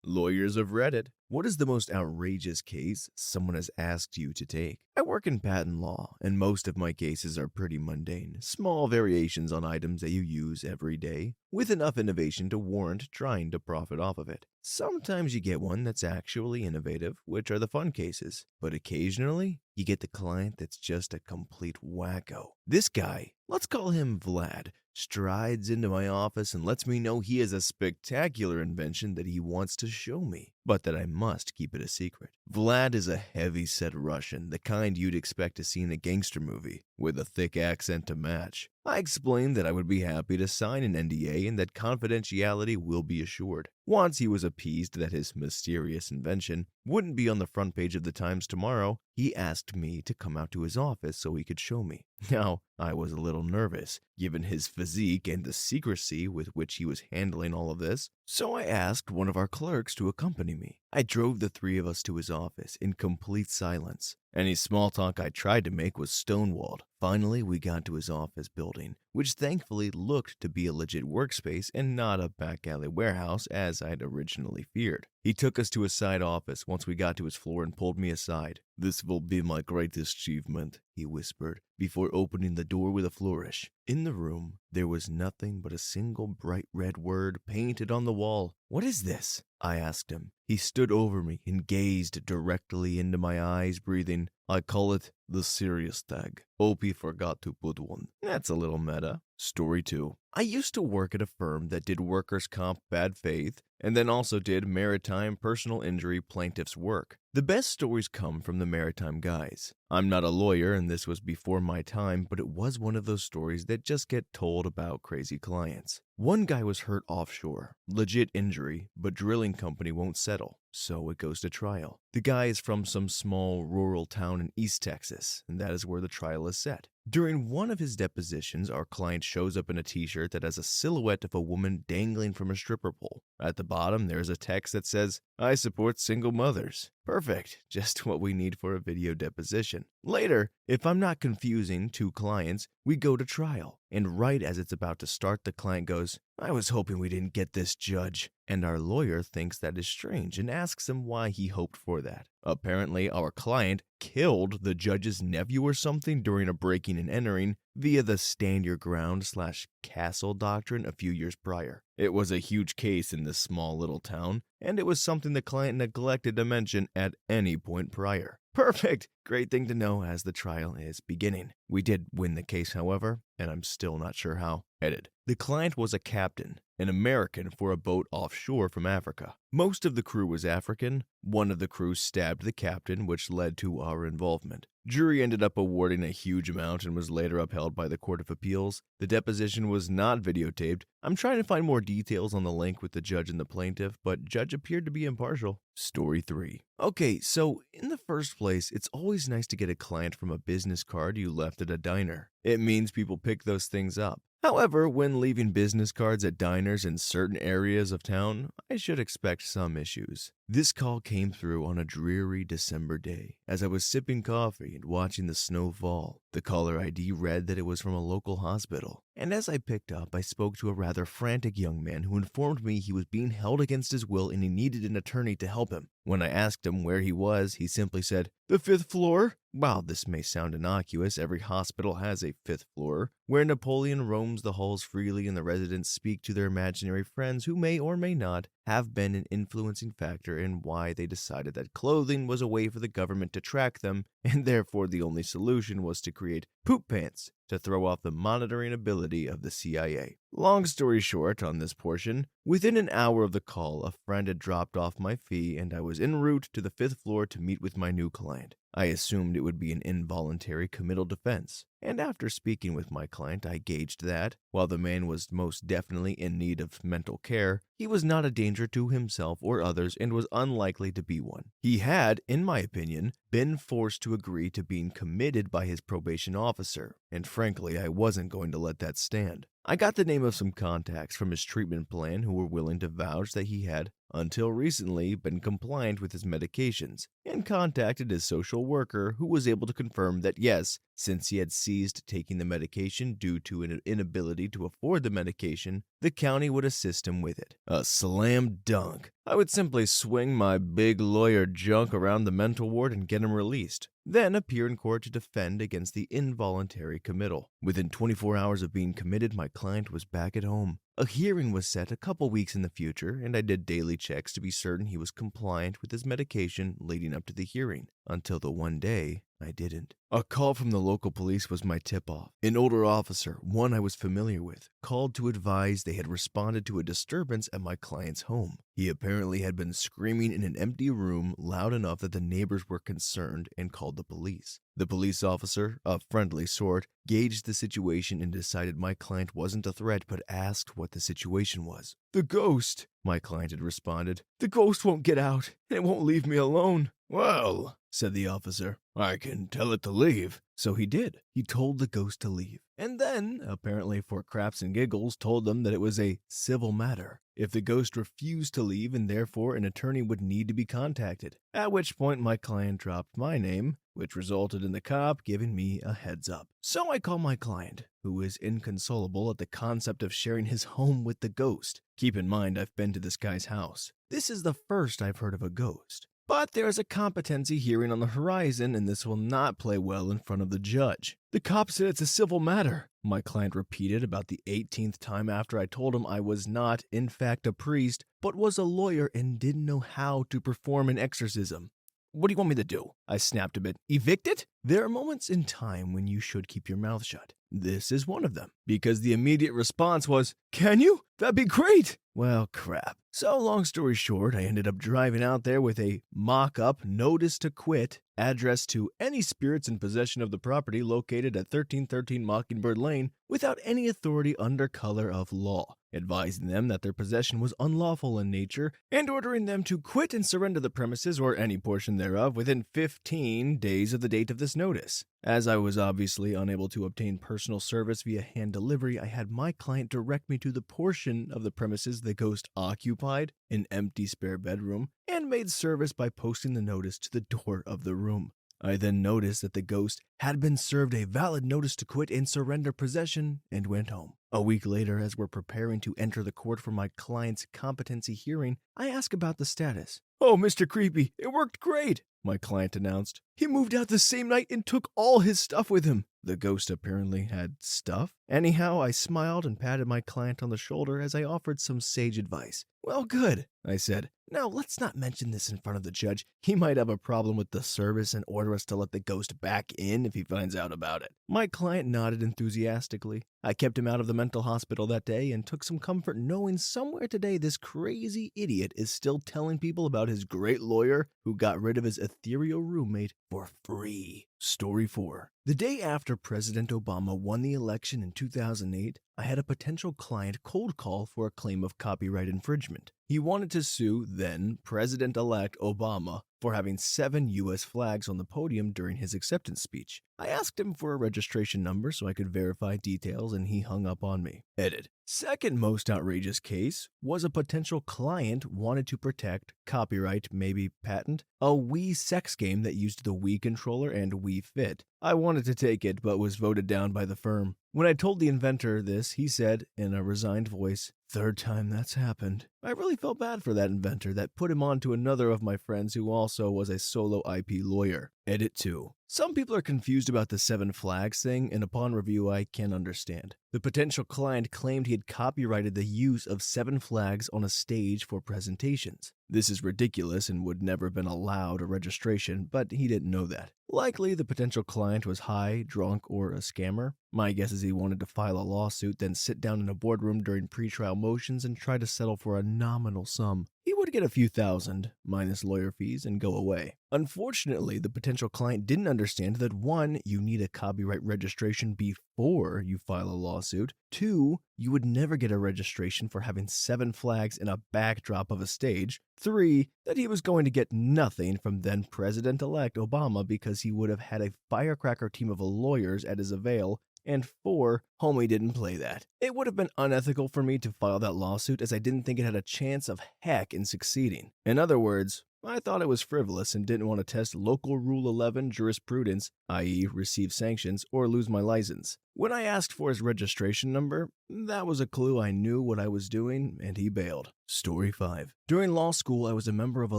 Lawyers have read it. What is the most outrageous case someone has asked you to take? I work in patent law, and most of my cases are pretty mundane, small variations on items that you use every day, with enough innovation to warrant trying to profit off of it. Sometimes you get one that's actually innovative, which are the fun cases, but occasionally you get the client that's just a complete wacko. This guy, let's call him Vlad, strides into my office and lets me know he has a spectacular invention that he wants to show me, but that I must keep it a secret. Vlad is a heavy-set Russian, the kind you'd expect to see in a gangster movie, with a thick accent to match. I explained that I would be happy to sign an NDA and that confidentiality will be assured. Once he was appeased that his mysterious invention wouldn't be on the front page of the Times tomorrow, he asked me to come out to his office so he could show me. Now, I was a little nervous, given his physique and the secrecy with which he was handling all of this, so I asked one of our clerks to accompany me. I drove the three of us to his office in complete silence. Any small talk I tried to make was stonewalled. Finally, we got to his office building, which thankfully looked to be a legit workspace and not a back alley warehouse as I'd originally feared. He took us to his side office once we got to his floor and pulled me aside. "This will be my greatest achievement," he whispered, before opening the door with a flourish. In the room, there was nothing but a single bright red word painted on the wall. "What is this?" I asked him. He stood over me and gazed directly into my eyes, breathing, "I call it the serious tag. Hope he forgot to put one." That's a little meta. Story 2. I used to work at a firm that did workers' comp bad faith and then also did maritime personal injury plaintiffs' work. The best stories come from the maritime guys. I'm not a lawyer and this was before my time, but it was one of those stories that just get told about crazy clients. One guy was hurt offshore, legit injury, but drilling company won't settle, so it goes to trial. The guy is from some small rural town in East Texas, and that is where the trial is set. During one of his depositions, our client shows up in a t-shirt that has a silhouette of a woman dangling from a stripper pole. At the bottom, there's a text that says, "I support single mothers." Perfect, just what we need for a video deposition. Later, if I'm not confusing two clients, we go to trial. And right as it's about to start, the client goes, "I was hoping we didn't get this, judge." And our lawyer thinks that is strange and asks him why he hoped for that. Apparently, our client killed the judge's nephew or something during a breaking and entering via the stand your ground/castle doctrine a few years prior. It was a huge case in this small little town, and it was something the client neglected to mention at any point prior. Perfect! Great thing to know as the trial is beginning. We did win the case, however, and I'm still not sure how. Edit. The client was a captain, an American for a boat offshore from Africa. Most of the crew was African. One of the crew stabbed the captain, which led to our involvement. Jury ended up awarding a huge amount and was later upheld by the Court of Appeals. The deposition was not videotaped. I'm trying to find more details on the link with the judge and the plaintiff, but judge appeared to be impartial. Story 3. Okay, so in the first place, it's always nice to get a client from a business card you left at a diner. It means people pick those things up. However, when leaving business cards at diners in certain areas of town, I should expect some issues. This call came through on a dreary December day as I was sipping coffee and watching the snow fall. The caller ID read that it was from a local hospital, and as I picked up, I spoke to a rather frantic young man who informed me he was being held against his will and he needed an attorney to help him. When I asked him where he was, he simply said, "The 5th floor." While this may sound innocuous, every hospital has a 5th floor, where Napoleon roams the halls freely and the residents speak to their imaginary friends who may or may not have been an influencing factor in why they decided that clothing was a way for the government to track them, and therefore the only solution was to create poop pants to throw off the monitoring ability of the CIA. Long story short on this portion, within an hour of the call, a friend had dropped off my fee and I was en route to the 5th floor to meet with my new client. I assumed it would be an involuntary committal defense, and after speaking with my client, I gauged that, while the man was most definitely in need of mental care, he was not a danger to himself or others and was unlikely to be one. He had, in my opinion, been forced to agree to being committed by his probation officer, and frankly, I wasn't going to let that stand. I got the name of some contacts from his treatment plan who were willing to vouch that he had, until recently, been compliant with his medications, and contacted his social worker who was able to confirm that yes, Since he had ceased taking the medication due to an inability to afford the medication, the county would assist him with it. A slam dunk. I would simply swing my big lawyer junk around the mental ward and get him released, then appear in court to defend against the involuntary committal. Within 24 hours of being committed, my client was back at home. A hearing was set a couple weeks in the future, and I did daily checks to be certain he was compliant with his medication leading up to the hearing, until the one day I didn't. A call from the local police was my tip-off. An older officer, one I was familiar with, called to advise they had responded to a disturbance at my client's home. He apparently had been screaming in an empty room loud enough that the neighbors were concerned and called the police. The police officer, a friendly sort, gauged the situation and decided my client wasn't a threat but asked what the situation was. "The ghost," my client had responded. "The ghost won't get out, and it won't leave me alone." "Well," said the officer, "I can tell it to leave." So he did. He told the ghost to leave. And then, apparently for craps and giggles, told them that it was a civil matter if the ghost refused to leave, and therefore an attorney would need to be contacted. At which point my client dropped my name, which resulted in the cop giving me a heads up. So I call my client, who is inconsolable at the concept of sharing his home with the ghost. Keep in mind, I've been to this guy's house. This is the first I've heard of a ghost. But there is a competency hearing on the horizon, and this will not play well in front of the judge. "The cop said it's a civil matter," my client repeated about the 18th time after I told him I was not, in fact, a priest, but was a lawyer and didn't know how to perform an exorcism. "What do you want me to do?" I snapped a bit. "Evict it?" There are moments in time when you should keep your mouth shut. This is one of them, because the immediate response was, "Can you? That'd be great." Well, crap. So long story short, I ended up driving out there with a mock-up notice to quit addressed to any spirits in possession of the property located at 1313 Mockingbird Lane without any authority under color of law, advising them that their possession was unlawful in nature and ordering them to quit and surrender the premises or any portion thereof within 15 days of the date of this notice. As I was obviously unable to obtain personal service via hand delivery, I had my client direct me to the portion of the premises the ghost occupied, an empty spare bedroom, and made service by posting the notice to the door of the room. I then noticed that the ghost had been served a valid notice to quit and surrender possession and went home. A week later, as we're preparing to enter the court for my client's competency hearing, I ask about the status. "Oh, Mr. Creepy, it worked great," my client announced. "He moved out the same night and took all his stuff with him." The ghost apparently had stuff. Anyhow, I smiled and patted my client on the shoulder as I offered some sage advice. "Well, good," I said. "Now, let's not mention this in front of the judge. He might have a problem with the service and order us to let the ghost back in if he finds out about it." My client nodded enthusiastically. I kept him out of the mental hospital that day and took some comfort knowing somewhere today this crazy idiot is still telling people about his great lawyer who got rid of his ethereal roommate for free. Story 4. The day after President Obama won the election in 2008, I had a potential client cold call for a claim of copyright infringement. He wanted to sue then President-elect Obama for having 7 U.S. flags on the podium during his acceptance speech. I asked him for a registration number so I could verify details, and he hung up on me. Edit. Second most outrageous case was a potential client wanted to protect, copyright, maybe patent, a Wii sex game that used the Wii controller and Wii Fit. I wanted to take it, but was voted down by the firm. When I told the inventor this, he said, in a resigned voice, "Third time that's happened." I really felt bad for that inventor that put him on to another of my friends who also was a solo IP lawyer. Edit 2. Some people are confused about the 7 flags thing, and upon review I can understand. The potential client claimed he had copyrighted the use of 7 flags on a stage for presentations. This is ridiculous and would never have been allowed a registration, but he didn't know that. Likely the potential client was high, drunk, or a scammer. My guess is he wanted to file a lawsuit, then sit down in a boardroom during pretrial motions and try to settle for a nominal sum. He would get a few thousand, minus lawyer fees, and go away. Unfortunately, the potential client didn't understand that 1, you need a copyright registration before you file a lawsuit. 2, you would never get a registration for having 7 flags in a backdrop of a stage. 3, that he was going to get nothing from then President-elect Obama because he would have had a firecracker team of lawyers at his avail. And 4, homie didn't play that. It would have been unethical for me to file that lawsuit as I didn't think it had a chance of heck in succeeding. In other words, I thought it was frivolous and didn't want to test local Rule 11 jurisprudence, i.e., receive sanctions, or lose my license. When I asked for his registration number, that was a clue I knew what I was doing, and he bailed. Story 5. During law school, I was a member of a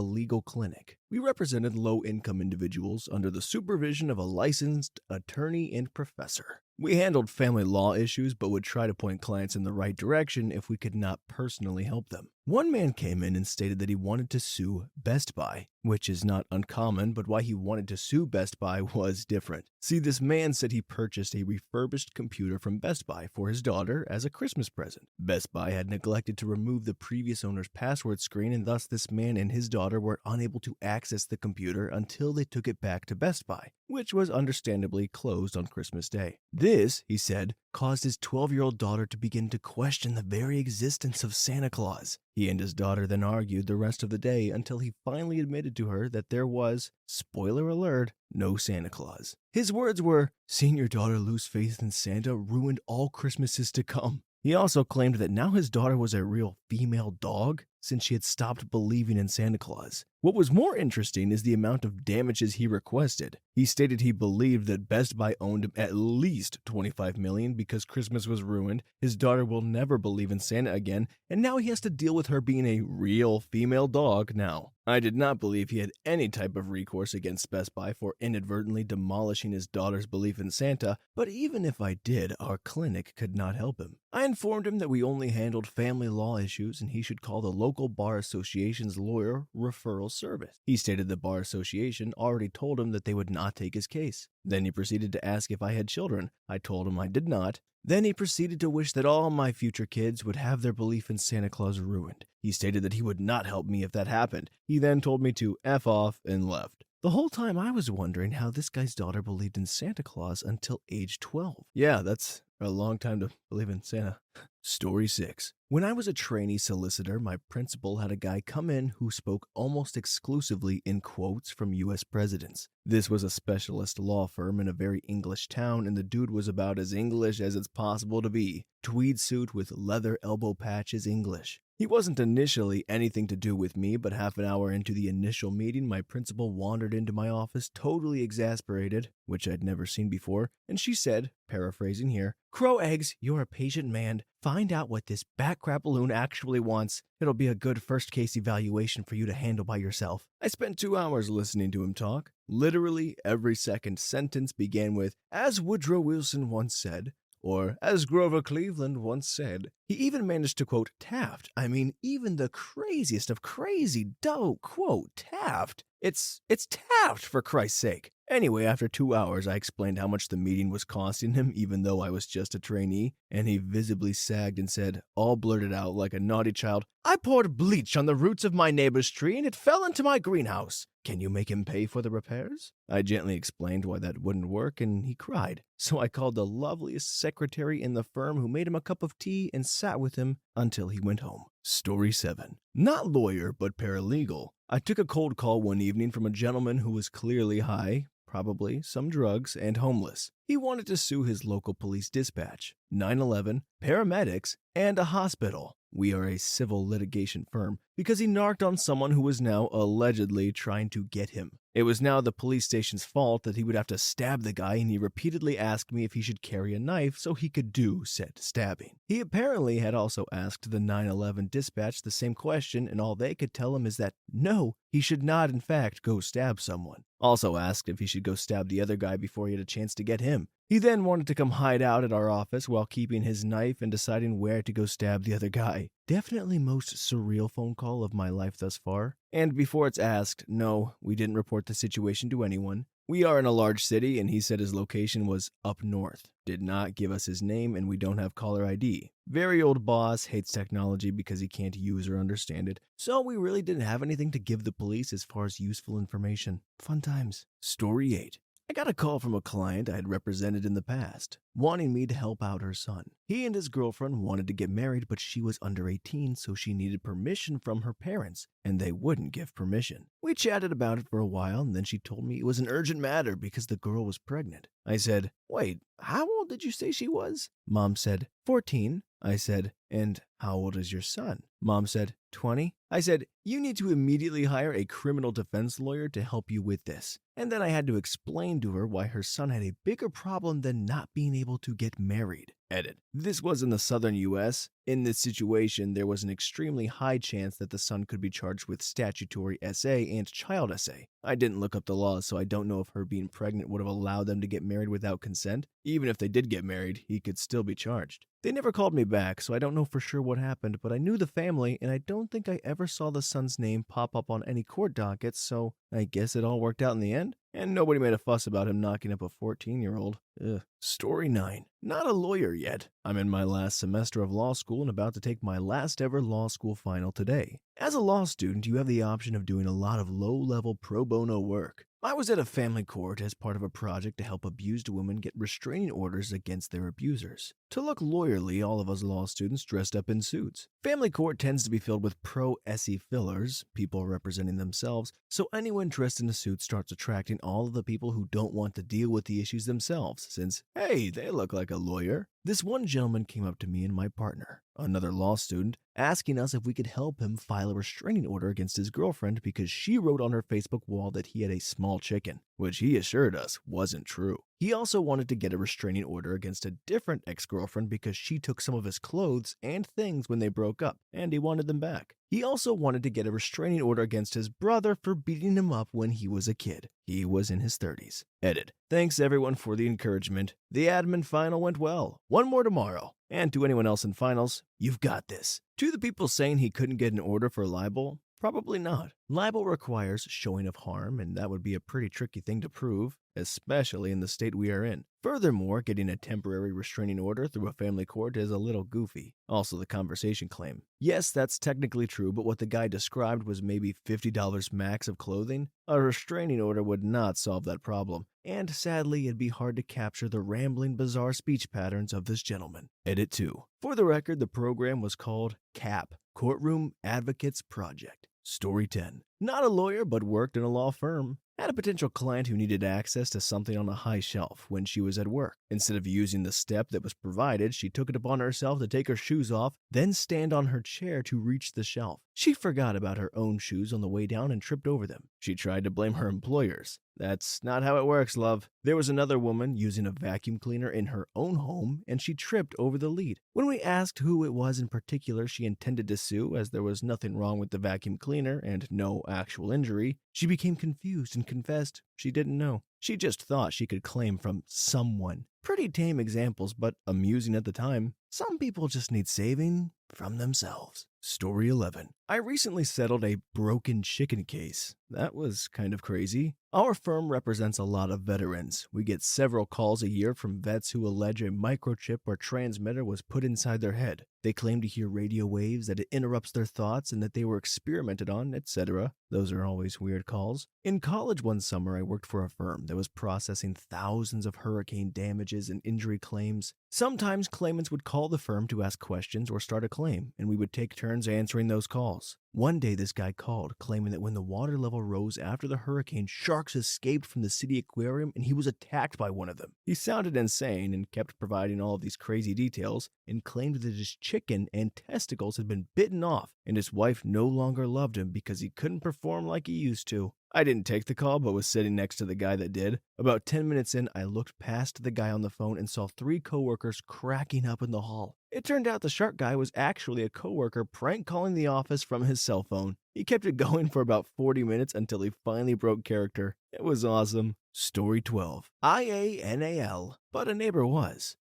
legal clinic. We represented low-income individuals under the supervision of a licensed attorney and professor. We handled family law issues but would try to point clients in the right direction if we could not personally help them. One man came in and stated that he wanted to sue Best Buy, which is not uncommon, but why he wanted to sue Best Buy was different. See, this man said he purchased a refurbished computer from Best Buy for his daughter as a Christmas present. Best Buy had neglected to remove the previous owner's password screen, and thus this man and his daughter were unable to access the computer until they took it back to Best Buy, which was understandably closed on Christmas Day. This, he said, caused his 12-year-old daughter to begin to question the very existence of Santa Claus. He and his daughter then argued the rest of the day until he finally admitted to her that there was, spoiler alert, no Santa Claus. His words were, "Seeing your daughter lose faith in Santa ruined all Christmases to come." He also claimed that now his daughter was a real female dog since she had stopped believing in Santa Claus. What was more interesting is the amount of damages he requested. He stated he believed that Best Buy owned him at least $25 million because Christmas was ruined, his daughter will never believe in Santa again, and now he has to deal with her being a real female dog now. I did not believe he had any type of recourse against Best Buy for inadvertently demolishing his daughter's belief in Santa, but even if I did, our clinic could not help him. I informed him that we only handled family law issues and he should call the local bar association's lawyer referral service. He stated the bar association already told him that they would not take his case. Then he proceeded to ask if I had children. I told him I did not. Then he proceeded to wish that all my future kids would have their belief in Santa Claus ruined. He stated that he would not help me if that happened. He then told me to F off and left. The whole time I was wondering how this guy's daughter believed in Santa Claus until age 12. Yeah, that's a long time to believe in Santa. Story 6. When I was a trainee solicitor, my principal had a guy come in who spoke almost exclusively in quotes from U.S. presidents. This was a specialist law firm in a very English town, and the dude was about as English as it's possible to be. Tweed suit with leather elbow patches English. He wasn't initially anything to do with me, but half an hour into the initial meeting, my principal wandered into my office totally exasperated, which I'd never seen before, and she said, paraphrasing here, "Crow eggs, you're a patient man. Find out what this bat crap balloon actually wants. It'll be a good first case evaluation for you to handle by yourself." I spent 2 hours listening to him talk. Literally every second sentence began with, "As Woodrow Wilson once said," or "as Grover Cleveland once said." He even managed to quote Taft. I mean, even the craziest of crazy don't quote Taft. It's Taft, for Christ's sake. Anyway, after 2 hours, I explained how much the meeting was costing him, even though I was just a trainee, and he visibly sagged and said, all blurted out like a naughty child, "I poured bleach on the roots of my neighbor's tree and it fell into my greenhouse. Can you make him pay for the repairs?" I gently explained why that wouldn't work, and he cried. So I called the loveliest secretary in the firm who made him a cup of tea and sat with him until he went home. Story 7. Not lawyer, but paralegal. I took a cold call one evening from a gentleman who was clearly high, probably some drugs, and homeless. He wanted to sue his local police dispatch, 911, paramedics, and a hospital. We are a civil litigation firm because he narked on someone who was now allegedly trying to get him. It was now the police station's fault that he would have to stab the guy, and he repeatedly asked me if he should carry a knife so he could do said stabbing. He apparently had also asked the 911 dispatch the same question, and all they could tell him is that no, he should not in fact go stab someone. Also asked if he should go stab the other guy before he had a chance to get him. He then wanted to come hide out at our office while keeping his knife and deciding where to go stab the other guy. Definitely most surreal phone call of my life thus far. And before it's asked, no, we didn't report the situation to anyone. We are in a large city, and he said his location was up north. Did not give us his name, and we don't have caller ID. Very old boss, hates technology because he can't use or understand it. So we really didn't have anything to give the police as far as useful information. Fun times. Story 8. I got a call from a client I had represented in the past. wanting me to help out her son. He and his girlfriend wanted to get married, but she was under 18, so she needed permission from her parents, and they wouldn't give permission. We chatted about it for a while, and then she told me it was an urgent matter because the girl was pregnant. I said, "Wait, how old did you say she was?" Mom said, 14. I said, "And how old is your son?" Mom said, 20. I said, "You need to immediately hire a criminal defense lawyer to help you with this." And then I had to explain to her why her son had a bigger problem than not being able to get married. Edit. This was in the southern US. In this situation, there was an extremely high chance that the son could be charged with statutory SA and child SA. I didn't look up the laws, so I don't know if her being pregnant would have allowed them to get married without consent. Even if they did get married, he could still be charged. They never called me back, so I don't know for sure what happened, but I knew the family, and I don't think I ever saw the son's name pop up on any court dockets, so I guess it all worked out in the end. And nobody made a fuss about him knocking up a 14-year-old. Ugh. Story 9. Not a lawyer yet. I'm in my last semester of law school and about to take my last ever law school final today. As a law student, you have the option of doing a lot of low-level pro bono work. I was at a family court as part of a project to help abused women get restraining orders against their abusers. To look lawyerly, all of us law students dressed up in suits. Family court tends to be filled with pro-SE fillers, people representing themselves, so anyone dressed in a suit starts attracting all of the people who don't want to deal with the issues themselves, since, hey, they look like a lawyer. This one gentleman came up to me and my partner, another law student, asking us if we could help him file a restraining order against his girlfriend because she wrote on her Facebook wall that he had a small chicken, which he assured us wasn't true. He also wanted to get a restraining order against a different ex-girlfriend because she took some of his clothes and things when they broke up, and he wanted them back. He also wanted to get a restraining order against his brother for beating him up when he was a kid. He was in his 30s. Edit. Thanks everyone for the encouragement. The admin final went well. One more tomorrow. And to anyone else in finals, you've got this. To the people saying he couldn't get an order for libel, probably not. Libel requires showing of harm, and that would be a pretty tricky thing to prove, especially in the state we are in. Furthermore, getting a temporary restraining order through a family court is a little goofy. Also, the conversation claim. Yes, that's technically true, but what the guy described was maybe $50 max of clothing. A restraining order would not solve that problem, and sadly, it'd be hard to capture the rambling, bizarre speech patterns of this gentleman. Edit 2. For the record, the program was called CAP, Courtroom Advocates Project. Story 10. Not a lawyer, but worked in a law firm. Had a potential client who needed access to something on a high shelf when she was at work. Instead of using the step that was provided, she took it upon herself to take her shoes off, then stand on her chair to reach the shelf. She forgot about her own shoes on the way down and tripped over them. She tried to blame her employers. That's not how it works, love. There was another woman using a vacuum cleaner in her own home, and she tripped over the lead. When we asked who it was in particular she intended to sue, as there was nothing wrong with the vacuum cleaner and no actual injury, she became confused and confessed she didn't know. She just thought she could claim from someone. Pretty tame examples, but amusing at the time. Some people just need saving from themselves. Story 11. I recently settled a broken chicken case. That was kind of crazy. Our firm represents a lot of veterans. We get several calls a year from vets who allege a microchip or transmitter was put inside their head. They claim to hear radio waves, that it interrupts their thoughts, and that they were experimented on, etc. Those are always weird calls. In college one summer, I worked for a firm that was processing thousands of hurricane damages and injury claims. Sometimes claimants would call the firm to ask questions or start a claim, and we would take turns answering those calls. One day this guy called, claiming that when the water level rose after the hurricane, sharks escaped from the city aquarium and he was attacked by one of them. He sounded insane and kept providing all of these crazy details and claimed that his chicken and testicles had been bitten off and his wife no longer loved him because he couldn't perform like he used to. I didn't take the call, but was sitting next to the guy that did. About 10 minutes in, I looked past the guy on the phone and saw 3 coworkers cracking up in the hall. It turned out the shark guy was actually a coworker prank calling the office from his cell phone. He kept it going for about 40 minutes until he finally broke character. It was awesome. Story 12. IANAL, but a neighbor was.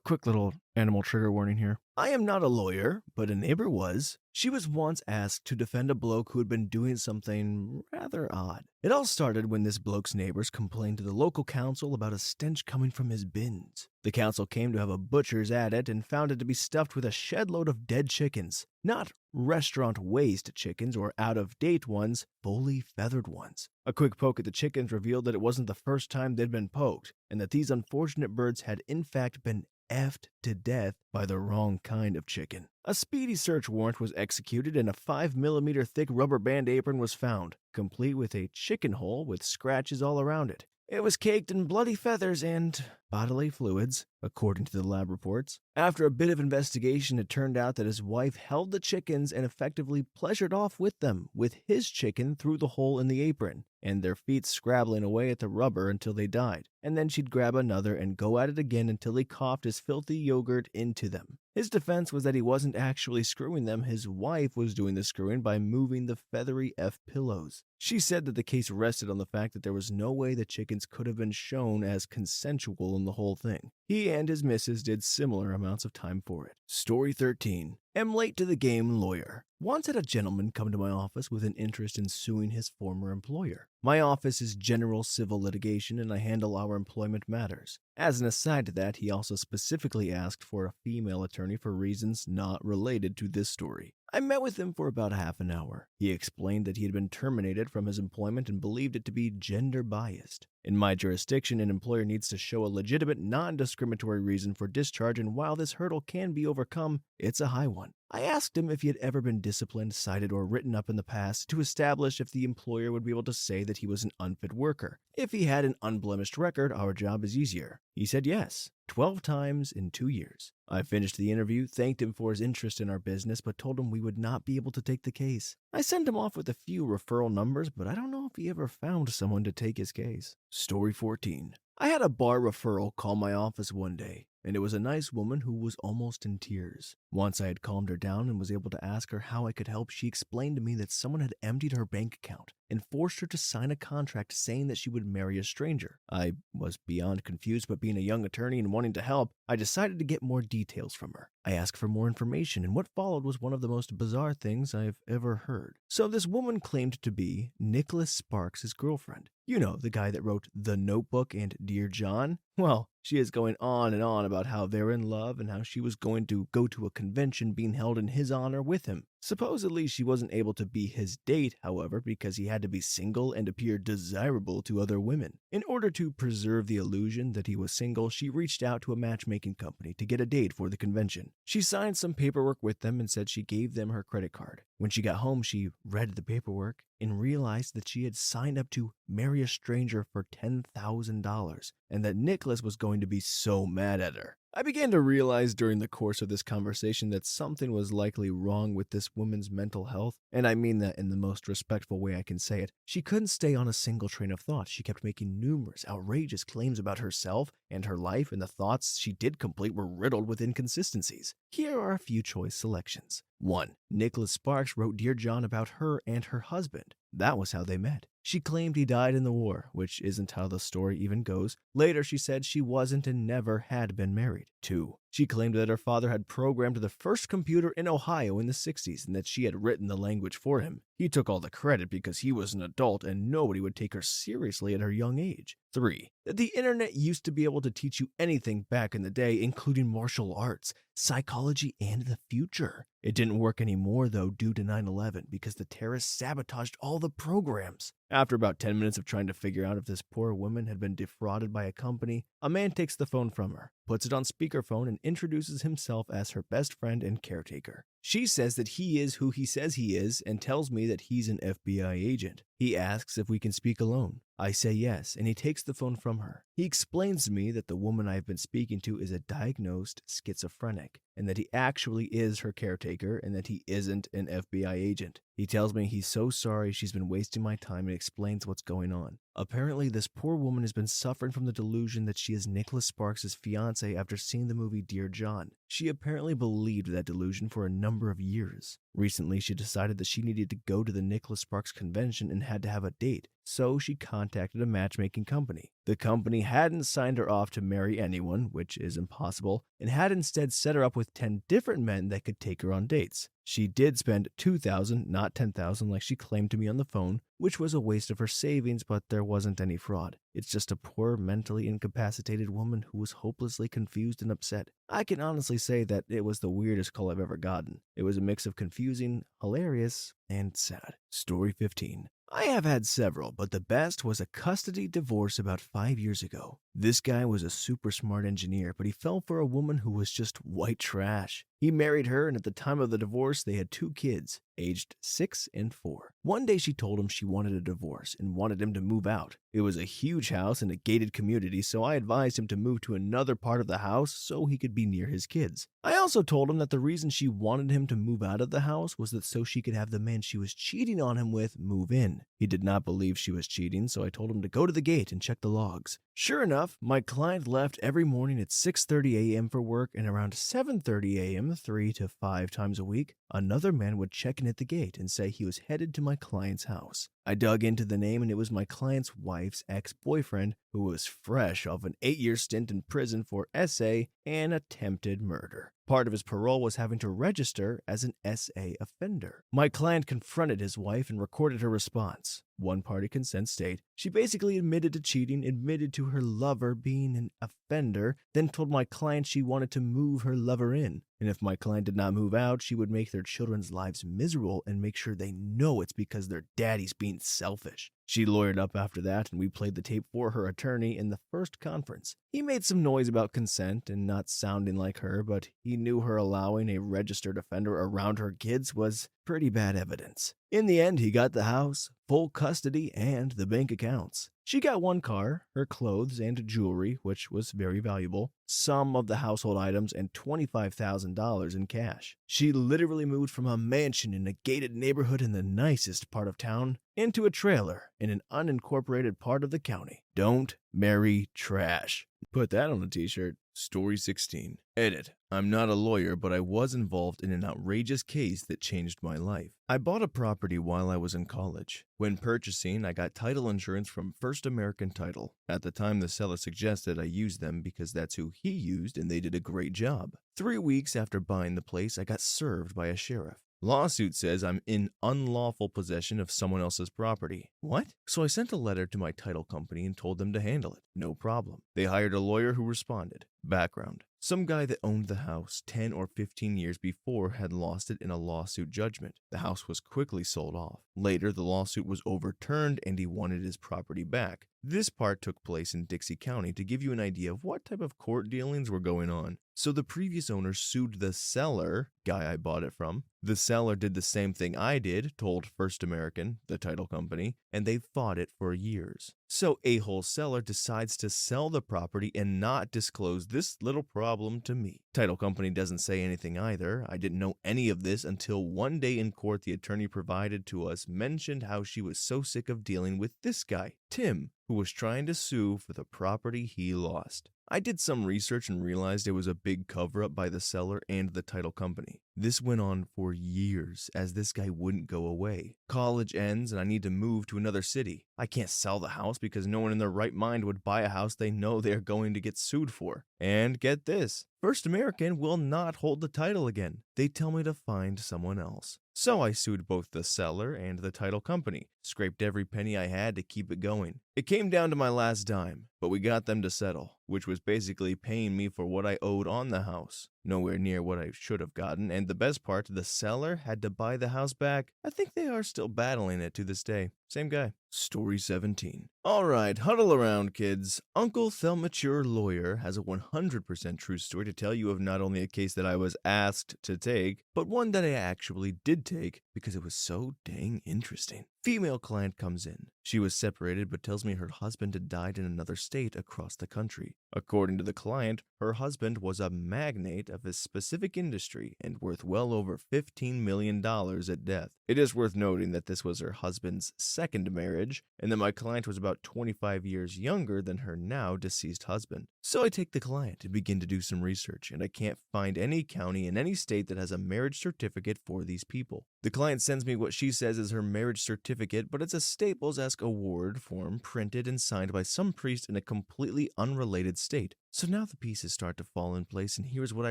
Quick little Animal trigger warning here. I am not a lawyer, but a neighbor was. She was once asked to defend a bloke who had been doing something rather odd. It all started when this bloke's neighbors complained to the local council about a stench coming from his bins. The council came to have a butcher's at it and found it to be stuffed with a shed load of dead chickens. Not restaurant waste chickens or out-of-date ones, fully feathered ones. A quick poke at the chickens revealed that it wasn't the first time they'd been poked, and that these unfortunate birds had in fact been effed to death by the wrong kind of chicken. A speedy search warrant was executed and a 5mm thick rubber band apron was found, complete with a chicken hole with scratches all around it. It was caked in bloody feathers and bodily fluids, according to the lab reports. After a bit of investigation, it turned out that his wife held the chickens and effectively pleasured off with them, with his chicken through the hole in the apron, and their feet scrabbling away at the rubber until they died. And then she'd grab another and go at it again until he coughed his filthy yogurt into them. His defense was that he wasn't actually screwing them, his wife was doing the screwing by moving the feathery F pillows. She said that the case rested on the fact that there was no way the chickens could have been shown as consensual in the whole thing. He and his missus did similar amounts of time for it. Story 13. Am late to the game lawyer. Once had a gentleman come to my office with an interest in suing his former employer. My office is general civil litigation and I handle our employment matters. As an aside to that, he also specifically asked for a female attorney for reasons not related to this story. I met with him for about half an hour. He explained that he had been terminated from his employment and believed it to be gender biased. In my jurisdiction, an employer needs to show a legitimate, non-discriminatory reason for discharge, and while this hurdle can be overcome, it's a high one. I asked him if he had ever been disciplined, cited, or written up in the past to establish if the employer would be able to say that he was an unfit worker. If he had an unblemished record, our job is easier. He said yes, 12 times in 2 years. I finished the interview, thanked him for his interest in our business, but told him we would not be able to take the case. I sent him off with a few referral numbers, but I don't know if he ever found someone to take his case. Story 14. I had a bar referral call my office one day, and it was a nice woman who was almost in tears. Once I had calmed her down and was able to ask her how I could help, she explained to me that someone had emptied her bank account and forced her to sign a contract saying that she would marry a stranger. I was beyond confused, but being a young attorney and wanting to help, I decided to get more details from her. I asked for more information, and what followed was one of the most bizarre things I've ever heard. So this woman claimed to be Nicholas Sparks' girlfriend. You know, the guy that wrote The Notebook and Dear John? Well, she is going on and on about how they're in love and how she was going to go to a convention being held in his honor with him. Supposedly, she wasn't able to be his date, however, because he had to be single and appear desirable to other women. In order to preserve the illusion that he was single, she reached out to a matchmaking company to get a date for the convention. She signed some paperwork with them and said she gave them her credit card. When she got home, she read the paperwork and realized that she had signed up to marry a stranger for $10,000 and that Nicholas was going to be so mad at her. I began to realize during the course of this conversation that something was likely wrong with this woman's mental health, and I mean that in the most respectful way I can say it. She couldn't stay on a single train of thought. She kept making numerous outrageous claims about herself and her life, and the thoughts she did complete were riddled with inconsistencies. Here are a few choice selections. 1. Nicholas Sparks wrote Dear John about her and her husband. That was how they met. She claimed he died in the war, which isn't how the story even goes. Later, she said she wasn't and never had been married. 2. She claimed that her father had programmed the first computer in Ohio in the 60s and that she had written the language for him. He took all the credit because he was an adult and nobody would take her seriously at her young age. 3. That the internet used to be able to teach you anything back in the day, including martial arts, psychology, and the future. It didn't work anymore, though, due to 9/11 because the terrorists sabotaged all the programs. After about 10 minutes of trying to figure out if this poor woman had been defrauded by a company, a man takes the phone from her, puts it on speakerphone, and introduces himself as her best friend and caretaker. She says that he is who he says he is and tells me that he's an FBI agent. He asks if we can speak alone. I say yes, and he takes the phone from her. He explains to me that the woman I have been speaking to is a diagnosed schizophrenic, and that he actually is her caretaker and that he isn't an FBI agent. He tells me he's so sorry she's been wasting my time and explains what's going on. Apparently, this poor woman has been suffering from the delusion that she is Nicholas Sparks' fiance after seeing the movie Dear John. She apparently believed that delusion for a number of years. Recently, she decided that she needed to go to the Nicholas Sparks convention and had to have a date, so she contacted a matchmaking company. The company hadn't signed her off to marry anyone, which is impossible, and had instead set her up with 10 different men that could take her on dates. She did spend $2,000, not $10,000 like she claimed to me on the phone, which was a waste of her savings, but there wasn't any fraud. It's just a poor, mentally incapacitated woman who was hopelessly confused and upset. I can honestly say that it was the weirdest call I've ever gotten. It was a mix of confusing, hilarious, and sad. Story 15. I have had several, but the best was a custody divorce about 5 years ago. This guy was a super smart engineer, but he fell for a woman who was just white trash. He married her, and at the time of the divorce, they had 2 kids, aged 6 and 4. One day she told him she wanted a divorce and wanted him to move out. It was a huge house in a gated community, so I advised him to move to another part of the house so he could be near his kids. I also told him that the reason she wanted him to move out of the house was that so she could have the man she was cheating on him with move in. He did not believe she was cheating, so I told him to go to the gate and check the logs. Sure enough, my client left every morning at 6:30 a.m. for work, and around 7:30 a.m., 3 to 5 times a week, another man would check in at the gate and say he was headed to my client's house. I dug into the name, and it was my client's wife's ex-boyfriend, who was fresh off an 8-year stint in prison for SA and attempted murder. Part of his parole was having to register as an SA offender. My client confronted his wife and recorded her response. One-party consent state. She basically admitted to cheating, admitted to her lover being an offender, then told my client she wanted to move her lover in. And if my client did not move out, she would make their children's lives miserable and make sure they know it's because their daddy's being selfish. She lawyered up after that, and we played the tape for her attorney in the first conference. He made some noise about consent and not sounding like her, but he knew her allowing a registered offender around her kids was pretty bad evidence. In the end, he got the house, full custody, and the bank accounts. She got 1 car, her clothes and jewelry, which was very valuable, some of the household items, and $25,000 in cash. She literally moved from a mansion in a gated neighborhood in the nicest part of town into a trailer in an unincorporated part of the county. Don't marry trash. Put that on a t-shirt. Story 16. Edit. I'm not a lawyer, but I was involved in an outrageous case that changed my life. I bought a property while I was in college. When purchasing, I got title insurance from First American Title. At the time, the seller suggested I use them because that's who he used and they did a great job. 3 weeks after buying the place, I got served by a sheriff. Lawsuit says I'm in unlawful possession of someone else's property. What? So I sent a letter to my title company and told them to handle it. No problem. They hired a lawyer who responded. Background. Some guy that owned the house 10 or 15 years before had lost it in a lawsuit judgment. The house was quickly sold off. Later, the lawsuit was overturned and he wanted his property back. This part took place in Dixie County to give you an idea of what type of court dealings were going on. So the previous owner sued the seller, guy I bought it from. The seller did the same thing I did, told First American, the title company, and they fought it for years. So a-hole seller decides to sell the property and not disclose this little problem to me. Title company doesn't say anything either. I didn't know any of this until one day in court the attorney provided to us mentioned how she was so sick of dealing with this guy, Tim, who was trying to sue for the property he lost. I did some research and realized it was a big cover-up by the seller and the title company. This went on for years as this guy wouldn't go away. College ends and I need to move to another city. I can't sell the house because no one in their right mind would buy a house they know they're going to get sued for. And get this, First American will not hold the title again. They tell me to find someone else. So I sued both the seller and the title company, scraped every penny I had to keep it going. It came down to my last dime, but we got them to settle, which was basically paying me for what I owed on the house. Nowhere near what I should have gotten, and the best part, the seller had to buy the house back. I think they are still battling it to this day. Same guy. Story 17. Alright, huddle around, kids. Uncle Thelmature Lawyer has a 100% true story to tell you of not only a case that I was asked to take, but one that I actually did take. because it was so dang interesting. Female client comes in. She was separated but tells me her husband had died in another state across the country. According to the client, her husband was a magnate of a specific industry and worth well over $15 million at death. It is worth noting that this was her husband's second marriage and that my client was about 25 years younger than her now deceased husband. So I take the client and begin to do some research, and I can't find any county in any state that has a marriage certificate for these people. The client sends me what she says is her marriage certificate, but it's a Staples-esque award form printed and signed by some priest in a completely unrelated state. So now the pieces start to fall in place, and here's what I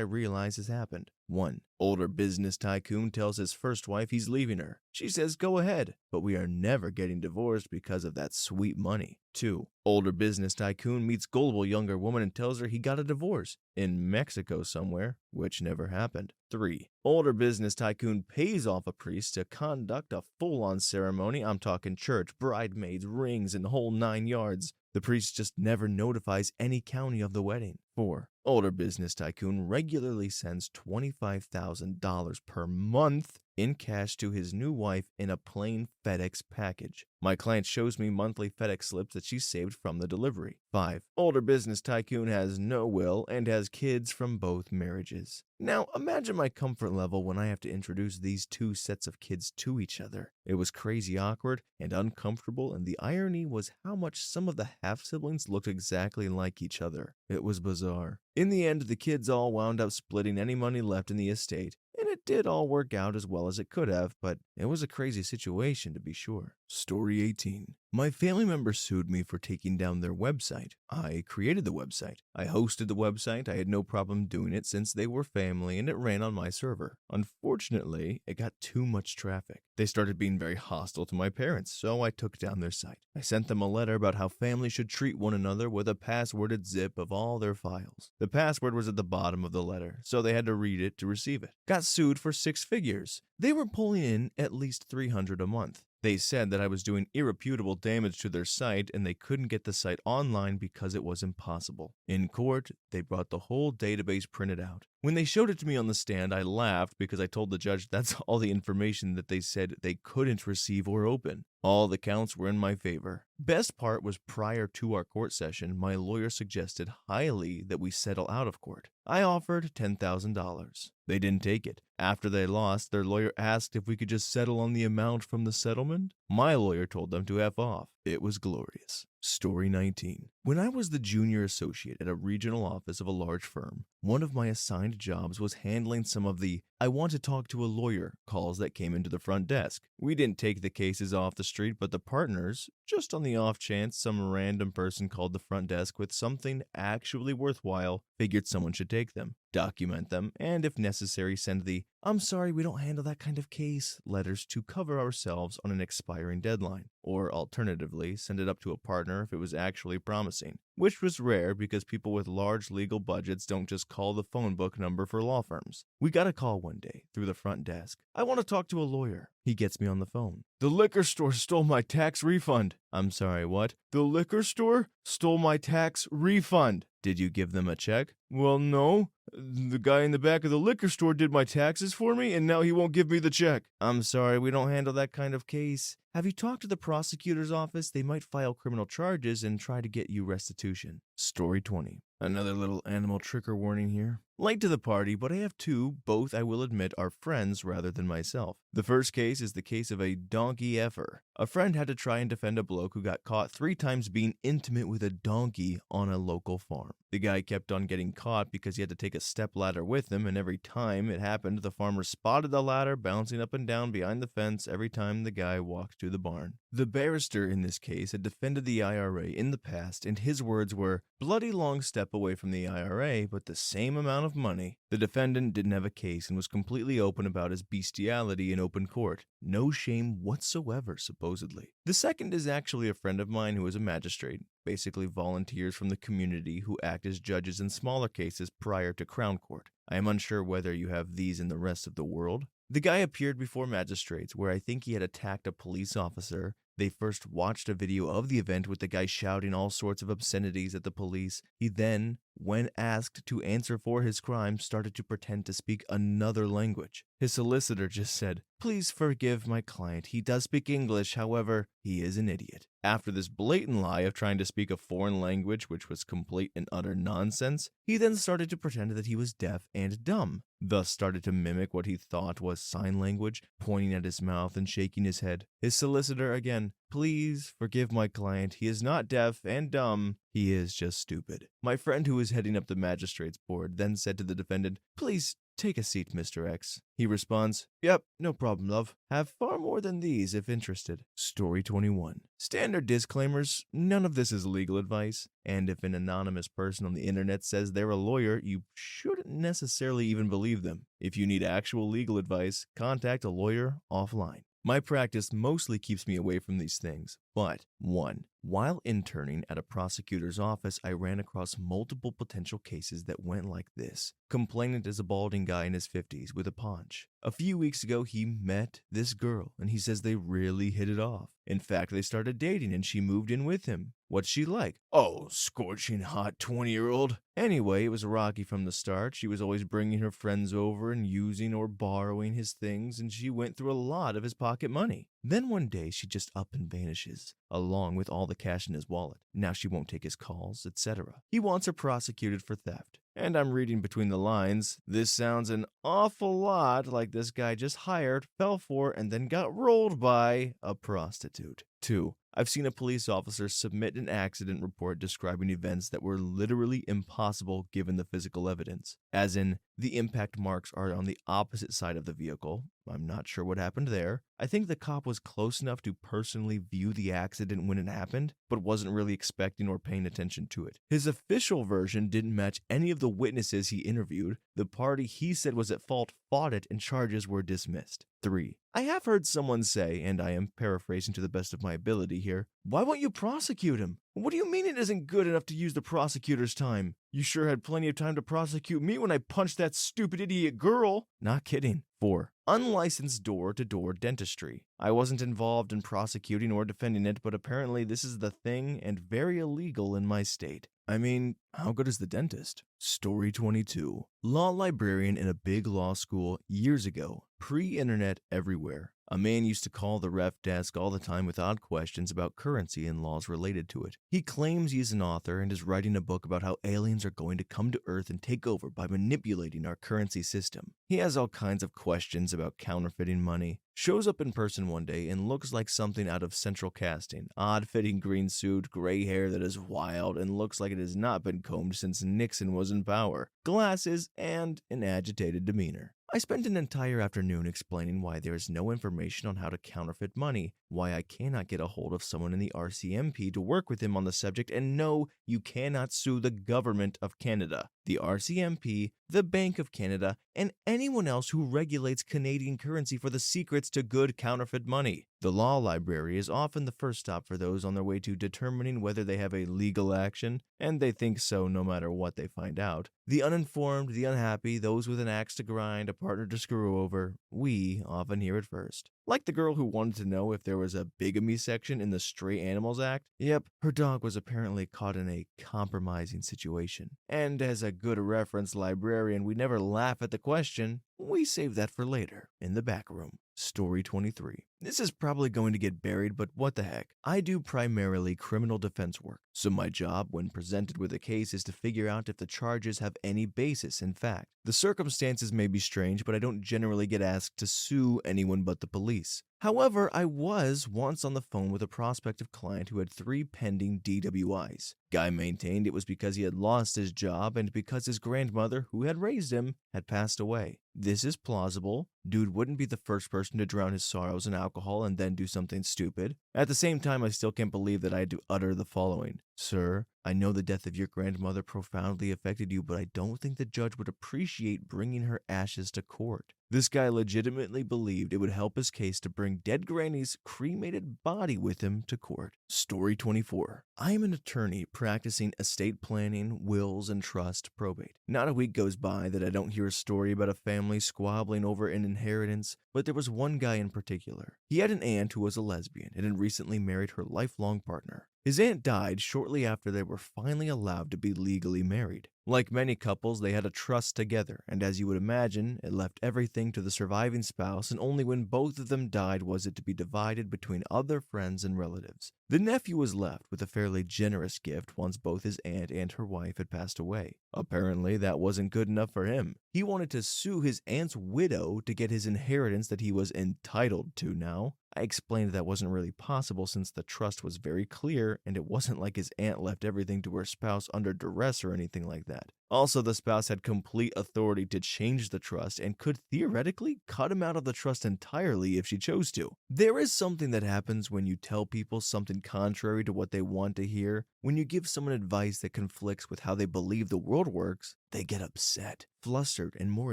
realize has happened. 1. Older business tycoon tells his first wife he's leaving her. She says, go ahead, but we are never getting divorced because of that sweet money. 2. Older business tycoon meets gullible younger woman and tells her he got a divorce in Mexico somewhere, which never happened. 3. Older business tycoon pays off a priest to conduct a full-on ceremony. I'm talking church, bridesmaids, rings, and the whole 9 yards. The priest just never notifies any county of the wedding. 4. Older business tycoon regularly sends $25,000 per month in cash to his new wife in a plain FedEx package. My client shows me monthly FedEx slips that she saved from the delivery. 5. Older business tycoon has no will and has kids from both marriages. Now, imagine my comfort level when I have to introduce these two sets of kids to each other. It was crazy awkward and uncomfortable, and the irony was how much some of the half-siblings looked exactly like each other. It was bizarre. In the end, the kids all wound up splitting any money left in the estate, and it did all work out as well as it could have, but it was a crazy situation to be sure. Story 18. My family member sued me for taking down their website. I created the website. I hosted the website. I had no problem doing it since they were family and it ran on my server. Unfortunately, it got too much traffic. They started being very hostile to my parents, so I took down their site. I sent them a letter about how families should treat one another with a passworded zip of all their files. The password was at the bottom of the letter, so they had to read it to receive it. Got sued for 6 figures. They were pulling in at least $300 a month. They said that I was doing irreputable damage to their site and they couldn't get the site online because it was impossible. In court, they brought the whole database printed out. When they showed it to me on the stand, I laughed because I told the judge that's all the information that they said they couldn't receive or open. All the counts were in my favor. Best part was prior to our court session, my lawyer suggested highly that we settle out of court. I offered $10,000. They didn't take it. After they lost, their lawyer asked if we could just settle on the amount from the settlement. My lawyer told them to F off. It was glorious. Story 19. When I was the junior associate at a regional office of a large firm, one of my assigned jobs was handling some of the "I want to talk to a lawyer" calls that came into the front desk. We didn't take the cases off the street, but the partners, just on the off chance some random person called the front desk with something actually worthwhile, figured someone should take them, document them, and if necessary send the "I'm sorry, we don't handle that kind of case" letters to cover ourselves on an expiring deadline, or alternatively send it up to a partner if it was actually promising, which was rare because people with large legal budgets don't just call the phone book number for law firms. We got a call one day through the front desk. "I want to talk to a lawyer." He gets me on the phone. "The liquor store stole my tax refund." "I'm sorry, what?" "The liquor store stole my tax refund." "Did you give them a check?" "Well, no. The guy in the back of the liquor store did my taxes for me, and now he won't give me the check." "I'm sorry, we don't handle that kind of case." "Have you talked to the prosecutor's office? They might file criminal charges and try to get you restitution." Story 20. Another little animal trigger warning here. Late to the party, but I have two, both I will admit are friends rather than myself. The first case is the case of a donkey effer. A friend had to try and defend a bloke who got caught 3 times being intimate with a donkey on a local farm. The guy kept on getting caught because he had to take a step ladder with him, and every time it happened, the farmer spotted the ladder bouncing up and down behind the fence every time the guy walked to the barn. The barrister in this case had defended the IRA in the past, and his words were, "Bloody long step away from the IRA, but the same amount of money." The defendant didn't have a case and was completely open about his beastiality in open court. No shame whatsoever, supposedly. The second is actually a friend of mine who is a magistrate, basically volunteers from the community who act as judges in smaller cases prior to Crown Court. I am unsure whether you have these in the rest of the world. The guy appeared before magistrates where I think he had attacked a police officer. They first watched a video of the event with the guy shouting all sorts of obscenities at the police. He then, when asked to answer for his crime, started to pretend to speak another language. His solicitor just said, "Please forgive my client. He does speak English, however, he is an idiot." After this blatant lie of trying to speak a foreign language, which was complete and utter nonsense, he then started to pretend that he was deaf and dumb, thus started to mimic what he thought was sign language, pointing at his mouth and shaking his head. His solicitor again, "Please forgive my client. He is not deaf and dumb. He is just stupid." My friend who was heading up the magistrate's board then said to the defendant, "Please take a seat, Mr. X." He responds, "Yep, no problem, love. Have far more than these if interested." Story 21. Standard disclaimers: none of this is legal advice, and if an anonymous person on the internet says they're a lawyer, you shouldn't necessarily even believe them. If you need actual legal advice, contact a lawyer offline. My practice mostly keeps me away from these things, but 1. While interning at a prosecutor's office, I ran across multiple potential cases that went like this. Complainant is a balding guy in his 50s with a paunch. A few weeks ago, he met this girl, and he says they really hit it off. In fact, they started dating, and she moved in with him. What's she like? Oh, scorching hot 20-year-old. Anyway, it was rocky from the start. She was always bringing her friends over and using or borrowing his things, and she went through a lot of his pocket money. Then one day, she just up and vanishes, along with all the cash in his wallet. Now she won't take his calls, etc. He wants her prosecuted for theft. And I'm reading between the lines. This sounds an awful lot like this guy just hired, fell for, and then got rolled by a prostitute. 2. I've seen a police officer submit an accident report describing events that were literally impossible given the physical evidence. As in, the impact marks are on the opposite side of the vehicle. I'm not sure what happened there. I think the cop was close enough to personally view the accident when it happened, but wasn't really expecting or paying attention to it. His official version didn't match any of the witnesses he interviewed. The party he said was at fault fought it and charges were dismissed. 3. I have heard someone say, and I am paraphrasing to the best of my ability here, "Why won't you prosecute him?" What do you mean it isn't good enough to use the prosecutor's time? You sure had plenty of time to prosecute me when I punched that stupid idiot girl. Not kidding. 4. Unlicensed door-to-door dentistry. I wasn't involved in prosecuting or defending it, but apparently this is the thing and very illegal in my state. I mean, how good is the dentist? Story 22. Law librarian in a big law school years ago. Pre-internet everywhere. A man used to call the ref desk all the time with odd questions about currency and laws related to it. He claims he's an author and is writing a book about how aliens are going to come to Earth and take over by manipulating our currency system. He has all kinds of questions about counterfeiting money. Shows up in person one day and looks like something out of Central Casting. Odd-fitting green suit, gray hair that is wild and looks like it has not been combed since Nixon was in power. Glasses and an agitated demeanor. I spent an entire afternoon explaining why there is no information on how to counterfeit money, why I cannot get a hold of someone in the RCMP to work with him on the subject, and no, you cannot sue the government of Canada, the RCMP, the Bank of Canada, and anyone else who regulates Canadian currency for the secrets to good counterfeit money. The law library is often the first stop for those on their way to determining whether they have a legal action, and they think so no matter what they find out. The uninformed, the unhappy, those with an axe to grind, a partner to screw over, we often hear it first. Like the girl who wanted to know if there was a bigamy section in the Stray Animals Act. Yep, her dog was apparently caught in a compromising situation. And as a good reference librarian, we never laugh at the question. We save that for later, in the back room. Story 23. This is probably going to get buried, but what the heck. I do primarily criminal defense work, so my job when presented with a case is to figure out if the charges have any basis in fact. The circumstances may be strange, but I don't generally get asked to sue anyone but the police. However, I was once on the phone with a prospective client who had 3 pending DWIs. Guy maintained it was because he had lost his job and because his grandmother, who had raised him, had passed away. This is plausible. Dude wouldn't be the first person to drown his sorrows in alcohol and then do something stupid. At the same time, I still can't believe that I had to utter the following. Sir, I know the death of your grandmother profoundly affected you, but I don't think the judge would appreciate bringing her ashes to court. This guy legitimately believed it would help his case to bring dead granny's cremated body with him to court. Story 24. I am an attorney practicing estate planning, wills, and trust probate. Not a week goes by that I don't hear a story about a family squabbling over an inheritance, but there was one guy in particular. He had an aunt who was a lesbian and had recently married her lifelong partner. His aunt died shortly after they were finally allowed to be legally married. Like many couples, they had a trust together, and as you would imagine, it left everything to the surviving spouse, and only when both of them died was it to be divided between other friends and relatives. The nephew was left with a fairly generous gift once both his aunt and her wife had passed away. Apparently, that wasn't good enough for him. He wanted to sue his aunt's widow to get his inheritance that he was entitled to now. I explained that wasn't really possible since the trust was very clear and it wasn't like his aunt left everything to her spouse under duress or anything like that. Also, the spouse had complete authority to change the trust and could theoretically cut him out of the trust entirely if she chose to. There is something that happens when you tell people something contrary to what they want to hear. When you give someone advice that conflicts with how they believe the world works, they get upset, flustered, and more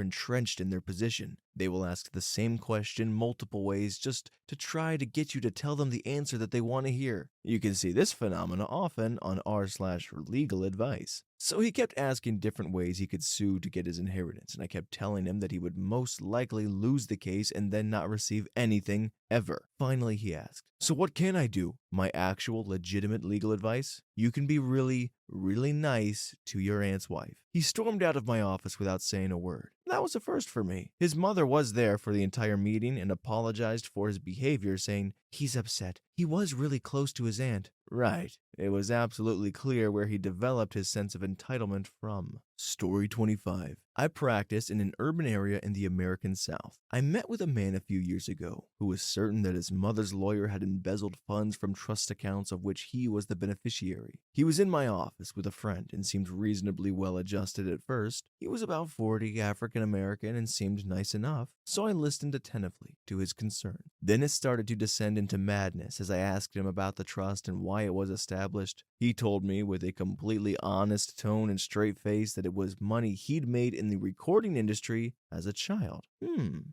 entrenched in their position. They will ask the same question multiple ways just to try to get you to tell them the answer that they want to hear. You can see this phenomena often on r/legal advice. So he kept asking different ways he could sue to get his inheritance, and I kept telling him that he would most likely lose the case and then not receive anything ever. Finally, he asked, "So what can I do? My actual legitimate legal advice? You can be really nice to your aunt's wife." He stormed out of my office without saying a word. That was a first for me. His mother was there for the entire meeting and apologized for his behavior, saying, "He's upset. He was really close to his aunt." Right. It was absolutely clear where he developed his sense of entitlement from. Story 25. I practiced in an urban area in the American South. I met with a man a few years ago who was certain that his mother's lawyer had embezzled funds from trust accounts of which he was the beneficiary. He was in my office with a friend and seemed reasonably well adjusted at first. He was about 40, African American, and seemed nice enough, so I listened attentively to his concern. Then it started to descend into madness as I asked him about the trust and why it was established. He told me with a completely honest tone and straight face that it was money he'd made in the recording industry as a child.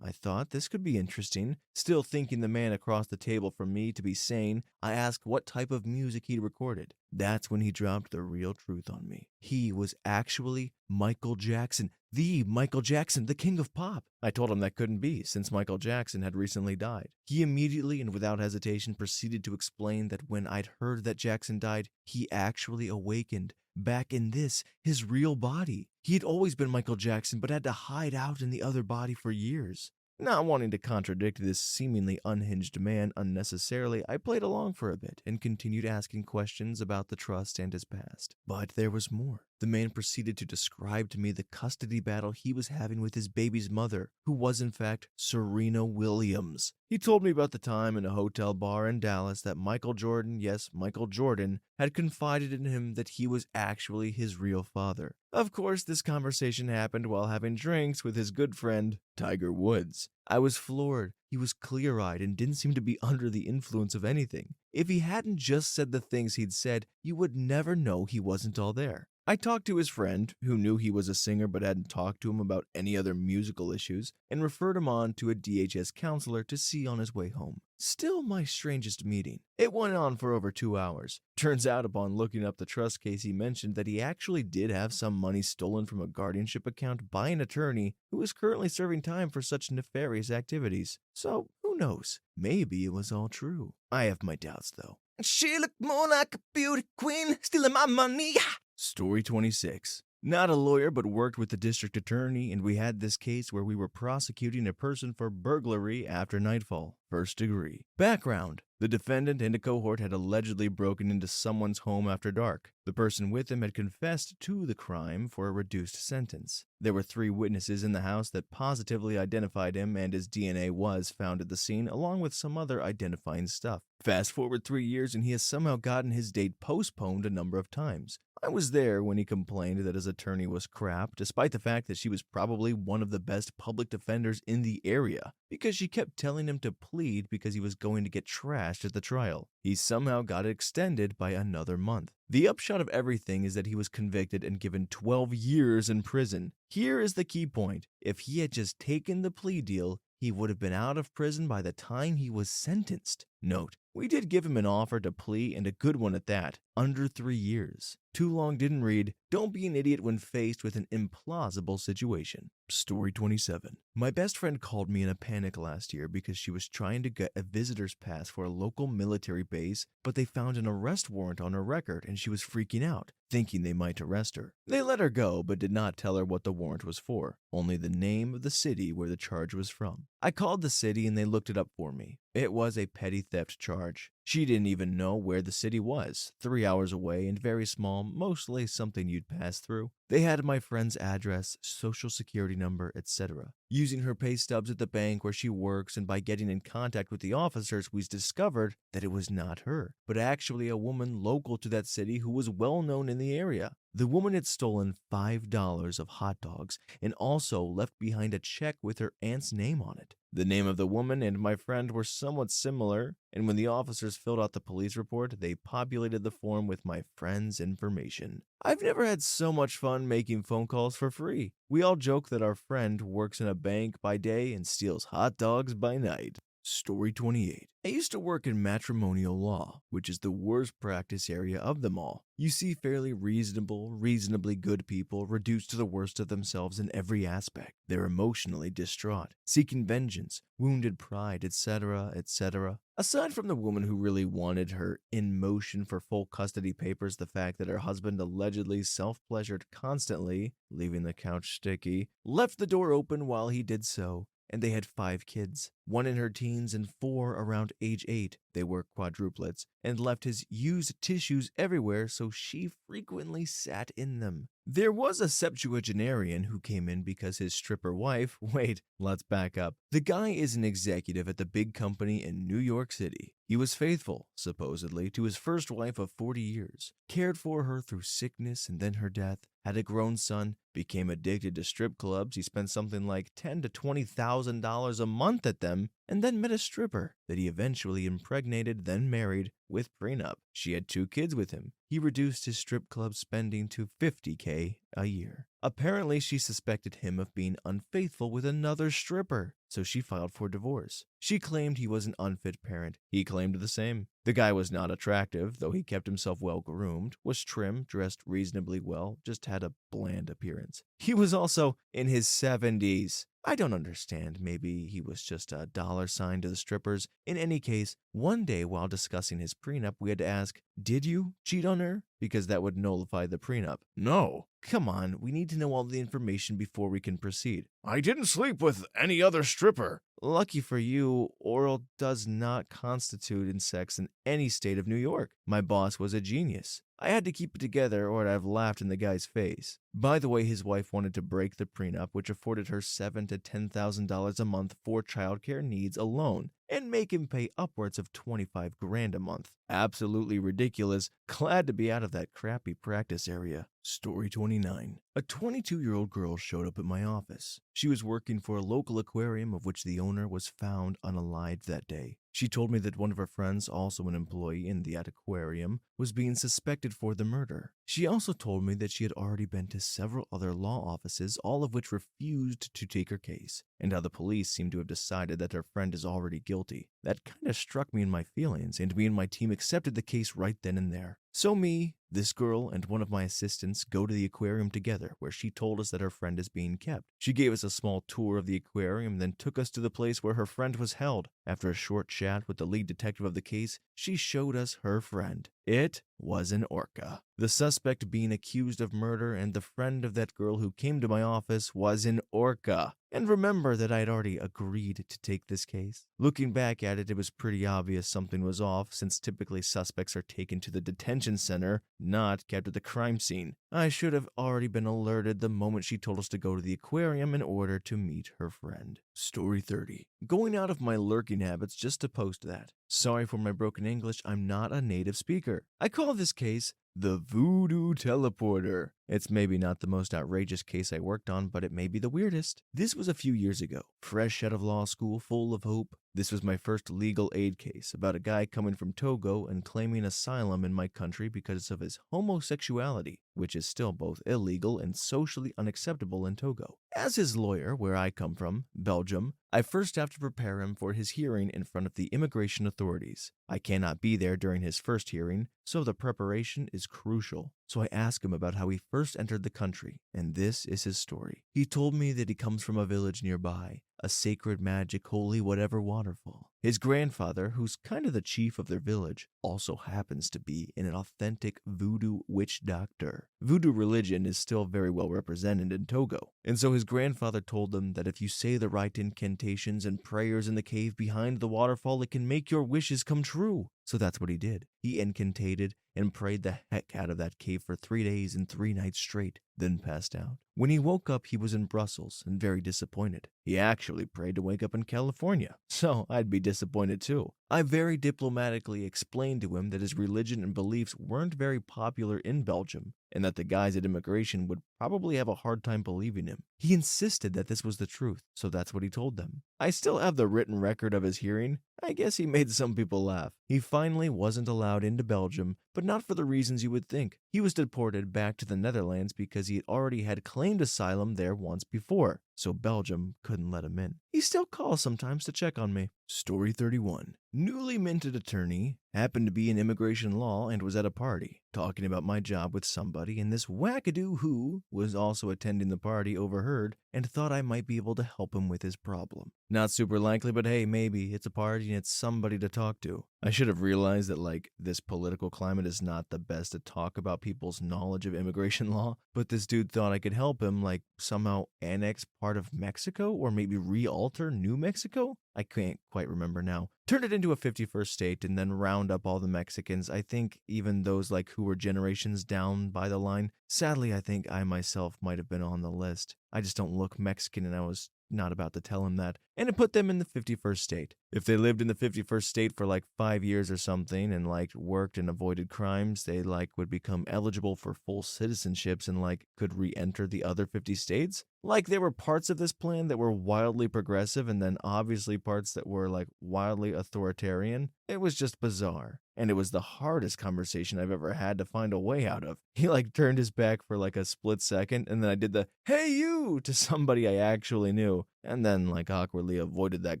I thought this could be interesting. Still thinking the man across the table from me to be sane, I asked what type of music he'd recorded. That's when he dropped the real truth on me. He was actually Michael Jackson, the king of pop. I told him that couldn't be, since Michael Jackson had recently died. He immediately and without hesitation proceeded to explain that when I'd heard that Jackson died, he actually awakened back in his real body. He had always been Michael Jackson, but had to hide out in the other body for years. Not wanting to contradict this seemingly unhinged man unnecessarily, I played along for a bit and continued asking questions about the trust and his past. But there was more. The man proceeded to describe to me the custody battle he was having with his baby's mother, who was in fact Serena Williams. He told me about the time in a hotel bar in Dallas that Michael Jordan, yes, Michael Jordan, had confided in him that he was actually his real father. Of course, this conversation happened while having drinks with his good friend, Tiger Woods. I was floored. He was clear-eyed and didn't seem to be under the influence of anything. If he hadn't just said the things he'd said, you would never know he wasn't all there. I talked to his friend, who knew he was a singer but hadn't talked to him about any other musical issues, and referred him on to a DHS counselor to see on his way home. Still my strangest meeting. It went on for over 2 hours. Turns out upon looking up the trust case, he mentioned that he actually did have some money stolen from a guardianship account by an attorney who is currently serving time for such nefarious activities. So, who knows? Maybe it was all true. I have my doubts, though. She looked more like a beauty queen, stealing my money. Story 26. Not a lawyer, but worked with the district attorney, and we had this case where we were prosecuting a person for burglary after nightfall, first degree. Background. The defendant and a cohort had allegedly broken into someone's home after dark. The person with him had confessed to the crime for a reduced sentence. There were 3 witnesses in the house that positively identified him, and his DNA was found at the scene, along with some other identifying stuff. Fast forward 3 years, and he has somehow gotten his date postponed a number of times. I was there when he complained that his attorney was crap, despite the fact that she was probably one of the best public defenders in the area, because she kept telling him to plead because he was going to get trashed at the trial. He somehow got it extended by another month. The upshot of everything is that he was convicted and given 12 years in prison. Here is the key point. If he had just taken the plea deal, he would have been out of prison by the time he was sentenced. Note, we did give him an offer to plea, and a good one at that, under 3 years. Too long didn't read. Don't be an idiot when faced with an implausible situation. Story 27. My best friend called me in a panic last year because she was trying to get a visitor's pass for a local military base, but they found an arrest warrant on her record and she was freaking out, thinking they might arrest her. They let her go, but did not tell her what the warrant was for, only the name of the city where the charge was from. I called the city and they looked it up for me. It was a petty theft charge. She didn't even know where the city was, 3 hours away and very small, mostly something you'd pass through. They had my friend's address, social security number, etc. Using her pay stubs at the bank where she works and by getting in contact with the officers, we discovered that it was not her, but actually a woman local to that city who was well known in the area. The woman had stolen $5 of hot dogs and also left behind a check with her aunt's name on it. The name of the woman and my friend were somewhat similar, and when the officers filled out the police report, they populated the form with my friend's information. I've never had so much fun making phone calls for free. We all joke that our friend works in a bank by day and steals hot dogs by night. Story 28. I used to work in matrimonial law, which is the worst practice area of them all. You see fairly reasonably good people reduced to the worst of themselves in every aspect. They're emotionally distraught, seeking vengeance, wounded pride, etc., etc. Aside from the woman who really wanted her in motion for full custody papers, the fact that her husband allegedly self-pleasured constantly, leaving the couch sticky, left the door open while he did so, and they had 5 kids, 1 in her teens and 4 around age 8. They were quadruplets, and left his used tissues everywhere, so she frequently sat in them. There was a septuagenarian who came in because his stripper wife, wait, let's back up. The guy is an executive at the big company in New York City. He was faithful, supposedly, to his first wife of 40 years, cared for her through sickness and then her death, had a grown son, became addicted to strip clubs. He spent something like $10,000 to $20,000 a month at them, and then met a stripper that he eventually impregnated, then married, with prenup. She had 2 kids with him. He reduced his strip club spending to $50K a year. Apparently, she suspected him of being unfaithful with another stripper, so she filed for divorce. She claimed he was an unfit parent. He claimed the same. The guy was not attractive, though he kept himself well groomed, was trim, dressed reasonably well, just had a bland appearance. He was also in his 70s. I don't understand, maybe he was just a dollar sign to the strippers. In any case, one day while discussing his prenup, we had to ask, did you cheat on her? Because that would nullify the prenup. No. Come on, we need to know all the information before we can proceed. I didn't sleep with any other stripper. Lucky for you, oral does not constitute in sex in any state of New York. My boss was a genius. I had to keep it together or I'd have laughed in the guy's face. By the way, his wife wanted to break the prenup, which afforded her $7,000 to $10,000 a month for childcare needs alone, and make him pay upwards of $25,000 a month. Absolutely ridiculous. Glad to be out of that crappy practice area. Story 29. A 22-year-old girl showed up at my office. She was working for a local aquarium of which the owner was found unalived that day. She told me that one of her friends, also an employee in the aquarium, was being suspected for the murder. She also told me that she had already been to several other law offices, all of which refused to take her case, and how the police seemed to have decided that her friend is already guilty. That kind of struck me in my feelings, and me and my team accepted the case right then and there. So me, this girl, and one of my assistants go to the aquarium together, where she told us that her friend is being kept. She gave us a small tour of the aquarium, then took us to the place where her friend was held. After a short chat with the lead detective of the case, she showed us her friend. It was an orca. The suspect being accused of murder and the friend of that girl who came to my office was an orca. And remember that I had already agreed to take this case. Looking back at it, it was pretty obvious something was off, since typically suspects are taken to the detention center, not kept at the crime scene. I should have already been alerted the moment she told us to go to the aquarium in order to meet her friend. Story 30. Going out of my lurking habits just to post that. Sorry for my broken English, I'm not a native speaker. I call this case the Voodoo Teleporter. It's maybe not the most outrageous case I worked on, but it may be the weirdest. This was a few years ago, fresh out of law school, full of hope. This was my first legal aid case about a guy coming from Togo and claiming asylum in my country because of his homosexuality, which is still both illegal and socially unacceptable in Togo. As his lawyer, where I come from, Belgium, I first have to prepare him for his hearing in front of the immigration authorities. I cannot be there during his first hearing, so the preparation is crucial. So I ask him about how he first entered the country, and this is his story. He told me that he comes from a village nearby, a sacred, magic, holy, whatever waterfall. His grandfather, who's kind of the chief of their village, also happens to be an authentic voodoo witch doctor. Voodoo religion is still very well represented in Togo, and so his grandfather told them that if you say the right incantations and prayers in the cave behind the waterfall, it can make your wishes come true. So that's what he did. He incantated and prayed the heck out of that cave for 3 days and 3 nights straight, then passed out. When he woke up, he was in Brussels and very disappointed. He actually prayed to wake up in California, so I'd be disappointed too. I very diplomatically explained to him that his religion and beliefs weren't very popular in Belgium, and that the guys at immigration would probably have a hard time believing him. He insisted that this was the truth, so that's what he told them. I still have the written record of his hearing. I guess he made some people laugh. He finally wasn't allowed into Belgium, but not for the reasons you would think. He was deported back to the Netherlands because he already had claimed asylum there once before, so Belgium couldn't let him in. He still calls sometimes to check on me. Story 31. Newly minted attorney, happened to be in immigration law and was at a party, talking about my job with somebody, and this wackadoo who was also attending the party overheard and thought I might be able to help him with his problem. Not super likely, but hey, maybe. It's a party and it's somebody to talk to. I should have realized that, this political climate is not the best to talk about people's knowledge of immigration law, but this dude thought I could help him, somehow annex part of Mexico or maybe re-alter New Mexico? I can't quite remember now. Turn it into a 51st state and then round up all the Mexicans. I think even those who were generations down by the line. Sadly, I think I myself might have been on the list. I just don't look Mexican and I was not about to tell him that. And it put them in the 51st state. If they lived in the 51st state for 5 years or something and worked and avoided crimes, they would become eligible for full citizenships and could re-enter the other 50 states. There were parts of this plan that were wildly progressive and then obviously parts that were wildly authoritarian. It was just bizarre. And it was the hardest conversation I've ever had to find a way out of. He turned his back for a split second, and then I did the "Hey you" to somebody I actually knew, and then awkwardly avoided that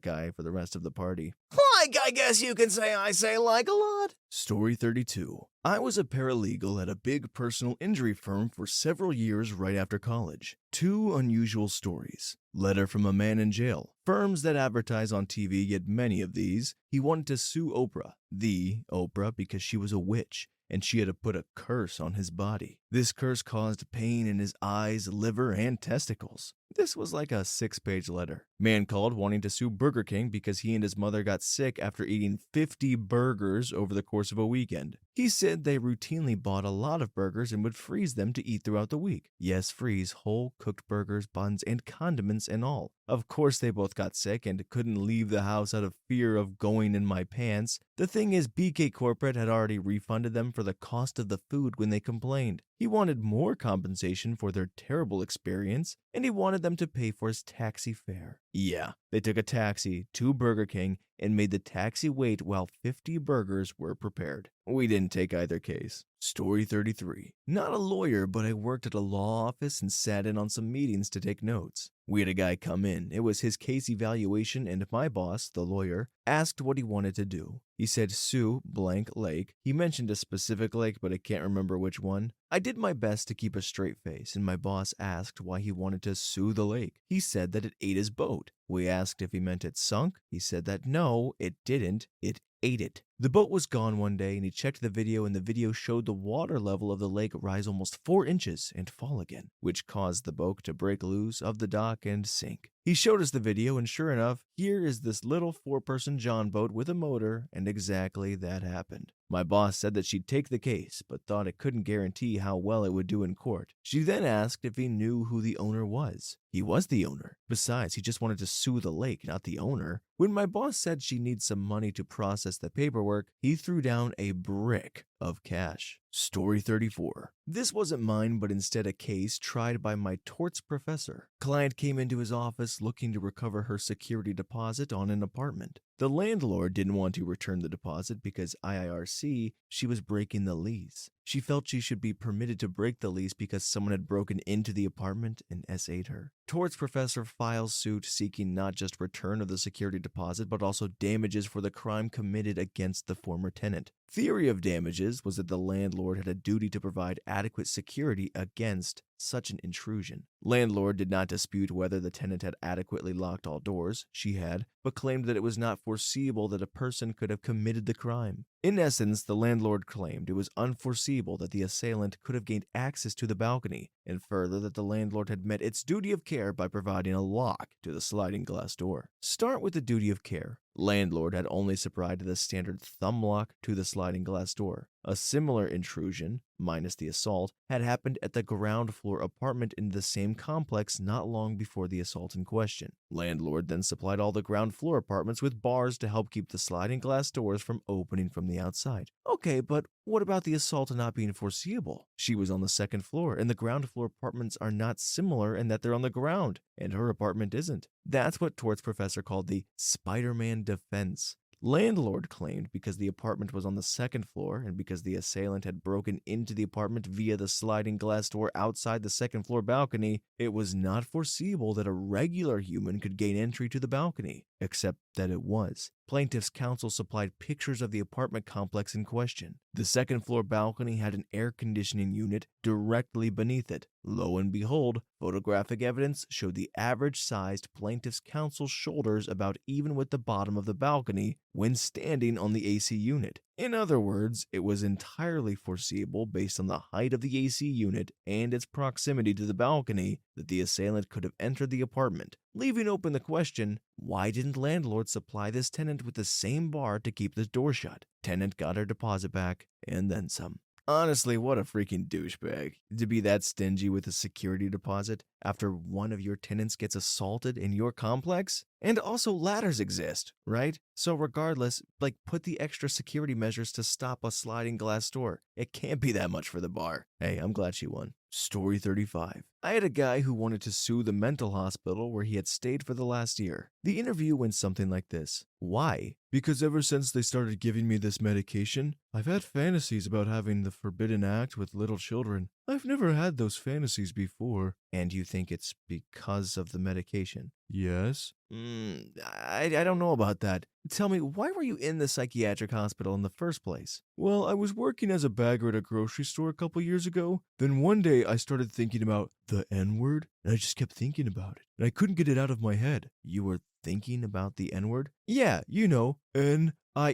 guy for the rest of the party. I guess you can say I say a lot. Story 32. I was a paralegal at a big personal injury firm for several years right after college. 2 unusual stories. Letter from a man in jail. Firms that advertise on TV get many of these. He wanted to sue Oprah, the Oprah, because she was a witch, and she had to put a curse on his body. This curse caused pain in his eyes, liver, and testicles. This was a 6-page letter. Man called wanting to sue Burger King because he and his mother got sick after eating 50 burgers over the course of a weekend. He said they routinely bought a lot of burgers and would freeze them to eat throughout the week. Yes, freeze whole cooked burgers, buns, and condiments and all. Of course they both got sick and couldn't leave the house out of fear of going in my pants. The thing is, BK Corporate had already refunded them for the cost of the food when they complained. He wanted more compensation for their terrible experience, and he wanted them to pay for his taxi fare. Yeah, they took a taxi to Burger King and made the taxi wait while 50 burgers were prepared. We didn't take either case. Story 33. Not a lawyer, but I worked at a law office and sat in on some meetings to take notes. We had a guy come in. It was his case evaluation, and my boss, the lawyer, asked what he wanted to do. He said sue blank lake. He mentioned a specific lake, but I can't remember which one. I did my best to keep a straight face, and my boss asked why he wanted to sue the lake. He said that it ate his boat. We asked if he meant it sunk. He said that no, it didn't. It ate it. The boat was gone one day, and he checked the video, and the video showed the water level of the lake rise almost 4 inches and fall again, which caused the boat to break loose of the dock and sink. He showed us the video, and sure enough, here is this little 4-person John boat with a motor, and exactly that happened. My boss said that she'd take the case, but thought it couldn't guarantee how well it would do in court. She then asked if he knew who the owner was. He was the owner. Besides, he just wanted to sue the lake, not the owner. When my boss said she needs some money to process the paperwork, he threw down a brick of cash. Story 34. This wasn't mine, but instead a case tried by my torts professor. Client came into his office looking to recover her security deposit on an apartment. The landlord didn't want to return the deposit because IIRC, she was breaking the lease. She felt she should be permitted to break the lease because someone had broken into the apartment and SA'd her. Torts professor files suit seeking not just return of the security deposit, but also damages for the crime committed against the former tenant. Theory of damages was that the landlord had a duty to provide adequate security against such an intrusion. Landlord did not dispute whether the tenant had adequately locked all doors, she had, but claimed that it was not foreseeable that a person could have committed the crime. In essence, the landlord claimed it was unforeseeable that the assailant could have gained access to the balcony, and further that the landlord had met its duty of care by providing a lock to the sliding glass door. Start with the duty of care. Landlord had only supplied the standard thumb lock to the sliding glass door. A similar intrusion, minus the assault, had happened at the ground floor apartment in the same complex not long before the assault in question. Landlord then supplied all the ground floor apartments with bars to help keep the sliding glass doors from opening from the outside. Okay, but what about the assault not being foreseeable? She was on the second floor, and the ground floor apartments are not similar in that they're on the ground, and her apartment isn't. That's what torts professor called the Spider-Man defense. Landlord claimed because the apartment was on the second floor and because the assailant had broken into the apartment via the sliding glass door outside the second floor balcony, it was not foreseeable that a regular human could gain entry to the balcony, except that it was. Plaintiff's counsel supplied pictures of the apartment complex in question. The second floor balcony had an air conditioning unit directly beneath it. Lo and behold, photographic evidence showed the average-sized plaintiff's counsel's shoulders about even with the bottom of the balcony when standing on the AC unit. In other words, it was entirely foreseeable based on the height of the AC unit and its proximity to the balcony that the assailant could have entered the apartment, leaving open the question, why didn't landlord supply this tenant with the same bar to keep the door shut? Tenant got her deposit back, and then some. Honestly, what a freaking douchebag to be that stingy with a security deposit after one of your tenants gets assaulted in your complex? And also ladders exist, right? So regardless, put the extra security measures to stop a sliding glass door. It can't be that much for the bar. Hey, I'm glad she won. Story 35. I had a guy who wanted to sue the mental hospital where he had stayed for the last year. The interview went something like this. Why? Because ever since they started giving me this medication, I've had fantasies about having the forbidden act with little children. I've never had those fantasies before. And you think it's because of the medication? Yes. I don't know about that. Tell me, why were you in the psychiatric hospital in the first place? Well, I was working as a bagger at a grocery store a couple years ago. Then one day I started thinking about the N-word, and I just kept thinking about it. And I couldn't get it out of my head. You were thinking about the N-word? Yeah, you know,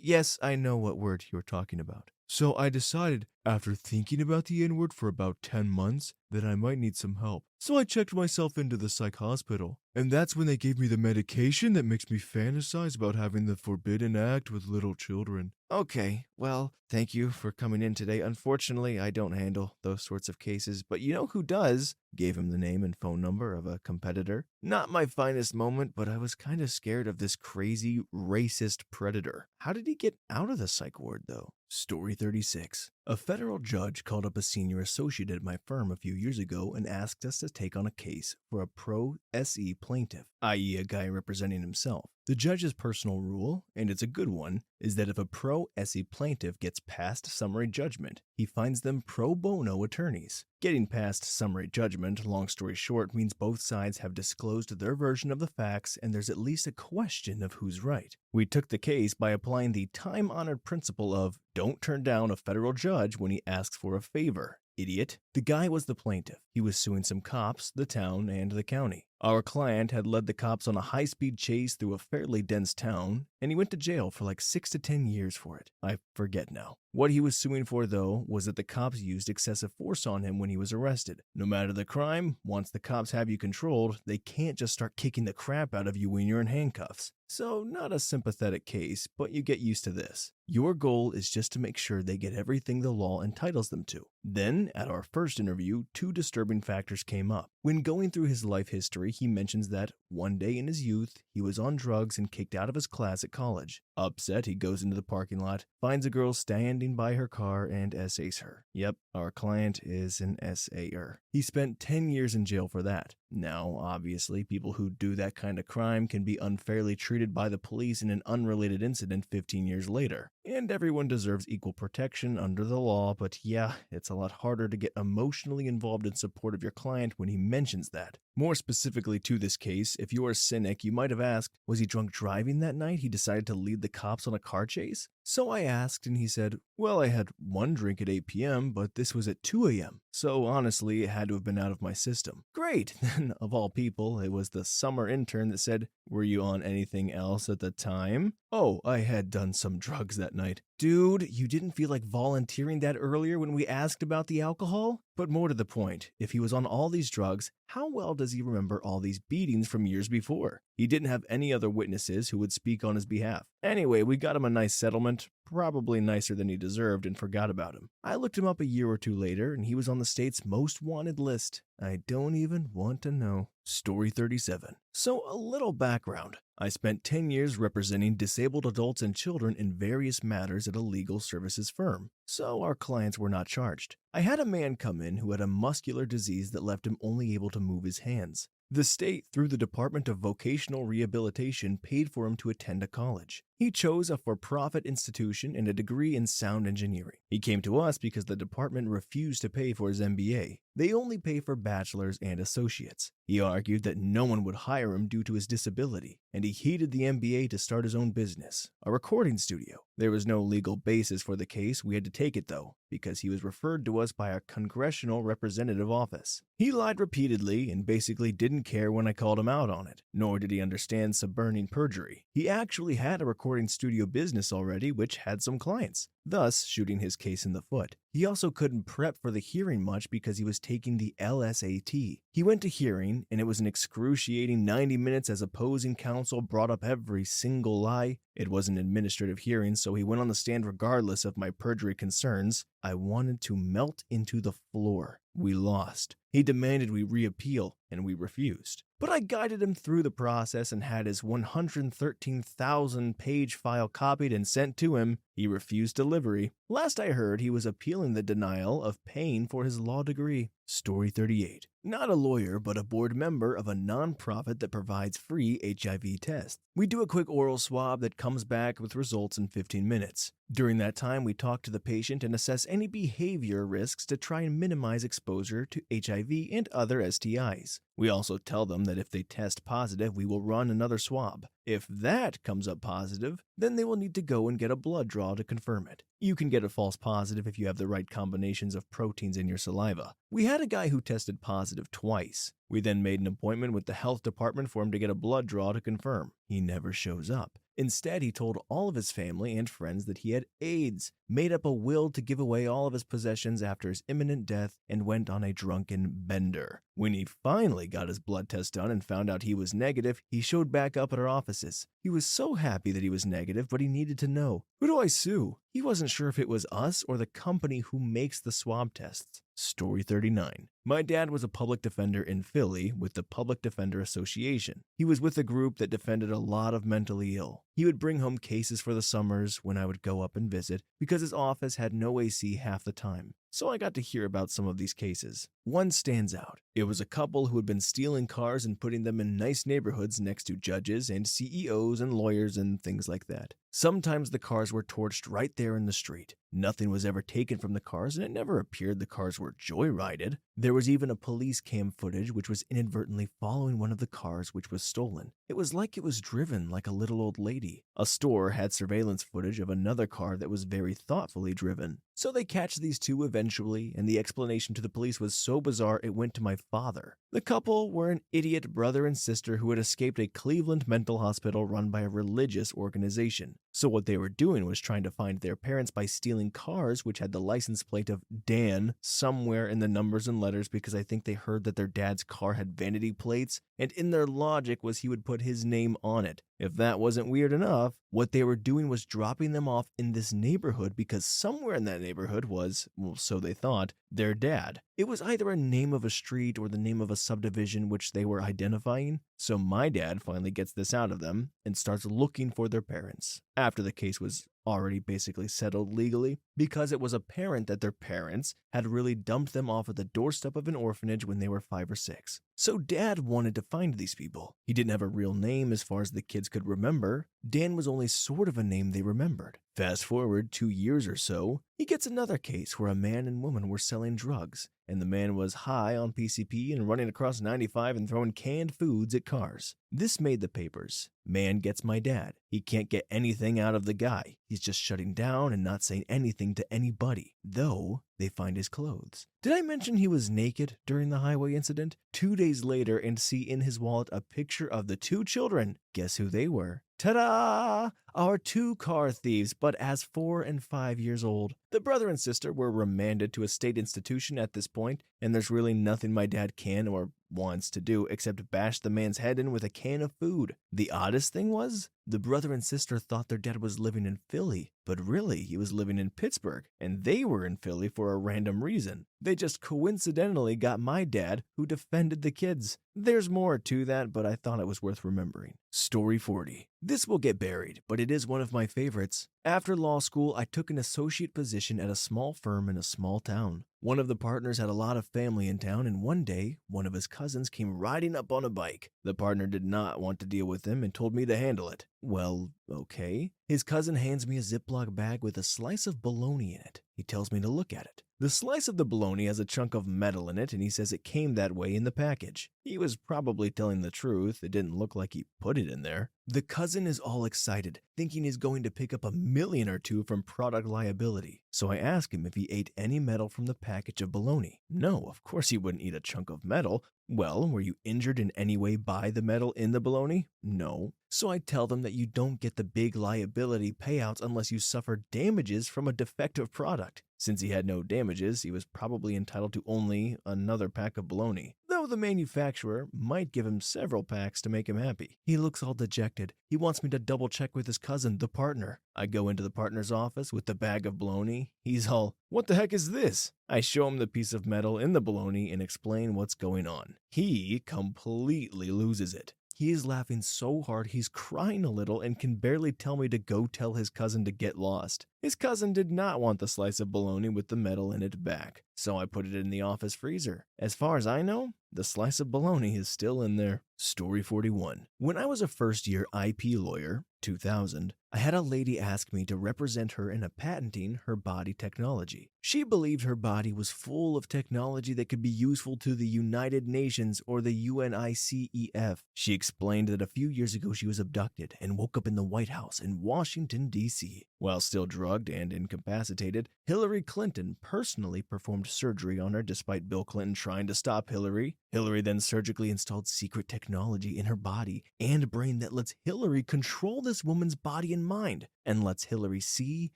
yes, I know what word you're talking about. So I decided, after thinking about the N-word for about 10 months, that I might need some help. So I checked myself into the psych hospital. And that's when they gave me the medication that makes me fantasize about having the forbidden act with little children. Okay, well, thank you for coming in today. Unfortunately, I don't handle those sorts of cases, but you know who does? Gave him the name and phone number of a competitor. Not my finest moment, but I was kind of scared of this crazy, racist predator. How did he get out of the psych ward, though? Story 36. A federal judge called up a senior associate at my firm a few years ago and asked us to take on a case for a pro-SE plaintiff, i.e. a guy representing himself. The judge's personal rule, and it's a good one, is that if a pro-SE plaintiff gets past summary judgment, he finds them pro bono attorneys. Getting past summary judgment, long story short, means both sides have disclosed their version of the facts and there's at least a question of who's right. We took the case by applying the time-honored principle of don't turn down a federal judge when he asks for a favor. Idiot. The guy was the plaintiff. He was suing some cops, the town, and the county. Our client had led the cops on a high-speed chase through a fairly dense town, and he went to jail for like 6 to 10 years for it. I forget now. What he was suing for, though, was that the cops used excessive force on him when he was arrested. No matter the crime, once the cops have you controlled, they can't just start kicking the crap out of you when you're in handcuffs. So, not a sympathetic case, but you get used to this. Your goal is just to make sure they get everything the law entitles them to. Then, at our first interview, 2 disturbing factors came up. When going through his life history, he mentions that one day in his youth, he was on drugs and kicked out of his class at college. Upset, he goes into the parking lot, finds a girl standing by her car, and essays her. Yep, our client is an SAer. He spent 10 years in jail for that. Now, obviously, people who do that kind of crime can be unfairly treated by the police in an unrelated incident 15 years later, and everyone deserves equal protection under the law, but yeah, it's a lot harder to get emotionally involved in support of your client when he mentions that. More specifically to this case, if you are a cynic, you might have asked, was he drunk driving that night he decided to lead the cops on a car chase? So I asked, and he said, well, I had one drink at 8 p.m., but this was at 2 a.m., so honestly, it had to have been out of my system. Great! Then, of all people, it was the summer intern that said, were you on anything else at the time? Oh, I had done some drugs that night. Dude, you didn't feel like volunteering that earlier when we asked about the alcohol? But more to the point, if he was on all these drugs, how well does he remember all these beatings from years before? He didn't have any other witnesses who would speak on his behalf. Anyway, we got him a nice settlement, probably nicer than he deserved, and forgot about him. I looked him up a year or two later, and he was on the state's most wanted list. I don't even want to know. Story 37. So, a little background. I spent 10 years representing disabled adults and children in various matters at a legal services firm, so our clients were not charged. I had a man come in who had a muscular disease that left him only able to move his hands. The state, through the Department of Vocational Rehabilitation, paid for him to attend a college. He chose a for-profit institution and a degree in sound engineering. He came to us because the department refused to pay for his MBA. They only pay for bachelor's and associates. He argued that no one would hire him due to his disability, and he heeded the MBA to start his own business, a recording studio. There was no legal basis for the case. We had to take it, though, because he was referred to us by our congressional representative office. He lied repeatedly and basically didn't care when I called him out on it, nor did he understand suborning perjury. He actually had a recording studio business already, which had some clients, thus shooting his case in the foot. He also couldn't prep for the hearing much because he was taking the LSAT. He went to hearing, and it was an excruciating 90 minutes as opposing counsel brought up every single lie. It was an administrative hearing, so he went on the stand regardless of my perjury concerns. I wanted to melt into the floor. We lost. He demanded we reappeal, and we refused. But I guided him through the process and had his 113,000-page file copied and sent to him. He refused delivery. Last I heard, he was appealing the denial of paying for his law degree. Story 38. Not a lawyer, but a board member of a nonprofit that provides free HIV tests. We do a quick oral swab that comes back with results in 15 minutes. During that time, we talk to the patient and assess any behavior risks to try and minimize exposure to HIV and other STIs. We also tell them that if they test positive, we will run another swab. If that comes up positive, then they will need to go and get a blood draw to confirm it. You can get a false positive if you have the right combinations of proteins in your saliva. We had a guy who tested positive twice. We then made an appointment with the health department for him to get a blood draw to confirm. He never shows up. Instead, he told all of his family and friends that he had AIDS, made up a will to give away all of his possessions after his imminent death, and went on a drunken bender. When he finally got his blood test done and found out he was negative, he showed back up at our offices. He was so happy that he was negative, but he needed to know, who do I sue? He wasn't sure if it was us or the company who makes the swab tests. Story 39. My dad was a public defender in Philly with the Public Defender Association. He was with a group that defended a lot of mentally ill. He would bring home cases for the summers when I would go up and visit because his office had no AC half the time. So I got to hear about some of these cases. One stands out. It was a couple who had been stealing cars and putting them in nice neighborhoods next to judges and CEOs and lawyers and things like that. Sometimes the cars were torched right there in the street. Nothing was ever taken from the cars, and it never appeared the cars were joyrided. There was even a police cam footage which was inadvertently following one of the cars which was stolen. It was like it was driven like a little old lady. A store had surveillance footage of another car that was very thoughtfully driven. So they catch these two eventually, and the explanation to the police was so bizarre it went to my father. The couple were an idiot brother and sister who had escaped a Cleveland mental hospital run by a religious organization. So what they were doing was trying to find their parents by stealing cars which had the license plate of Dan somewhere in the numbers and letters because I think they heard that their dad's car had vanity plates, and in their logic was he would put his name on it. If that wasn't weird enough, what they were doing was dropping them off in this neighborhood because somewhere in that neighborhood was, well, so they thought, their dad. It was either a name of a street or the name of a subdivision which they were identifying. So my dad finally gets this out of them and starts looking for their parents. After the case was already basically settled legally, because it was apparent that their parents had really dumped them off at the doorstep of an orphanage when they were 5 or 6. So Dad wanted to find these people. He didn't have a real name as far as the kids could remember. Dan was only sort of a name they remembered. Fast forward 2 years or so, he gets another case where a man and woman were selling drugs, and the man was high on PCP and running across 95 and throwing canned foods at cars. This made the papers. Man gets my dad. He can't get anything out of the guy. He's just shutting down and not saying anything to anybody, though they find his clothes. Did I mention he was naked during the highway incident? 2 days later, and see in his wallet a picture of the 2 children. Guess who they were? Ta-da! Our 2 car thieves, but as 4 and 5 years old. The brother and sister were remanded to a state institution at this point, and there's really nothing my dad can or wants to do except bash the man's head in with a can of food. The oddest thing was, the brother and sister thought their dad was living in Philly, but really he was living in Pittsburgh, and they were in Philly for a random reason. They just coincidentally got my dad, who defended the kids. There's more to that, but I thought it was worth remembering. Story 40. This will get buried, but it is one of my favorites. After law school, I took an associate position at a small firm in a small town. One of the partners had a lot of family in town, and one day, one of his cousins came riding up on a bike. The partner did not want to deal with him and told me to handle it. Well, okay. His cousin hands me a Ziploc bag with a slice of bologna in it. He tells me to look at it. The slice of the bologna has a chunk of metal in it, and he says it came that way in the package. He was probably telling the truth. It didn't look like he put it in there. The cousin is all excited, thinking he's going to pick up $1 million or $2 from product liability. So I ask him if he ate any metal from the package of bologna. No, of course he wouldn't eat a chunk of metal. Well, were you injured in any way by the metal in the bologna? No. So I tell them that you don't get the big liability payouts unless you suffer damages from a defective product. Since he had no damages, he was probably entitled to only another pack of bologna, though the manufacturer might give him several packs to make him happy. He looks all dejected. He wants me to double check with his cousin, the partner. I go into the partner's office with the bag of bologna. He's all, "What the heck is this?" I show him the piece of metal in the bologna and explain what's going on. He completely loses it. He is laughing so hard he's crying a little and can barely tell me to go tell his cousin to get lost. His cousin did not want the slice of bologna with the metal in it back, so I put it in the office freezer. As far as I know, the slice of bologna is still in there. Story 41. When I was a first-year IP lawyer, 2000, I had a lady ask me to represent her in a patenting her body technology. She believed her body was full of technology that could be useful to the United Nations or the UNICEF. She explained that a few years ago she was abducted and woke up in the White House in Washington, D.C. While still drugged and incapacitated, Hillary Clinton personally performed surgery on her despite Bill Clinton trying to stop Hillary. Hillary then surgically installed secret technology in her body and brain that lets Hillary control this woman's body and mind, and lets Hillary see,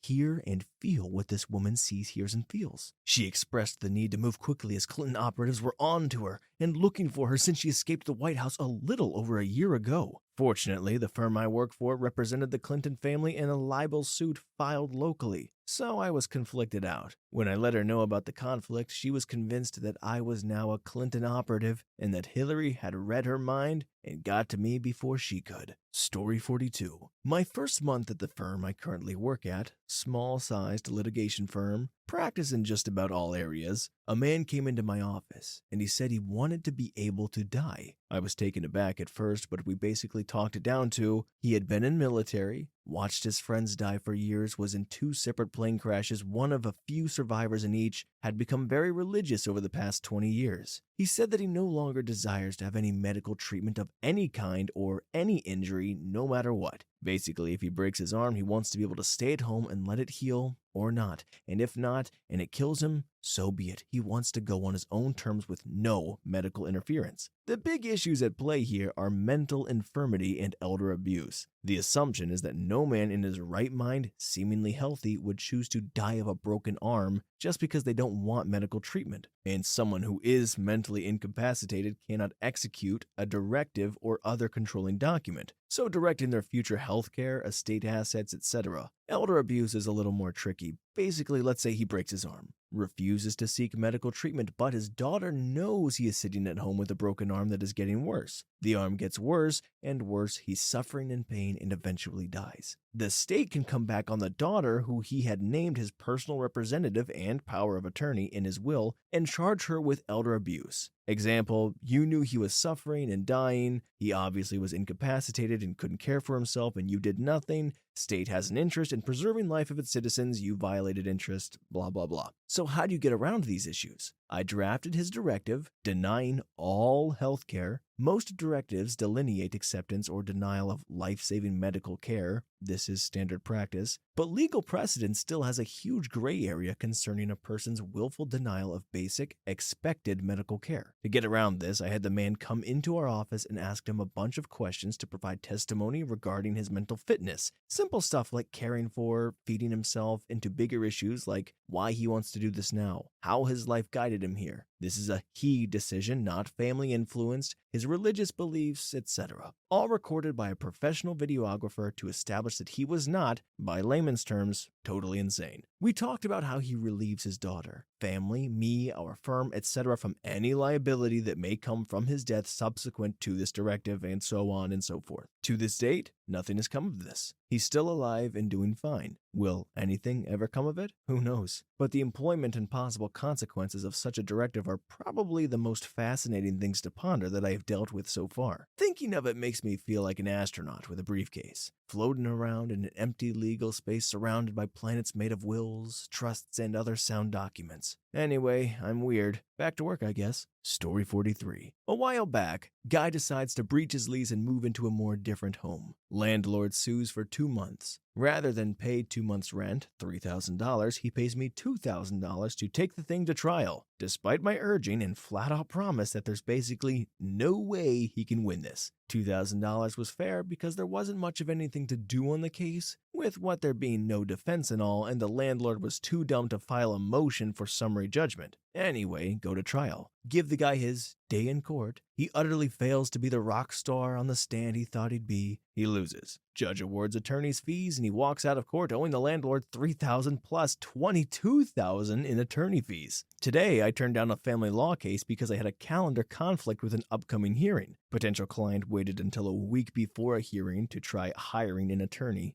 hear, and feel what this woman sees, hears, and feels. She expressed the need to move quickly as Clinton operatives were on to her and looking for her since she escaped the White House a little over a year ago. Fortunately, the firm I work for represented the Clinton family in a libel suit filed locally, so I was conflicted out. When I let her know about the conflict, she was convinced that I was now a Clinton operative and that Hillary had read her mind and got to me before she could. Story 42. My first month at the firm I currently work at, small-sized litigation firm, practice in just about all areas, a man came into my office and he said he wanted to be able to die. I was taken aback at first, but we basically talked it down to he had been in military, watched his friends die for years, was in 2 separate plane crashes, one of a few survivors in each, had become very religious over the past 20 years. He said that he no longer desires to have any medical treatment of any kind or any injury, no matter what. Basically, if he breaks his arm, he wants to be able to stay at home and let it heal, or not. And if not, and it kills him, so be it. He wants to go on his own terms with no medical interference. The big issues at play here are mental infirmity and elder abuse. The assumption is that no man in his right mind, seemingly healthy, would choose to die of a broken arm just because they don't want medical treatment. And someone who is mentally incapacitated cannot execute a directive or other controlling document, so directing their future health care, estate assets, etc. Elder abuse is a little more tricky. Basically, let's say he breaks his arm, refuses to seek medical treatment, but his daughter knows he is sitting at home with a broken arm that is getting worse. The arm gets worse and worse, he's suffering in pain and eventually dies. The state can come back on the daughter, who he had named his personal representative and power of attorney in his will, and charge her with elder abuse. Example, you knew he was suffering and dying, he obviously was incapacitated and couldn't care for himself, and you did nothing. State has an interest in preserving life of its citizens, you violated interest, blah blah blah. So how do you get around these issues? I drafted his directive, denying all health care. Most directives delineate acceptance or denial of life-saving medical care. This is standard practice. But legal precedent still has a huge gray area concerning a person's willful denial of basic, expected medical care. To get around this, I had the man come into our office and asked him a bunch of questions to provide testimony regarding his mental fitness. Simple stuff like caring for, feeding himself, into bigger issues like why he wants to do this now, how his life guided him here. This is a he decision, not family influenced, his religious beliefs, etc. All recorded by a professional videographer to establish that he was not, by layman's terms, totally insane. We talked about how he relieves his daughter, family, me, our firm, etc. from any liability that may come from his death subsequent to this directive, and so on and so forth. To this date, nothing has come of this. He's still alive and doing fine. Will anything ever come of it? Who knows? But the employment and possible consequences of such a directive are probably the most fascinating things to ponder that I have dealt with so far. Thinking of it makes me feel like an astronaut with a briefcase, floating around in an empty legal space surrounded by planets made of wills, trusts, and other sound documents. Anyway, I'm weird. Back to work, I guess. Story 43. A while back, guy decides to breach his lease and move into a more different home. Landlord sues for 2 months. Rather than pay 2 months' rent, $3,000, he pays me $2,000 to take the thing to trial, despite my urging and flat-out promise that there's basically no way he can win this. $2,000 was fair because there wasn't much of anything to do on the case, with what there being no defense and all, and the landlord was too dumb to file a motion for summary judgment. Anyway, go to trial. Give the guy his day in court. He utterly fails to be the rock star on the stand he thought he'd be. He loses. Judge awards attorney's fees, and he walks out of court owing the landlord $3,000 plus $22,000 in attorney fees. Today, I turned down a family law case because I had a calendar conflict with an upcoming hearing. Potential client waited until a week before a hearing to try hiring an attorney.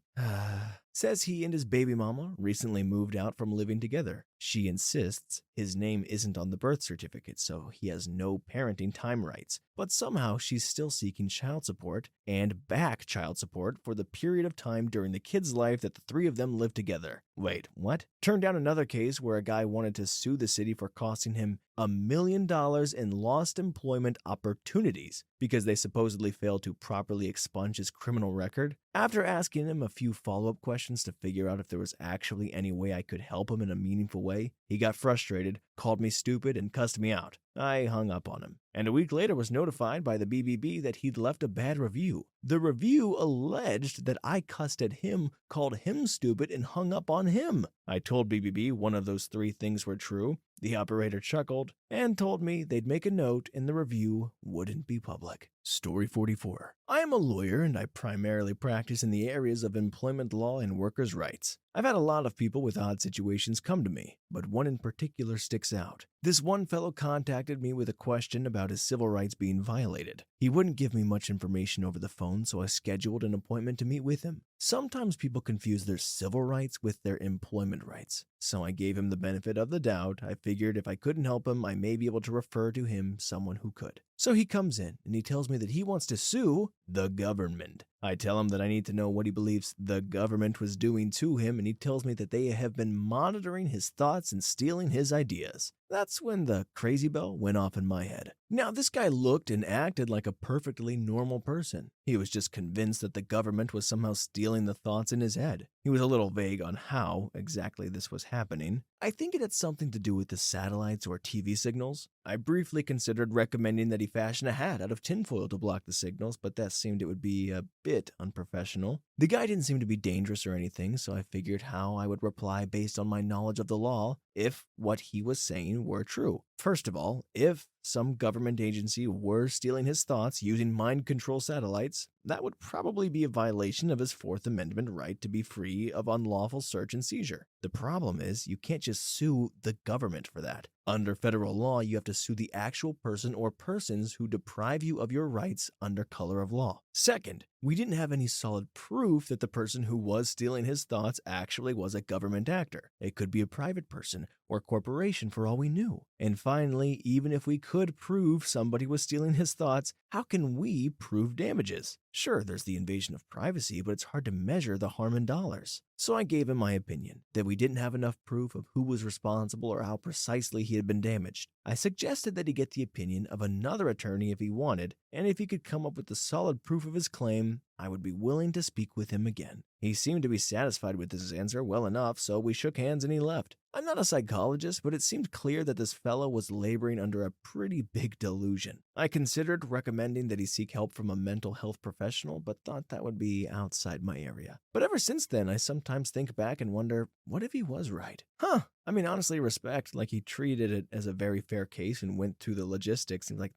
Says he and his baby mama recently moved out from living together. She insists his name isn't on the birth certificate, so he has no parenting time rights. But somehow she's still seeking child support and back child support for the period of time during the kid's life that the three of them lived together. Wait, what? Turned down another case where a guy wanted to sue the city for costing him $1 million in lost employment opportunities because they supposedly failed to properly expunge his criminal record. After asking him a few follow-up questions to figure out if there was actually any way I could help him in a meaningful way, he got frustrated, called me stupid, and cussed me out. I hung up on him, and a week later was notified by the BBB that he'd left a bad review. The review alleged that I cussed at him, called him stupid, and hung up on him. I told BBB one of those 3 things were true. The operator chuckled and told me they'd make a note and the review wouldn't be public. Story 44. I am a lawyer and I primarily practice in the areas of employment law and workers' rights. I've had a lot of people with odd situations come to me, but one in particular sticks out. This one fellow contacted me with a question about his civil rights being violated. He wouldn't give me much information over the phone, so I scheduled an appointment to meet with him. Sometimes people confuse their civil rights with their employment rights, so I gave him the benefit of the doubt. I figured if I couldn't help him, I may be able to refer to him someone who could. So he comes in and he tells me that he wants to sue the government. I tell him that I need to know what he believes the government was doing to him, and he tells me that they have been monitoring his thoughts and stealing his ideas. That's when the crazy bell went off in my head. Now, this guy looked and acted like a perfectly normal person. He was just convinced that the government was somehow stealing the thoughts in his head. He was a little vague on how exactly this was happening. I think it had something to do with the satellites or TV signals. I briefly considered recommending that he fashion a hat out of tinfoil to block the signals, but that seemed it would be a bit unprofessional. The guy didn't seem to be dangerous or anything, so I figured how I would reply based on my knowledge of the law if what he was saying were true. First of all, if some government agency were stealing his thoughts using mind control satellites, that would probably be a violation of his Fourth Amendment right to be free of unlawful search and seizure. The problem is, you can't just sue the government for that. Under federal law, you have to sue the actual person or persons who deprive you of your rights under color of law. Second, we didn't have any solid proof that the person who was stealing his thoughts actually was a government actor. It could be a private person or corporation for all we knew. And finally, even if we could prove somebody was stealing his thoughts, how can we prove damages? Sure, there's the invasion of privacy, but it's hard to measure the harm in dollars. So I gave him my opinion, that we didn't have enough proof of who was responsible or how precisely he had been damaged. I suggested that he get the opinion of another attorney if he wanted, and if he could come up with the solid proof of his claim, I would be willing to speak with him again. He seemed to be satisfied with his answer well enough, so we shook hands and he left. I'm not a psychologist, but it seemed clear that this fellow was laboring under a pretty big delusion. I considered recommending that he seek help from a mental health professional, but thought that would be outside my area. But ever since then, I sometimes think back and wonder, what if he was right? I mean, honestly, respect, like he treated it as a very fair case and went through the logistics and like,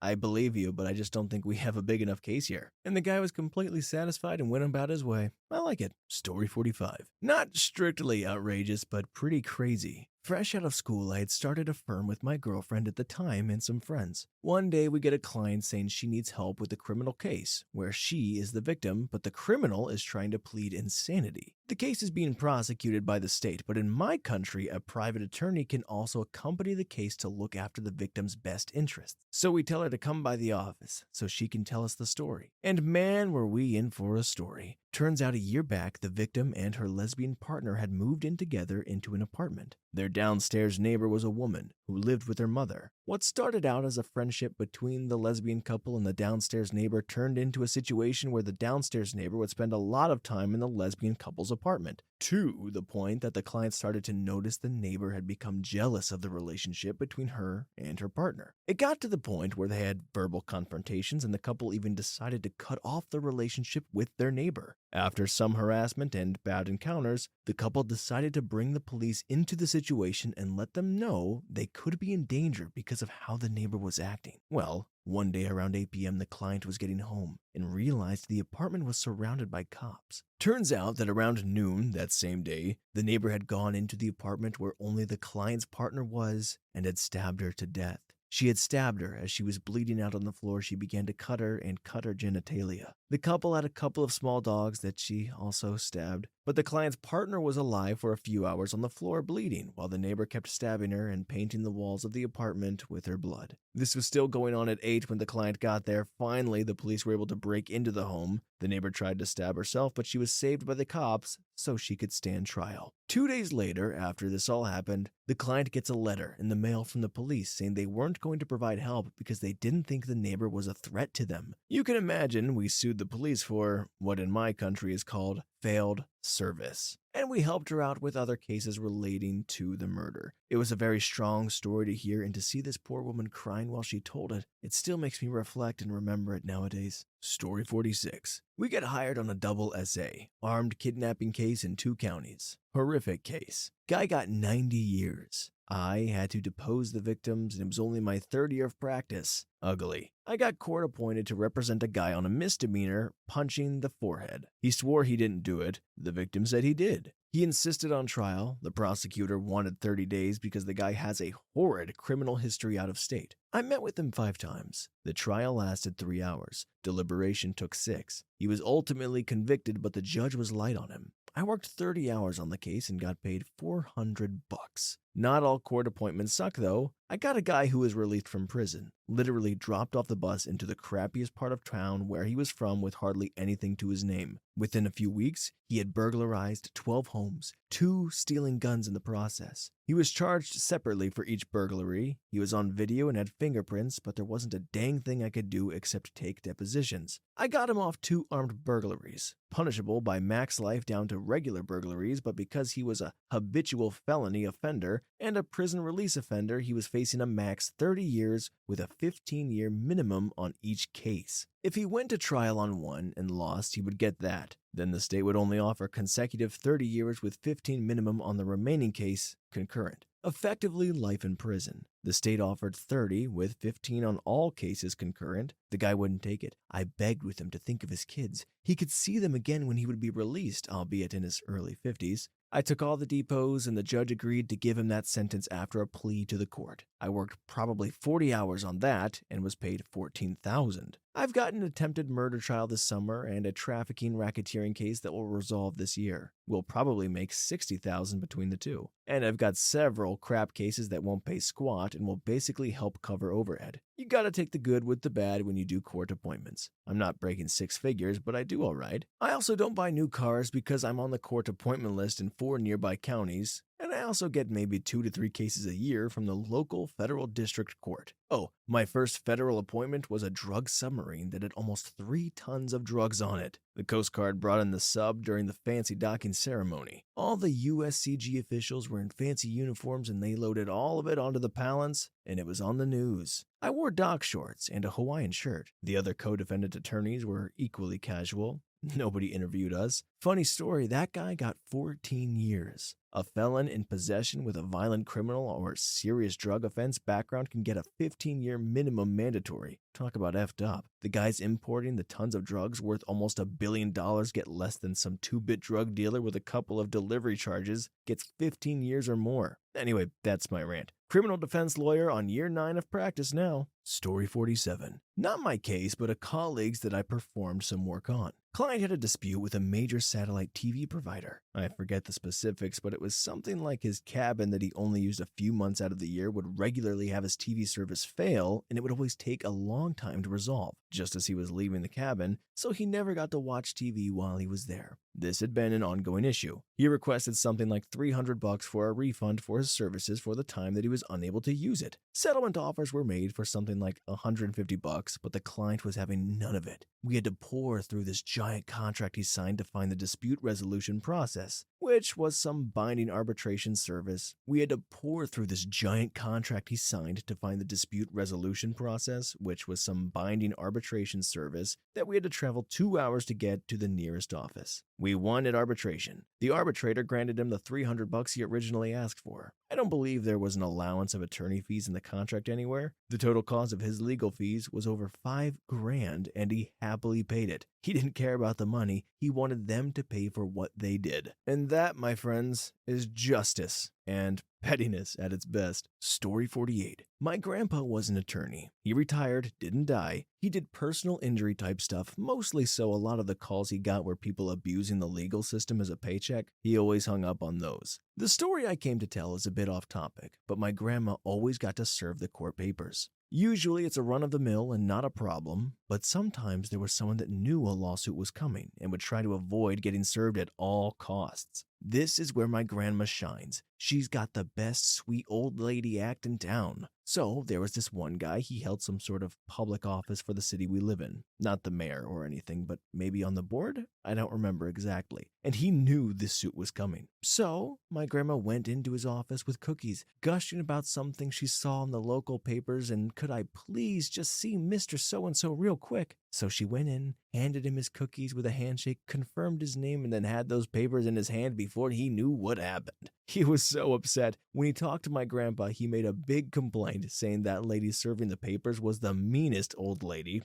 I believe you, but I just don't think we have a big enough case here. And the guy was completely satisfied and went about his way. I like it. Story 45. Not strictly outrageous, but pretty crazy. Fresh out of school, I had started a firm with my girlfriend at the time and some friends. One day, we get a client saying she needs help with a criminal case, where she is the victim, but the criminal is trying to plead insanity. The case is being prosecuted by the state, but in my country, a private attorney can also accompany the case to look after the victim's best interests. So we tell her to come by the office so she can tell us the story. And man, were we in for a story. Turns out a year back, the victim and her lesbian partner had moved in together into an apartment. Their downstairs neighbor was a woman who lived with her mother. What started out as a friendship between the lesbian couple and the downstairs neighbor turned into a situation where the downstairs neighbor would spend a lot of time in the lesbian couple's apartment, to the point that the client started to notice the neighbor had become jealous of the relationship between her and her partner. It got to the point where they had verbal confrontations and the couple even decided to cut off the relationship with their neighbor. After some harassment and bad encounters, the couple decided to bring the police into the situation and let them know they could be in danger because of how the neighbor was acting. Well, one day around 8 p.m., the client was getting home and realized the apartment was surrounded by cops. Turns out that around noon that same day, the neighbor had gone into the apartment where only the client's partner was and had stabbed her to death. She had stabbed her. As she was bleeding out on the floor, she began to cut her genitalia. The couple had a couple of small dogs that she also stabbed, but the client's partner was alive for a few hours on the floor bleeding, while the neighbor kept stabbing her and painting the walls of the apartment with her blood. This was still going on at 8 when the client got there. Finally, the police were able to break into the home. The neighbor tried to stab herself, but she was saved by the cops so she could stand trial. 2 days later, after this all happened, the client gets a letter in the mail from the police saying they weren't going to provide help because they didn't think the neighbor was a threat to them. You can imagine we sued the police for what in my country is called failed service. And we helped her out with other cases relating to the murder. It was a very strong story to hear, and to see this poor woman crying while she told it, it still makes me reflect and remember it nowadays. Story 46. We get hired on a double SA, armed kidnapping case in 2 counties. Horrific case. Guy got 90 years. I had to depose the victims, and it was only my 3rd year of practice. Ugly. I got court appointed to represent a guy on a misdemeanor punching the forehead. He swore he didn't do it. The victim said he did. He insisted on trial. The prosecutor wanted 30 days because the guy has a horrid criminal history out of state. I met with him 5 times. The trial lasted 3 hours. Deliberation took 6. He was ultimately convicted, but the judge was light on him. I worked 30 hours on the case and got paid $400. Not all court appointments suck, though. I got a guy who was released from prison, literally dropped off the bus into the crappiest part of town where he was from with hardly anything to his name. Within a few weeks, he had burglarized 12 homes, 2 stealing guns in the process. He was charged separately for each burglary. He was on video and had fingerprints, but there wasn't a dang thing I could do except take depositions. I got him off 2 armed burglaries, punishable by max life down to regular burglaries, but because he was a habitual felony offender, and a prison release offender, he was facing a max 30 years with a 15-year minimum on each case. If he went to trial on one and lost, he would get that. Then the state would only offer consecutive 30 years with 15 minimum on the remaining case concurrent. Effectively life in prison. The state offered 30 with 15 on all cases concurrent. The guy wouldn't take it. I begged with him to think of his kids. He could see them again when he would be released, albeit in his early 50s. I took all the depots and the judge agreed to give him that sentence after a plea to the court. I worked probably 40 hours on that and was paid $14,000. I've got an attempted murder trial this summer and a trafficking racketeering case that will resolve this year. We'll probably make $60,000 between the two. And I've got several crap cases that won't pay squat and will basically help cover overhead. You gotta take the good with the bad when you do court appointments. I'm not breaking six figures, but I do all right. I also don't buy new cars because I'm on the court appointment list in 4 nearby counties, and I also get maybe 2 to 3 cases a year from the local federal district court. Oh, my first federal appointment was a drug submarine that had almost 3 tons of drugs on it. The Coast Guard brought in the sub during the fancy docking ceremony. All the USCG officials were in fancy uniforms and they loaded all of it onto the pallets, and it was on the news. I wore dock shorts and a Hawaiian shirt. The other co-defendant attorneys were equally casual. Nobody interviewed us. Funny story, that guy got 14 years. A felon in possession with a violent criminal or serious drug offense background can get a 15-year minimum mandatory. Talk about effed up. The guys importing the tons of drugs worth almost $1 billion get less than some 2-bit drug dealer with a couple of delivery charges gets 15 years or more. Anyway, that's my rant. Criminal defense lawyer on year 9 of practice now. Story 47. Not my case, but a colleague's that I performed some work on. Client had a dispute with a major satellite TV provider. I forget the specifics, but it was something like his cabin that he only used a few months out of the year would regularly have his TV service fail, and it would always take a long time to resolve, just as he was leaving the cabin, so he never got to watch TV while he was there. This had been an ongoing issue. He requested something like $300 for a refund for his services for the time that he was unable to use it. Settlement offers were made for something like $150, but the client was having none of it. We had to pour through this giant contract he signed to find the dispute resolution process, which was some binding arbitration service. We had to pour through this giant contract he signed to find the dispute resolution process, which was some binding arbitration service that we had to travel 2 hours to get to the nearest office. We won at arbitration. The arbitrator granted him the $300 he originally asked for. I don't believe there was an allowance of attorney fees in the contract anywhere. The total cost of his legal fees was over $5,000 and he happily paid it. He didn't care about the money. He wanted them to pay for what they did. And that, my friends, is justice and pettiness at its best. Story 48. My grandpa was an attorney. He retired, didn't die. He did personal injury type stuff, mostly so a lot of the calls he got were people abusing the legal system as a paycheck. He always hung up on those. The story I came to tell is a bit off topic, but my grandma always got to serve the court papers. Usually it's a run-of-the-mill and not a problem, but sometimes there was someone that knew a lawsuit was coming and would try to avoid getting served at all costs. This is where my grandma shines. She's got the best sweet old lady act in town. So there was this one guy, he held some sort of public office for the city we live in. Not the mayor or anything, but maybe on the board? I don't remember exactly. And he knew this suit was coming. So my grandma went into his office with cookies, gushing about something she saw in the local papers and could I please just see Mr. So-and-so real quick. So she went in, handed him his cookies with a handshake, confirmed his name, and then had those papers in his hand before he knew what happened. He was so upset. When he talked to my grandpa, he made a big complaint, saying that lady serving the papers was the meanest old lady,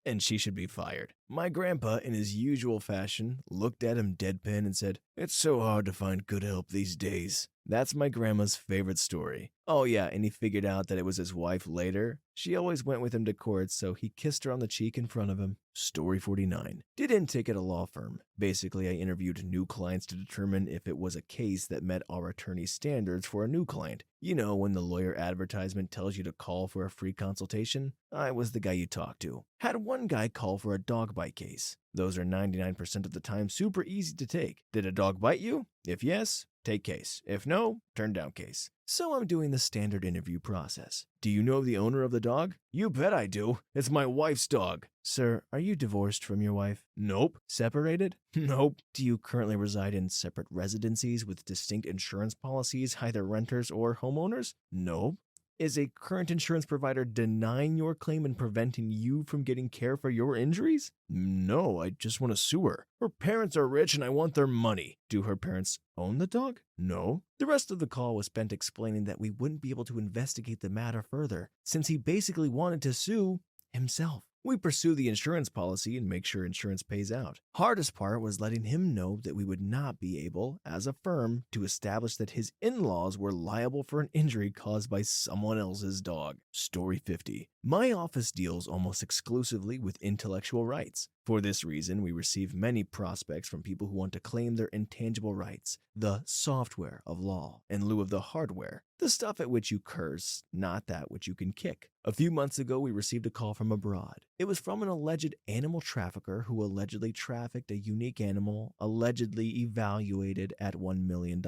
and she should be fired. My grandpa, in his usual fashion, looked at him deadpan and said, "It's so hard to find good help these days." That's my grandma's favorite story. Oh yeah, and he figured out that it was his wife later. She always went with him to court, so he kissed her on the cheek in front of him. Story 49. Did intake at a law firm. Basically, I interviewed new clients to determine if it was a case that met our attorney's standards for a new client. You know, when the lawyer advertisement tells you to call for a free consultation? I was the guy you talk to. Had one guy call for a dog bite case. Those are 99% of the time super easy to take. Did a dog bite you? If yes, take case. If no, turn down case. So I'm doing the standard interview process. Do you know the owner of the dog? You bet I do. It's my wife's dog. Sir, are you divorced from your wife? Nope. Separated? Nope. Do you currently reside in separate residencies with distinct insurance policies, either renters or homeowners? Nope. Is a current insurance provider denying your claim and preventing you from getting care for your injuries? No, I just want to sue her. Her parents are rich and I want their money. Do her parents own the dog? No. The rest of the call was spent explaining that we wouldn't be able to investigate the matter further, since he basically wanted to sue himself. We pursue the insurance policy and make sure insurance pays out. Hardest part was letting him know that we would not be able, as a firm, to establish that his in-laws were liable for an injury caused by someone else's dog. Story 50. My office deals almost exclusively with intellectual rights. For this reason, we receive many prospects from people who want to claim their intangible rights, the software of law, in lieu of the hardware, the stuff at which you curse, not that which you can kick. A few months ago, we received a call from abroad. It was from an alleged animal trafficker who allegedly trafficked a unique animal, allegedly evaluated at $1 million.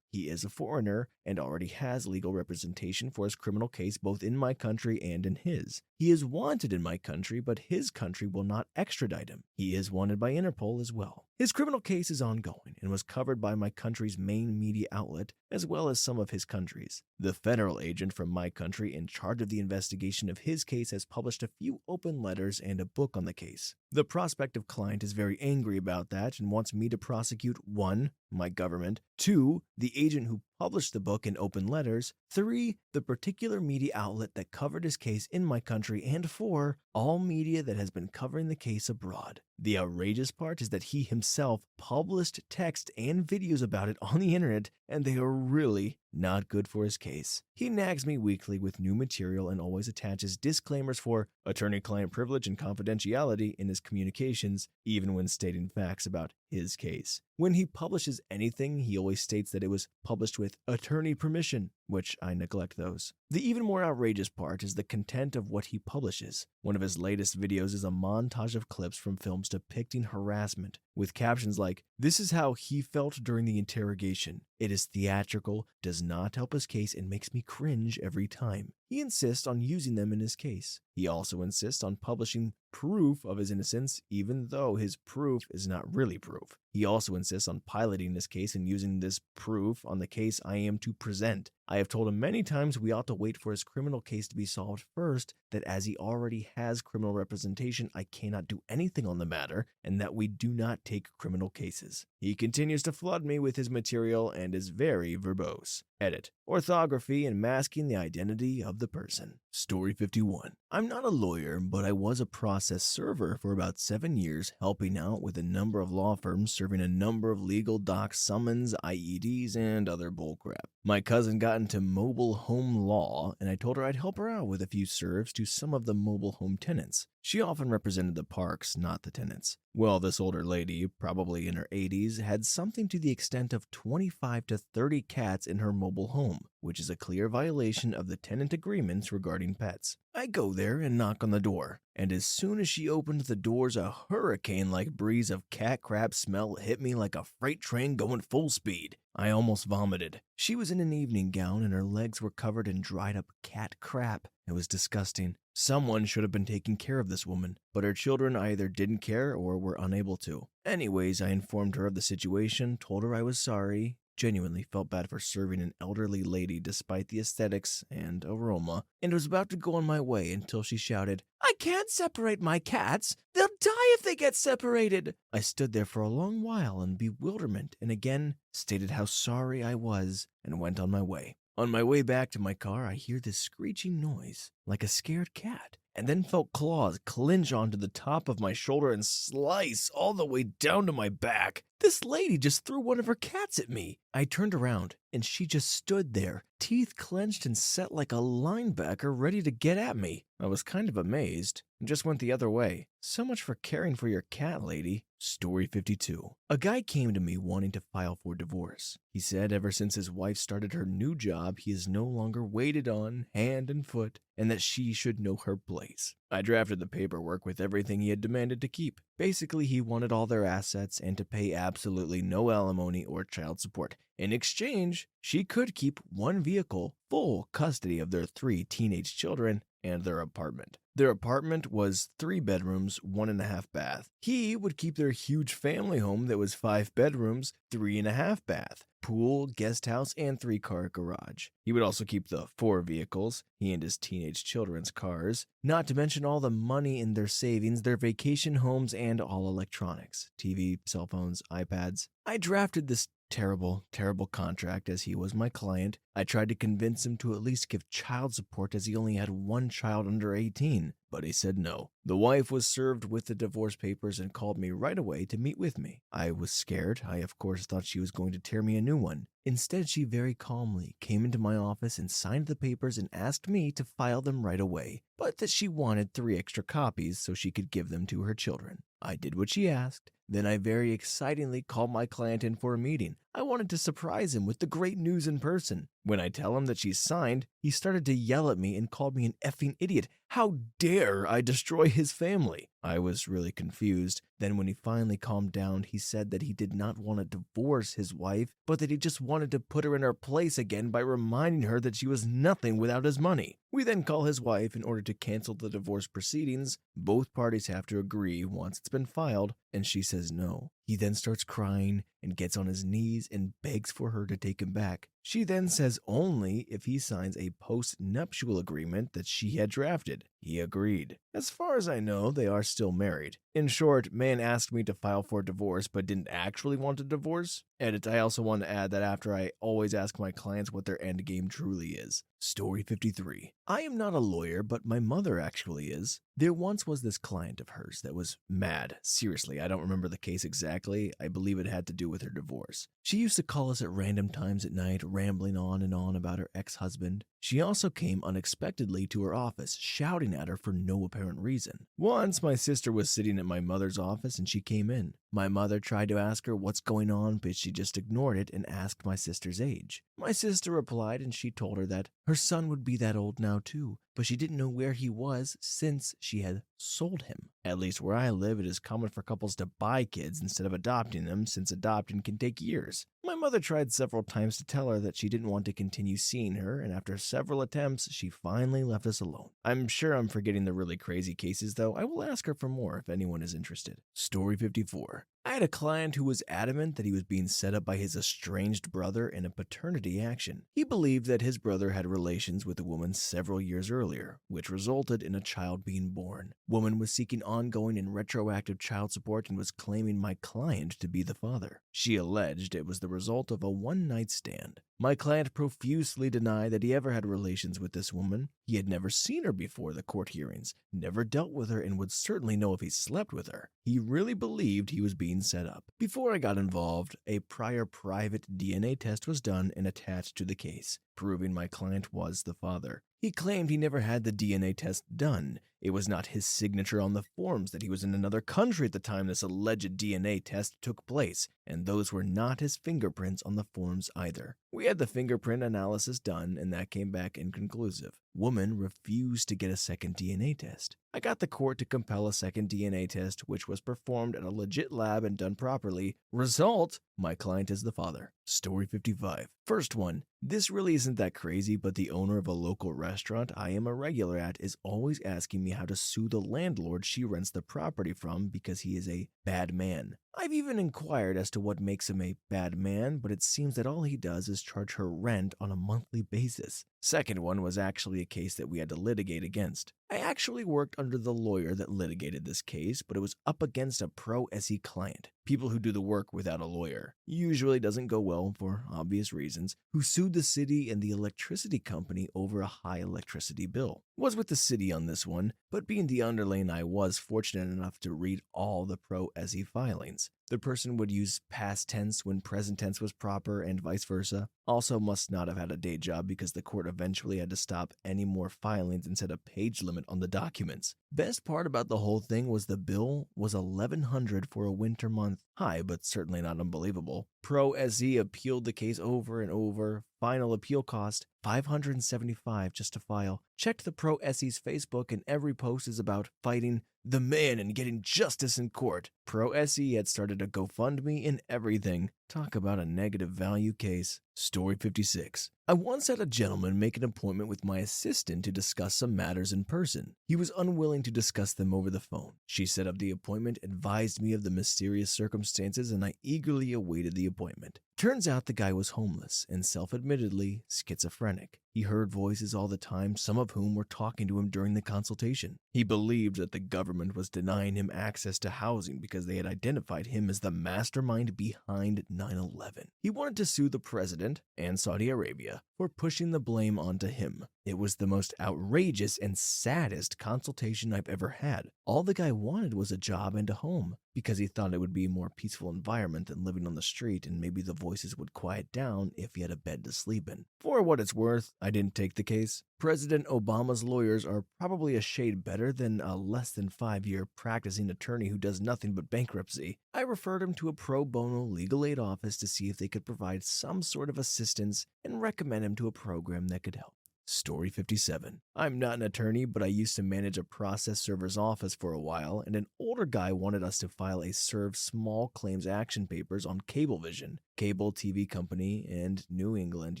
He is a foreigner and already has legal representation for his criminal case both in my country and in his. He is wanted in my country, but his country will not extradite him. He is wanted by Interpol as well. His criminal case is ongoing and was covered by my country's main media outlet, as well as some of his countries. The federal agent from my country in charge of the investigation of his case has published a few open letters and a book on the case. The prospective client is very angry about that and wants me to prosecute 1. My government, 2. The agent who published the book and open letters, 3. The particular media outlet that covered his case in my country, and 4. All media that has been covering the case abroad. The outrageous part is that he himself published text and videos about it on the internet, and they are really not good for his case. He nags me weekly with new material and always attaches disclaimers for attorney-client privilege and confidentiality in his communications, even when stating facts about his case. When he publishes anything, he always states that it was published with attorney permission, which I neglect those. The even more outrageous part is the content of what he publishes. One of his latest videos is a montage of clips from films depicting harassment, with captions like, "This is how he felt during the interrogation. It is theatrical, does not help his case, and makes me cringe every time." He insists on using them in his case. He also insists on publishing proof of his innocence, even though his proof is not really proof. He also insists on piloting this case and using this proof on the case I am to present. I have told him many times we ought to wait for his criminal case to be solved first, that as he already has criminal representation, I cannot do anything on the matter, and that we do not take criminal cases. He continues to flood me with his material and is very verbose. Edit. Orthography and masking the identity of the person. Story 51. I'm not a lawyer, but I was a process server for about 7 years, helping out with a number of law firms, serving a number of legal docs, summons, IEDs, and other bullcrap. My cousin got into mobile home law, and I told her I'd help her out with a few serves to some of the mobile home tenants. She often represented the parks, not the tenants. Well, this older lady, probably in her 80s, had something to the extent of 25 to 30 cats in her mobile home, which is a clear violation of the tenant agreements regarding pets. I go there and knock on the door, and as soon as she opened the doors, a hurricane-like breeze of cat crap smell hit me like a freight train going full speed. I almost vomited. She was in an evening gown and her legs were covered in dried up cat crap. It was disgusting. Someone should have been taking care of this woman, but her children either didn't care or were unable to. Anyways, I informed her of the situation, told her I was sorry, genuinely felt bad for serving an elderly lady despite the aesthetics and aroma, and was about to go on my way until she shouted, "I can't separate my cats! They'll die if they get separated!" I stood there for a long while in bewilderment and again stated how sorry I was and went on my way. On my way back to my car, I hear this screeching noise, like a scared cat, and then felt claws clinch onto the top of my shoulder and slice all the way down to my back. This lady just threw one of her cats at me. I turned around, and she just stood there, teeth clenched and set like a linebacker ready to get at me. I was kind of amazed and just went the other way. So much for caring for your cat, lady. Story 52. A guy came to me wanting to file for divorce. He said ever since his wife started her new job, he is no longer waited on hand and foot, and that she should know her place. I drafted the paperwork with everything he had demanded to keep. Basically, he wanted all their assets and to pay absolutely no alimony or child support. In exchange, she could keep one vehicle, full custody of their 3 teenage children, and their apartment. Their apartment was 3 bedrooms, 1.5 bath. He would keep their huge family home that was 5 bedrooms, 3.5 bath, pool, guest house, and 3-car garage. He would also keep the 4 vehicles, he and his teenage children's cars, not to mention all the money in their savings, their vacation homes, and all electronics, TV, cell phones, iPads. I drafted this terrible contract as he was my client. I tried to convince him to at least give child support as he only had 1 child under 18, but he said no. The wife was served with the divorce papers and called me right away to meet with me. I was scared. I, of course, thought she was going to tear me a new one. Instead, she very calmly came into my office and signed the papers and asked me to file them right away, but that she wanted 3 extra copies so she could give them to her children. I did what she asked. Then I very excitingly called my client in for a meeting. I wanted to surprise him with the great news in person. When I tell him that she's signed, he started to yell at me and called me an effing idiot. How dare I destroy his family? I was really confused. Then when he finally calmed down, he said that he did not want to divorce his wife, but that he just wanted to put her in her place again by reminding her that she was nothing without his money. We then call his wife in order to cancel the divorce proceedings. Both parties have to agree once it's been filed, and she says no. He then starts crying and gets on his knees and begs for her to take him back. She then says only if he signs a post-nuptial agreement that she had drafted. He agreed. As far as I know, they are still married. In short, man asked me to file for divorce but didn't actually want a divorce. Edit, I also want to add that after I always ask my clients what their end game truly is. Story 53. I am not a lawyer, but my mother actually is. There once was this client of hers that was mad. Seriously, I don't remember the case exactly. I believe it had to do with her divorce. She used to call us at random times at night, rambling on and on about her ex-husband. She also came unexpectedly to her office, shouting at her for no apparent reason. Once, my sister was sitting at my mother's office and she came in. My mother tried to ask her what's going on, but she just ignored it and asked my sister's age. My sister replied and she told her that her son would be that old now too, but she didn't know where he was since she had sold him. At least where I live, it is common for couples to buy kids instead of adopting them, since adopting can take years. My mother tried several times to tell her that she didn't want to continue seeing her, and after several attempts, she finally left us alone. I'm sure I'm forgetting the really crazy cases, though. I will ask her for more if anyone is interested. Story 54. I had a client who was adamant that he was being set up by his estranged brother in a paternity action. He believed that his brother had relations with a woman several years earlier, which resulted in a child being born. Woman was seeking ongoing and retroactive child support and was claiming my client to be the father. She alleged it was the result of a one-night stand. My client profusely denied that he ever had relations with this woman. He had never seen her before the court hearings, never dealt with her, and would certainly know if he slept with her. He really believed he was being set up. Before I got involved, a prior private DNA test was done and attached to the case, proving my client was the father. He claimed he never had the DNA test done. It was not his signature on the forms, that he was in another country at the time this alleged DNA test took place, and those were not his fingerprints on the forms either. We had the fingerprint analysis done, and that came back inconclusive. Woman refused to get a second DNA test. I got the court to compel a second DNA test, which was performed at a legit lab and done properly. Result: my client is the father. Story 55. First one. This really isn't that crazy, but the owner of a local restaurant I am a regular at is always asking me how to sue the landlord she rents the property from because he is a bad man. I've even inquired as to what makes him a bad man, but it seems that all he does is charge her rent on a monthly basis. Second one was actually a case that we had to litigate against. I actually worked under the lawyer that litigated this case, but it was up against a pro-SE client. People who do the work without a lawyer. Usually doesn't go well for obvious reasons. Who sued the city and the electricity company over a high electricity bill. Was with the city on this one, but being the underling, I was fortunate enough to read all the pro-SE filings. The person would use past tense when present tense was proper and vice versa. Also must not have had a day job because the court eventually had to stop any more filings and set a page limit on the documents. Best part about the whole thing was the bill was $1,100 for a winter month. High, but certainly not unbelievable. Pro SE appealed the case over and over. Final appeal cost $575 just to file. Checked the Pro SE's Facebook and every post is about fighting the man and getting justice in court. Pro SE had started a GoFundMe and everything. Talk about a negative value case. Story 56. I once had a gentleman make an appointment with my assistant to discuss some matters in person. He was unwilling to discuss them over the phone. She set up the appointment, advised me of the mysterious circumstances, and I eagerly awaited the appointment. Turns out the guy was homeless and self-admittedly schizophrenic. He heard voices all the time, some of whom were talking to him during the consultation. He believed that the government was denying him access to housing because they had identified him as the mastermind behind 9/11. He wanted to sue the president and Saudi Arabia for pushing the blame onto him. It was the most outrageous and saddest consultation I've ever had. All the guy wanted was a job and a home because he thought it would be a more peaceful environment than living on the street, and maybe the voices would quiet down if he had a bed to sleep in. For what it's worth, I didn't take the case. President Obama's lawyers are probably a shade better than a less than 5-year practicing attorney who does nothing but bankruptcy. I referred him to a pro bono legal aid office to see if they could provide some sort of assistance and recommend him to a program that could help. Story 57. I'm not an attorney, but I used to manage a process server's office for a while, and an older guy wanted us to file a serve small claims action papers on Cablevision, cable TV company, and New England,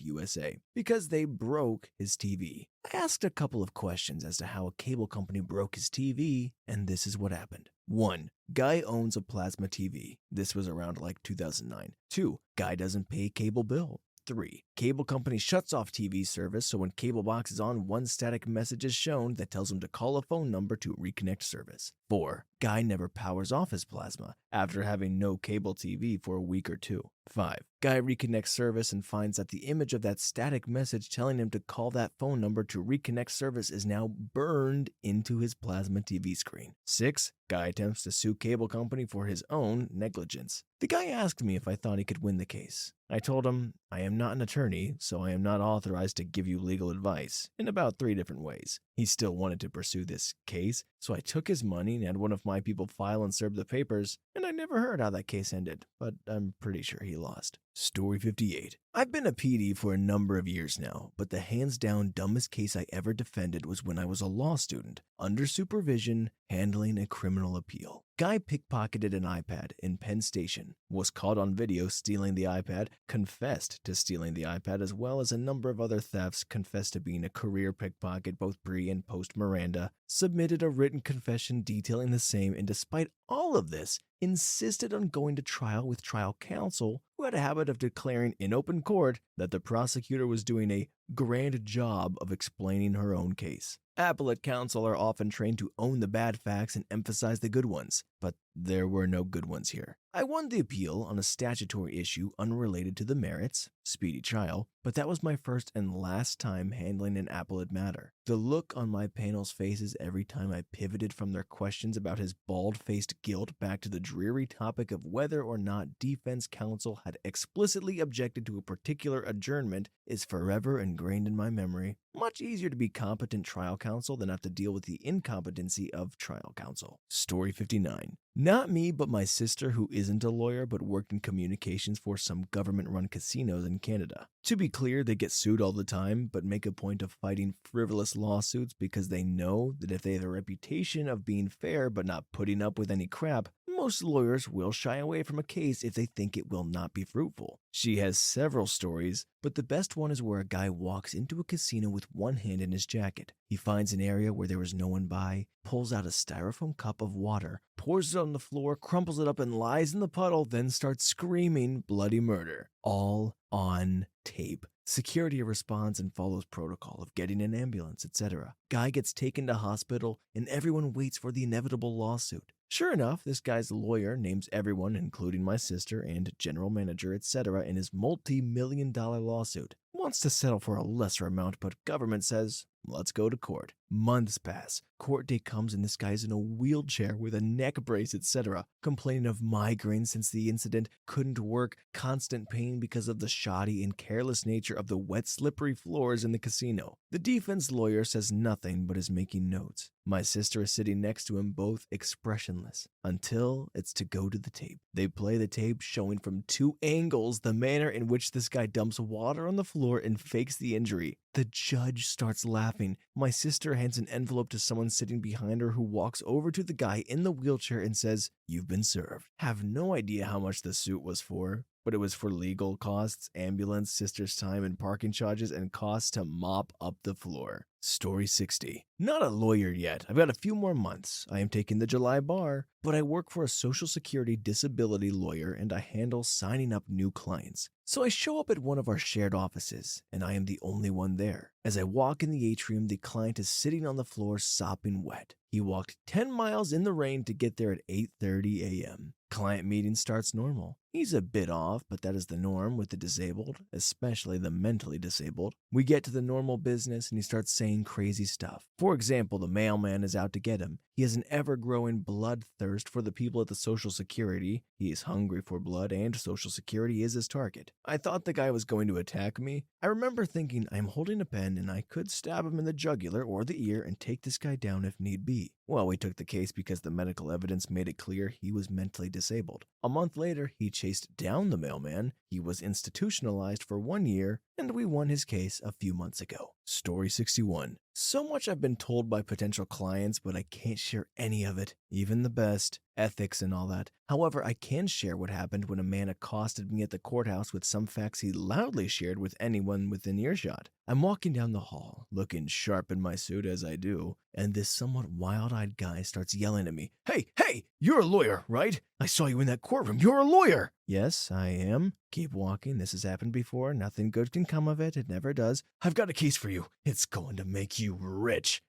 USA, because they broke his TV. I asked a couple of questions as to how a cable company broke his TV, and this is what happened. 1. Guy owns a plasma TV. This was around like 2009. 2. Guy doesn't pay cable bill. 3. Cable company shuts off TV service, so when cable box is on, one static message is shown that tells him to call a phone number to reconnect service. 4. Guy never powers off his plasma after having no cable TV for a week or 2. 5. Guy reconnects service and finds that the image of that static message telling him to call that phone number to reconnect service is now burned into his plasma TV screen. 6. Guy attempts to sue cable company for his own negligence. The guy asked me if I thought he could win the case. I told him, I am not an attorney, so I am not authorized to give you legal advice, in about 3 different ways. He still wanted to pursue this case, so I took his money and had one of my people file and serve the papers, and I never heard how that case ended, but I'm pretty sure he lost. Story 58. I've been a PD for a number of years now, but the hands-down dumbest case I ever defended was when I was a law student, under supervision, handling a criminal appeal. Guy pickpocketed an iPad in Penn Station, was caught on video stealing the iPad, confessed to stealing the iPad, as well as a number of other thefts, confessed to being a career pickpocket both pre and post Miranda, submitted a written confession detailing the same, and despite all of this, insisted on going to trial with trial counsel, who had a habit of declaring in open court that the prosecutor was doing a grand job of explaining her own case. Appellate counsel are often trained to own the bad facts and emphasize the good ones, but there were no good ones here. I won the appeal on a statutory issue unrelated to the merits, speedy trial, but that was my first and last time handling an appellate matter. The look on my panel's faces every time I pivoted from their questions about his bald-faced guilt back to the dreary topic of whether or not defense counsel had explicitly objected to a particular adjournment is forever ingrained in my memory. Much easier to be competent trial counsel than have to deal with the incompetency of trial counsel. Story 59. Not me, but my sister, who isn't a lawyer but worked in communications for some government-run casinos in Canada. To be clear, they get sued all the time, but make a point of fighting frivolous lawsuits because they know that if they have a reputation of being fair but not putting up with any crap, most lawyers will shy away from a case if they think it will not be fruitful. She has several stories, but the best one is where a guy walks into a casino with one hand in his jacket. He finds an area where there is no one by, pulls out a styrofoam cup of water, pours it on the floor, crumples it up and lies in the puddle, then starts screaming bloody murder. All on tape. Security responds and follows protocol of getting an ambulance, etc. Guy gets taken to hospital and everyone waits for the inevitable lawsuit. Sure enough, this guy's lawyer names everyone, including my sister and general manager, etc., in his multi-million-dollar lawsuit. wants to settle for a lesser amount, but government says, let's go to court. Months pass. Court date comes and this guy's in a wheelchair with a neck brace, etc., complaining of migraines since the incident, couldn't work, constant pain because of the shoddy and careless nature of the wet, slippery floors in the casino. The defense lawyer says nothing but is making notes. My sister is sitting next to him, both expressionless, until it's to go to the tape. They play the tape showing from two angles the manner in which this guy dumps water on the floor and fakes the injury. The judge starts laughing. My sister hands an envelope to someone sitting behind her who walks over to the guy in the wheelchair and says, "You've been served." Have no idea how much the suit was for, but it was for legal costs, ambulance, sister's time, and parking charges, and costs to mop up the floor. Story 60. Not a lawyer yet. I've got a few more months. I am taking the July bar, but I work for a Social Security disability lawyer and I handle signing up new clients. So I show up at one of our shared offices, and I am the only one there. As I walk in the atrium, the client is sitting on the floor sopping wet. He walked 10 miles in the rain to get there at 8:30 a.m. Client meeting starts normal. He's a bit off, but that is the norm with the disabled, especially the mentally disabled. We get to the normal business and he starts saying crazy stuff. For example, the mailman is out to get him. He has an ever-growing bloodthirst for the people at the Social Security. He is hungry for blood and Social Security is his target. I thought the guy was going to attack me. I remember thinking I'm holding a pen and I could stab him in the jugular or the ear and take this guy down if need be. Well, we took the case because the medical evidence made it clear he was mentally disabled. A month later, he chased down the mailman. He was institutionalized for 1 year, and we won his case a few months ago. Story 61. So much I've been told by potential clients, but I can't share any of it, even the best, ethics and all that. However, I can share what happened when a man accosted me at the courthouse with some facts he loudly shared with anyone within earshot. I'm walking down the hall, looking sharp in my suit as I do, and this somewhat wild-eyed guy starts yelling at me, Hey, you're a lawyer, right? I saw you in that courtroom. You're a lawyer." Yes, I am. Keep walking. This has happened before. Nothing good can come of it. It never does. "I've got a case for you. It's going to make you rich."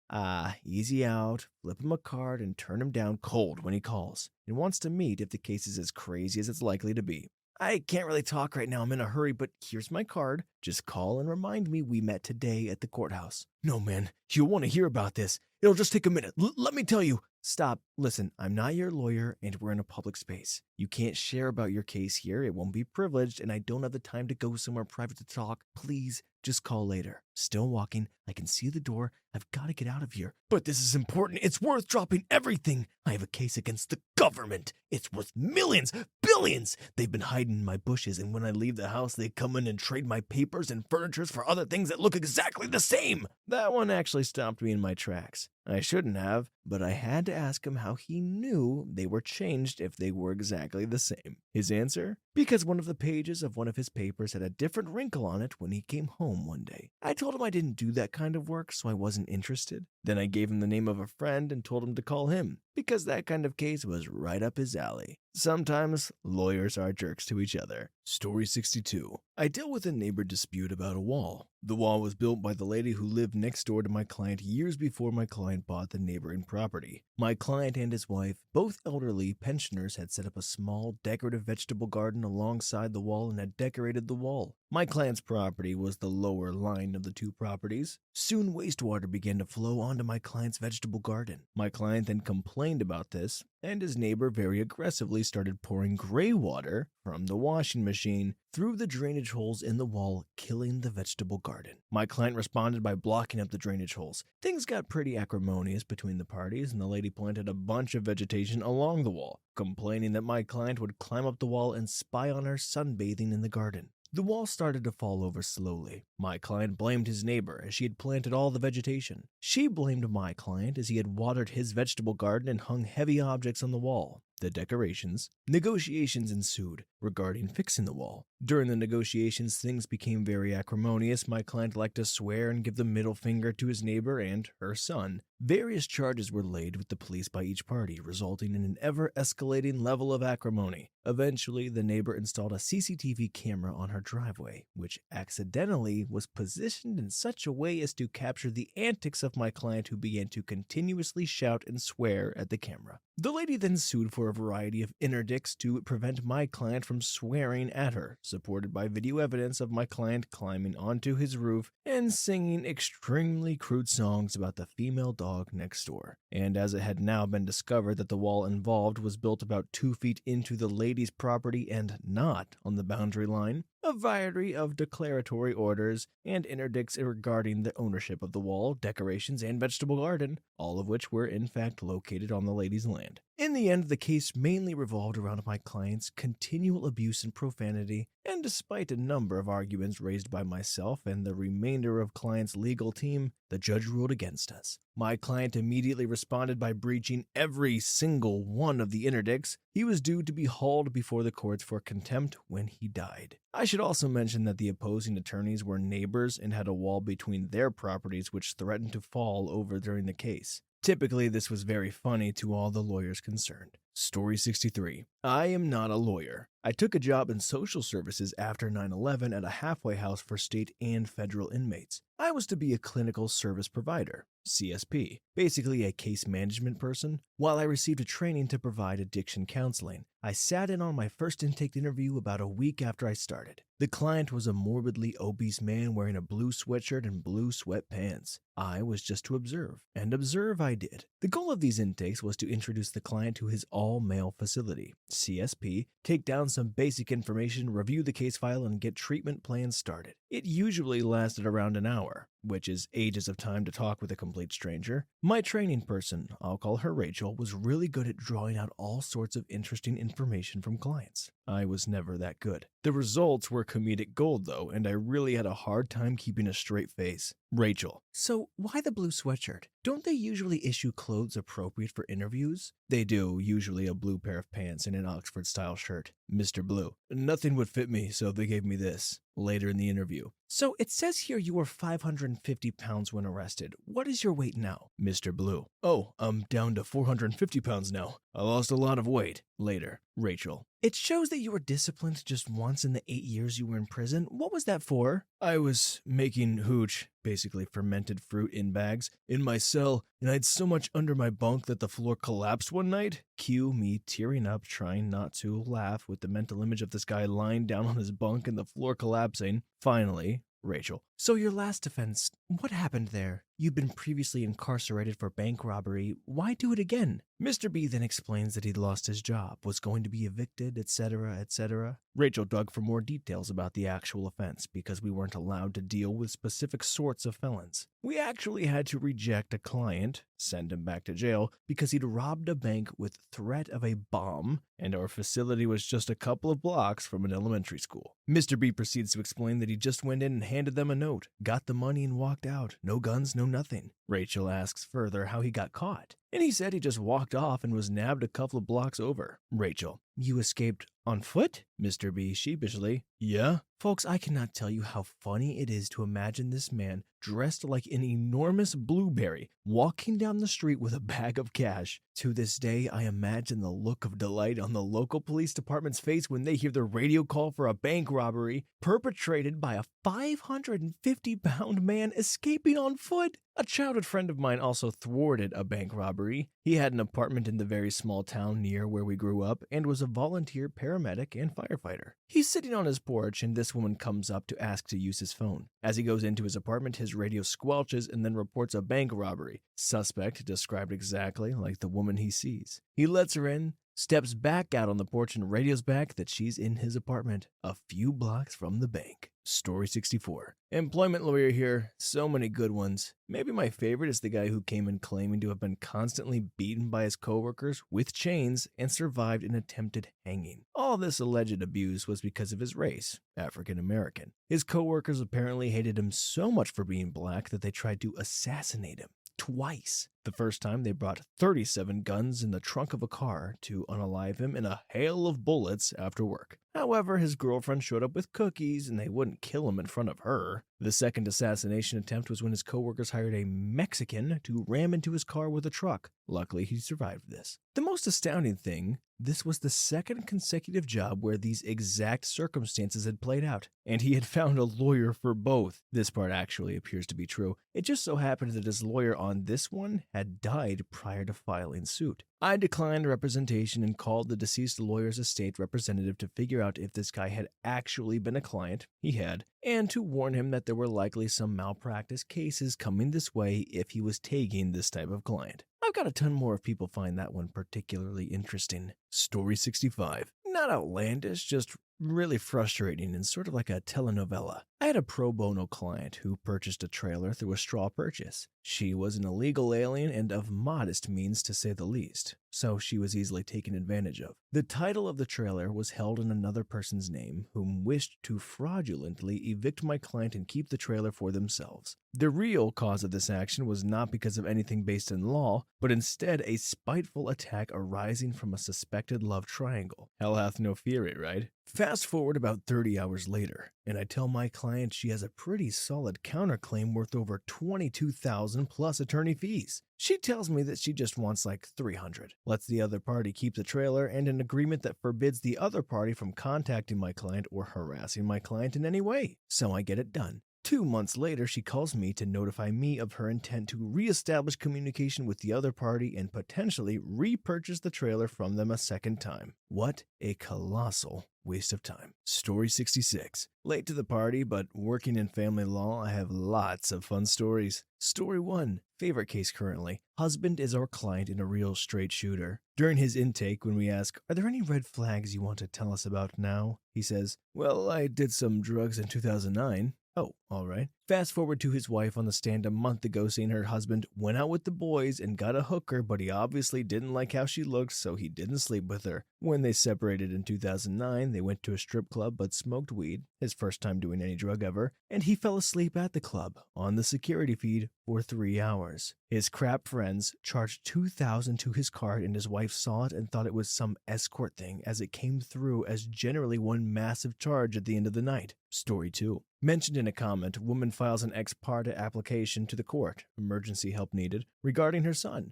Easy out. Flip him a card and turn him down cold when he calls. He wants to meet if the case is as crazy as it's likely to be. "I can't really talk right now. I'm in a hurry, but here's my card. Just call and remind me we met today at the courthouse." "No, man. You'll want to hear about this. It'll just take a minute. Let me tell you." Stop. Listen, I'm not your lawyer and we're in a public space. You can't share about your case here. It won't be privileged and I don't have the time to go somewhere private to talk. Please, just call later. Still walking. I can see the door. I've got to get out of here. "But this is important. It's worth dropping everything. I have a case against the government. It's worth millions, billions. They've been hiding in my bushes and when I leave the house, they come in and trade my papers and furnitures for other things that look exactly the same." That one actually stopped me in my tracks. I shouldn't have, but I had to ask him how he knew they were changed if they were exactly the same. His answer? Because one of the pages of one of his papers had a different wrinkle on it when he came home one day. I told him I didn't do that kind of work, so I wasn't interested. Then I gave him the name of a friend and told him to call him, because that kind of case was right up his alley. Sometimes lawyers are jerks to each other. Story 62. I dealt with a neighbor dispute about a wall. The wall was built by the lady who lived next door to my client years before my client bought the neighboring property. My client and his wife, both elderly pensioners, had set up a small decorative vegetable garden alongside the wall and had decorated the wall. My client's property was the lower line of the two properties. Soon wastewater began to flow onto my client's vegetable garden. My client then complained about this, and his neighbor very aggressively started pouring gray water from the washing machine through the drainage holes in the wall, killing the vegetable garden. My client responded by blocking up the drainage holes. Things got pretty acrimonious between the parties, and the lady planted a bunch of vegetation along the wall, complaining that my client would climb up the wall and spy on her sunbathing in the garden. The wall started to fall over slowly. My client blamed his neighbor as she had planted all the vegetation. She blamed my client as he had watered his vegetable garden and hung heavy objects on the wall. The decorations. Negotiations ensued regarding fixing the wall. During the negotiations, things became very acrimonious. My client liked to swear and give the middle finger to his neighbor and her son. Various charges were laid with the police by each party, resulting in an ever-escalating level of acrimony. Eventually, the neighbor installed a CCTV camera on her driveway, which accidentally was positioned in such a way as to capture the antics of my client, who began to continuously shout and swear at the camera. The lady then sued for a variety of interdicts to prevent my client from swearing at her, supported by video evidence of my client climbing onto his roof and singing extremely crude songs about the female dog next door. And as it had now been discovered that the wall involved was built about 2 feet into the lady's property and not on the boundary line, a variety of declaratory orders and interdicts regarding the ownership of the wall, decorations, and vegetable garden, all of which were in fact located on the lady's land. In the end, the case mainly revolved around my client's continual abuse and profanity, and despite a number of arguments raised by myself and the remainder of client's legal team, the judge ruled against us. My client immediately responded by breaching every single one of the interdicts. He was due to be hauled before the courts for contempt when he died. I should also mention that the opposing attorneys were neighbors and had a wall between their properties which threatened to fall over during the case. Typically, this was very funny to all the lawyers concerned. Story 63. I am not a lawyer. I took a job in social services after 9/11 at a halfway house for state and federal inmates. I was to be a clinical service provider, CSP, basically a case management person. While I received a training to provide addiction counseling, I sat in on my first intake interview about a week after I started. The client was a morbidly obese man wearing a blue sweatshirt and blue sweatpants. I was just to observe, and observe I did. The goal of these intakes was to introduce the client to his all-male facility, CSP, take down some basic information, review the case file, and get treatment plans started. It usually lasted around an hour, which is ages of time to talk with a complete stranger. My training person, I'll call her Rachel, was really good at drawing out all sorts of interesting information from clients. I was never that good. The results were comedic gold though, and I really had a hard time keeping a straight face. Rachel: so why the blue sweatshirt? Don't they usually issue clothes appropriate for interviews? They do, usually a blue pair of pants and an Oxford-style shirt. Mr. Blue: nothing would fit me, so they gave me this. Later in the interview: so it says here you were 550 pounds when arrested. What is your weight now? Mr. Blue: oh, I'm down to 450 pounds now. I lost a lot of weight. Later. Rachel: it shows that you were disciplined just once in the 8 years you were in prison. What was that for? I was making hooch, basically fermented fruit in bags, in my cell, and I had so much under my bunk that the floor collapsed one night. Cue me tearing up, trying not to laugh with the mental image of this guy lying down on his bunk and the floor collapsing. Finally, Rachel: so your last offense, what happened there? You'd been previously incarcerated for bank robbery. Why do it again? Mr. B then explains that he'd lost his job, was going to be evicted, etc., etc. Rachel dug for more details about the actual offense because we weren't allowed to deal with specific sorts of felons. We actually had to reject a client, send him back to jail, because he'd robbed a bank with threat of a bomb, and our facility was just a couple of blocks from an elementary school. Mr. B proceeds to explain that he just went in and handed them a note, got the money and walked out. No guns, no nothing. Rachel asks further how he got caught, and he said he just walked off and was nabbed a couple of blocks over. Rachel: you escaped on foot? Mr. B sheepishly: yeah. Folks, I cannot tell you how funny it is to imagine this man dressed like an enormous blueberry walking down the street with a bag of cash. To this day, I imagine the look of delight on the local police department's face when they hear the radio call for a bank robbery perpetrated by a 550-pound man escaping on foot. A childhood friend of mine also thwarted a bank robbery. He had an apartment in the very small town near where we grew up and was a volunteer paramedic and firefighter. He's sitting on his porch and this woman comes up to ask to use his phone. As he goes into his apartment, his radio squelches and then reports a bank robbery. Suspect described exactly like the woman he sees. He lets her in, steps back out on the porch and radios back that she's in his apartment, a few blocks from the bank. Story 64. Employment lawyer here. So many good ones. Maybe my favorite is the guy who came in claiming to have been constantly beaten by his coworkers with chains and survived an attempted hanging. All this alleged abuse was because of his race, African American. His coworkers apparently hated him so much for being black that they tried to assassinate him. Twice. The first time, they brought 37 guns in the trunk of a car to unalive him in a hail of bullets after work. However, his girlfriend showed up with cookies and they wouldn't kill him in front of her. The second assassination attempt was when his coworkers hired a Mexican to ram into his car with a truck. Luckily, he survived this. The most astounding thing, this was the second consecutive job where these exact circumstances had played out, and he had found a lawyer for both. This part actually appears to be true. It just so happened that his lawyer on this one had died prior to filing suit. I declined representation and called the deceased lawyer's estate representative to figure out if this guy had actually been a client. He had, and to warn him that there were likely some malpractice cases coming this way if he was taking this type of client. I've got a ton more if people find that one particularly interesting. Story 65. Not outlandish, just really frustrating and sort of like a telenovela. I had a pro bono client who purchased a trailer through a straw purchase. She was an illegal alien and of modest means to say the least, so she was easily taken advantage of. The title of the trailer was held in another person's name whom wished to fraudulently evict my client and keep the trailer for themselves. The real cause of this action was not because of anything based in law, but instead a spiteful attack arising from a suspected love triangle. Hell hath no fury, right? Fast forward about 30 hours later, and I tell my client she has a pretty solid counterclaim worth over $22,000 plus attorney fees. She tells me that she just wants like $300, lets the other party keep the trailer, and an agreement that forbids the other party from contacting my client or harassing my client in any way. So I get it done. 2 months later, she calls me to notify me of her intent to reestablish communication with the other party and potentially repurchase the trailer from them a second time. What a colossal waste of time. Story 66. Late to the party, but working in family law, I have lots of fun stories. Story 1. Favorite case currently. Husband is our client in a real straight shooter. During his intake, when we ask, "Are there any red flags you want to tell us about now?" he says, "Well, I did some drugs in 2009. Oh, all right. Fast forward to his wife on the stand a month ago saying her husband went out with the boys and got a hooker, but he obviously didn't like how she looked, so he didn't sleep with her. When they separated in 2009, they went to a strip club but smoked weed, his first time doing any drug ever, and he fell asleep at the club on the security feed for 3 hours. His crap friends charged $2,000 to his card, and his wife saw it and thought it was some escort thing, as it came through as generally one massive charge at the end of the night. Story 2. Mentioned in a comment, woman files an ex parte application to the court, emergency help needed, regarding her 7th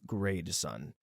grade son.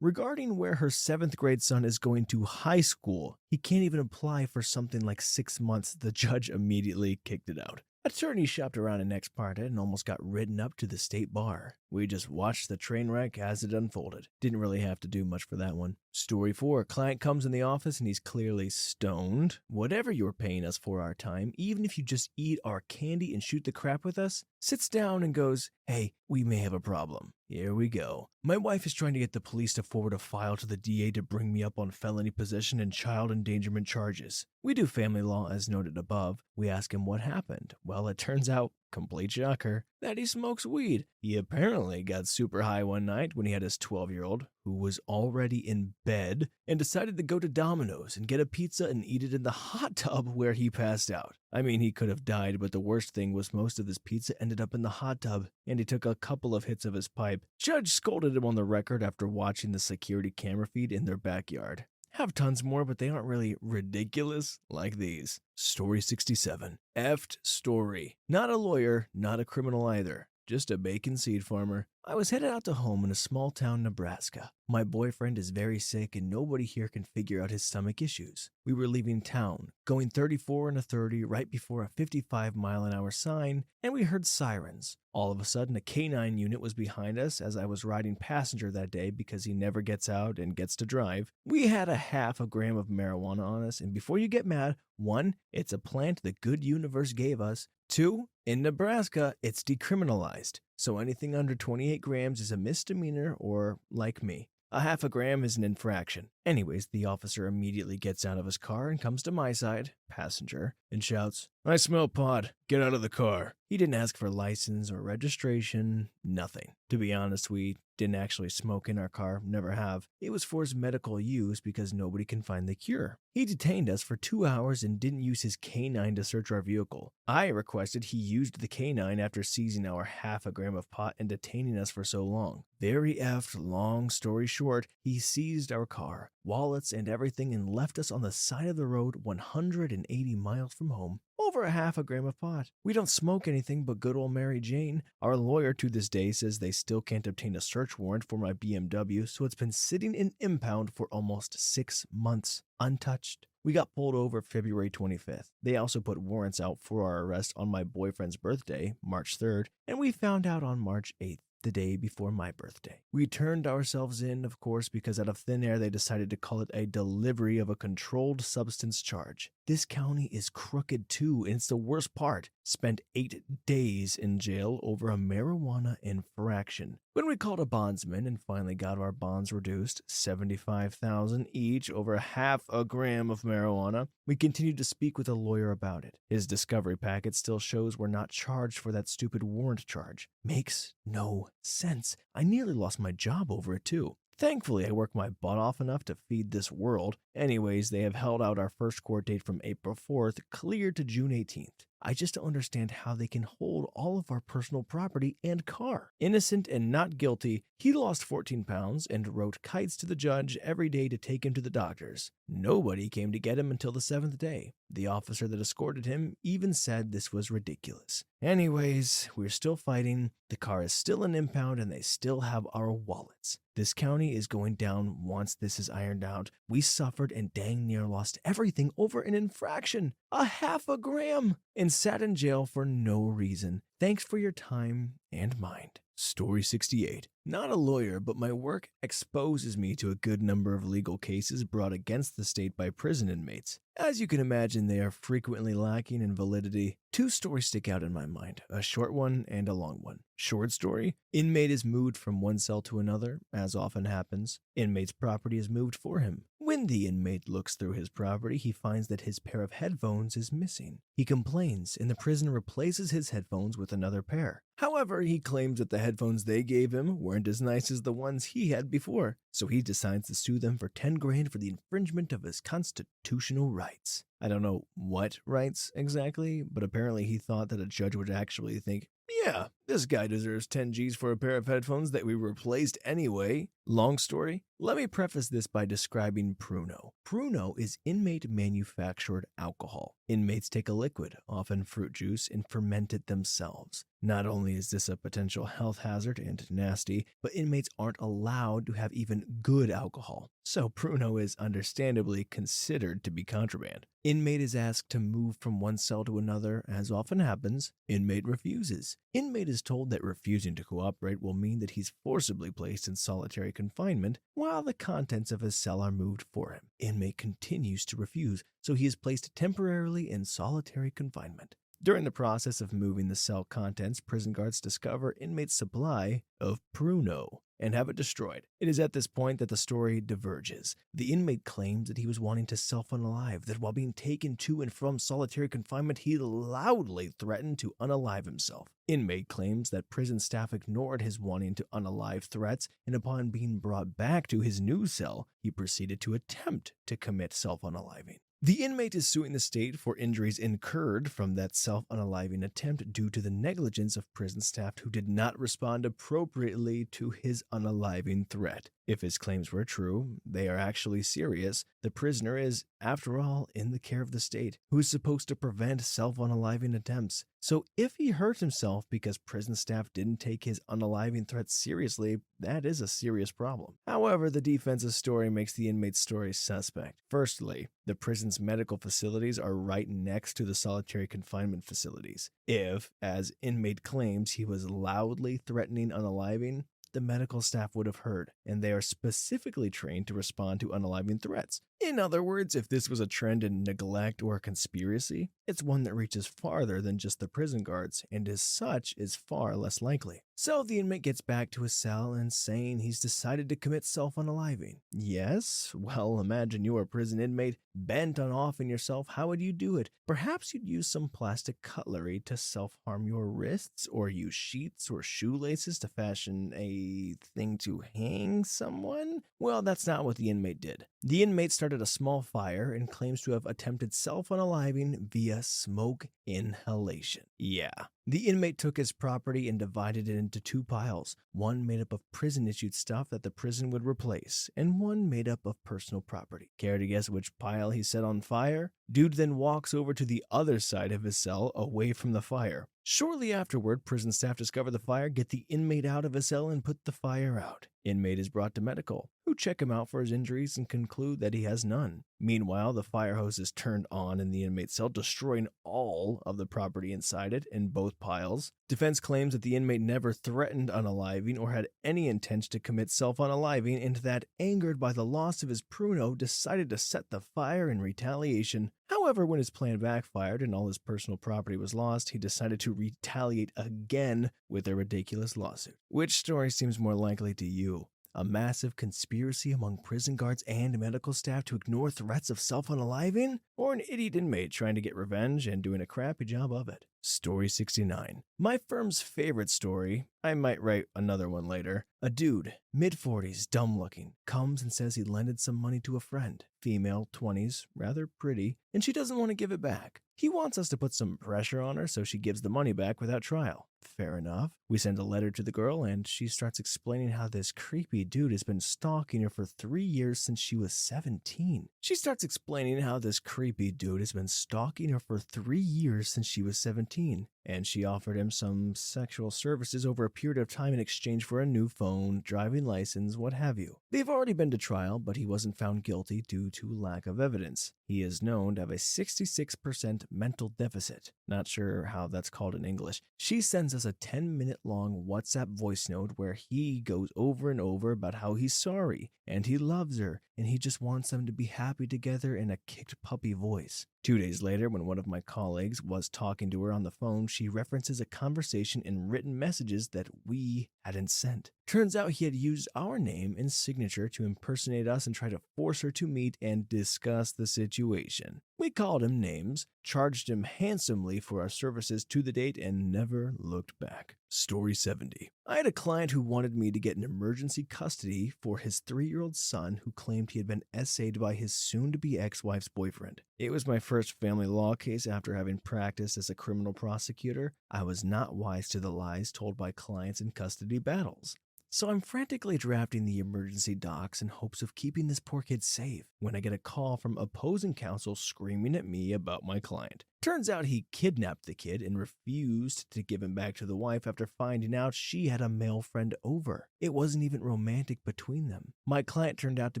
Regarding where her 7th grade son is going to high school. He can't even apply for something like 6 months. The judge immediately kicked it out. Attorney shopped around an ex parte and almost got written up to the state bar. We just watched the train wreck as it unfolded. Didn't really have to do much for that one. Story 4. Client comes in the office and he's clearly stoned. Whatever you're paying us for our time, even if you just eat our candy and shoot the crap with us, sits down and goes, "Hey, we may have a problem." Here we go. My wife is trying to get the police to forward a file to the DA to bring me up on felony possession and child endangerment charges. We do family law as noted above. We ask him what happened. Well, it turns out, complete shocker, that he smokes weed. He apparently got super high one night when he had his 12-year-old, who was already in bed, and decided to go to Domino's and get a pizza and eat it in the hot tub where he passed out. I mean, he could have died, but the worst thing was most of his pizza ended up in the hot tub, and he took a couple of hits of his pipe. Judge scolded him on the record after watching the security camera feed in their backyard. Have tons more, but they aren't really ridiculous like these. Story 67. Effed story. Not a lawyer, not a criminal either. Just a bacon seed farmer. I was headed out to home in a small town, Nebraska. My boyfriend is very sick and nobody here can figure out his stomach issues. We were leaving town, going 34 and a 30 right before a 55-mile-an-hour sign, and we heard sirens. All of a sudden, a K9 unit was behind us as I was riding passenger that day because he never gets out and gets to drive. We had a half a gram of marijuana on us, and before you get mad, 1, it's a plant the good universe gave us. 2, in Nebraska, it's decriminalized, so anything under 28 grams is a misdemeanor or, like me, a half a gram is an infraction. Anyways, the officer immediately gets out of his car and comes to my side, passenger, and shouts, "I smell pot. Get out of the car." He didn't ask for license or registration, nothing. To be honest, we didn't actually smoke in our car, never have. It was for his medical use because nobody can find the cure. He detained us for 2 hours and didn't use his canine to search our vehicle. I requested he used the canine after seizing our half a gram of pot and detaining us for so long. Very effed long story short, he seized our car, wallets, and everything and left us on the side of the road 180 miles from home. Over a half a gram of pot. We don't smoke anything but good old Mary Jane. Our lawyer to this day says they still can't obtain a search warrant for my BMW, so it's been sitting in impound for almost 6 months, untouched. We got pulled over February 25th. They also put warrants out for our arrest on my boyfriend's birthday, March 3rd, and we found out on March 8th. The day before my birthday. We turned ourselves in, of course, because out of thin air they decided to call it a delivery of a controlled substance charge. This county is crooked too, and it's the worst part. Spent 8 days in jail over a marijuana infraction. When we called a bondsman and finally got our bonds reduced, $75,000 each over half a gram of marijuana, we continued to speak with a lawyer about it. His discovery packet still shows we're not charged for that stupid warrant charge. Makes no sense. I nearly lost my job over it too. Thankfully, I worked my butt off enough to feed this world. Anyways, they have held out our first court date from April 4th, clear to June 18th. I just don't understand how they can hold all of our personal property and car. Innocent and not guilty, he lost 14 pounds and wrote kites to the judge every day to take him to the doctors. Nobody came to get him until the 7th day. The officer that escorted him even said this was ridiculous. Anyways, we're still fighting. The car is still an impound and they still have our wallets. This county is going down once this is ironed out. We suffered and dang near lost everything over an infraction, a half a gram, and sat in jail for no reason. Thanks for your time and mind. Story 68. Not a lawyer, but my work exposes me to a good number of legal cases brought against the state by prison inmates. As you can imagine, they are frequently lacking in validity. 2 stories stick out in my mind, a short one and a long one. Short story: inmate is moved from one cell to another, as often happens. Inmate's property is moved for him. When the inmate looks through his property, he finds that his pair of headphones is missing. He complains, and the prison replaces his headphones with another pair. However, he claims that the headphones they gave him weren't as nice as the ones he had before, so he decides to sue them for 10 grand for the infringement of his constitutional rights. I don't know what rights exactly, but apparently he thought that a judge would actually think, yeah, this guy deserves 10 G's for a pair of headphones that we replaced anyway. Long story? Let me preface this by describing Pruno. Pruno is inmate-manufactured alcohol. Inmates take a liquid, often fruit juice, and ferment it themselves. Not only is this a potential health hazard and nasty, but inmates aren't allowed to have even good alcohol. So Pruno is understandably considered to be contraband. Inmate is asked to move from one cell to another, as often happens. Inmate refuses. Inmate is told that refusing to cooperate will mean that he's forcibly placed in solitary confinement while the contents of his cell are moved for him. Inmate continues to refuse, so he is placed temporarily in solitary confinement. During the process of moving the cell contents, prison guards discover inmate's supply of Pruno and have it destroyed. It is at this point that the story diverges. The inmate claims that he was wanting to self-unalive, that while being taken to and from solitary confinement, he loudly threatened to unalive himself. Inmate claims that prison staff ignored his wanting to unalive threats, and upon being brought back to his new cell, he proceeded to attempt to commit self-unaliving. The inmate is suing the state for injuries incurred from that self-unaliving attempt due to the negligence of prison staff who did not respond appropriately to his unaliving threat. If his claims were true, they are actually serious. The prisoner is, after all, in the care of the state, who is supposed to prevent self-unaliving attempts. So if he hurt himself because prison staff didn't take his unaliving threat seriously, that is a serious problem. However, the defense's story makes the inmate's story suspect. Firstly, the prison's medical facilities are right next to the solitary confinement facilities. If, as inmate claims, he was loudly threatening unaliving, the medical staff would have heard, and they are specifically trained to respond to unaliving threats. In other words, if this was a trend in neglect or conspiracy, it's one that reaches farther than just the prison guards, and as such is far less likely. So the inmate gets back to his cell and saying he's decided to commit self-unaliving. Yes? Well, imagine you're a prison inmate bent on offing yourself. How would you do it? Perhaps you'd use some plastic cutlery to self-harm your wrists, or use sheets or shoelaces to fashion a thing to hang someone? Well, that's not what the inmate did. The inmate started a small fire and claims to have attempted self-unaliving via smoke inhalation. Yeah. The inmate took his property and divided it into two piles, one made up of prison-issued stuff that the prison would replace, and one made up of personal property. Care to guess which pile he set on fire? Dude then walks over to the other side of his cell, away from the fire. Shortly afterward, prison staff discover the fire, get the inmate out of his cell, and put the fire out. Inmate is brought to medical, who check him out for his injuries and conclude that he has none. Meanwhile, the fire hose is turned on in the inmate's cell, destroying all of the property inside it in both piles. Defense claims that the inmate never threatened unaliving or had any intent to commit self-unaliving, and that, angered by the loss of his pruno, decided to set the fire in retaliation. However, when his plan backfired and all his personal property was lost, he decided to retaliate again with a ridiculous lawsuit. Which story seems more likely to you? A massive conspiracy among prison guards and medical staff to ignore threats of self-unaliving? Or an idiot inmate trying to get revenge and doing a crappy job of it? Story 69. My firm's favorite story. I might write another one later. A dude, mid-40s, dumb-looking, comes and says he lended some money to a friend, female, 20s, rather pretty, and she doesn't want to give it back. He wants us to put some pressure on her so she gives the money back without trial. Fair enough. We send a letter to the girl, and she starts explaining how this creepy dude has been stalking her for 3 years since she was 17. She starts explaining how this creepy dude has been stalking her for 3 years since she was 17. And she offered him some sexual services over a period of time in exchange for a new phone, driving license, what have you. They've already been to trial, but he wasn't found guilty due to lack of evidence. He is known to have a 66% mental deficit. Not sure how that's called in English. She sends us a 10-minute long WhatsApp voice note where he goes over and over about how he's sorry, and he loves her, and he just wants them to be happy together in a kicked puppy voice. 2 days later, when one of my colleagues was talking to her on the phone, she references a conversation in written messages that we hadn't sent. Turns out he had used our name and signature to impersonate us and try to force her to meet and discuss the situation. We called him names, charged him handsomely for our services to the date, and never looked back. Story 70. I had a client who wanted me to get an emergency custody for his 3-year-old son who claimed he had been essayed by his soon-to-be ex-wife's boyfriend. It was my first family law case after having practiced as a criminal prosecutor. I was not wise to the lies told by clients in custody battles. So I'm frantically drafting the emergency docs in hopes of keeping this poor kid safe when I get a call from opposing counsel screaming at me about my client. Turns out he kidnapped the kid and refused to give him back to the wife after finding out she had a male friend over. It wasn't even romantic between them. My client turned out to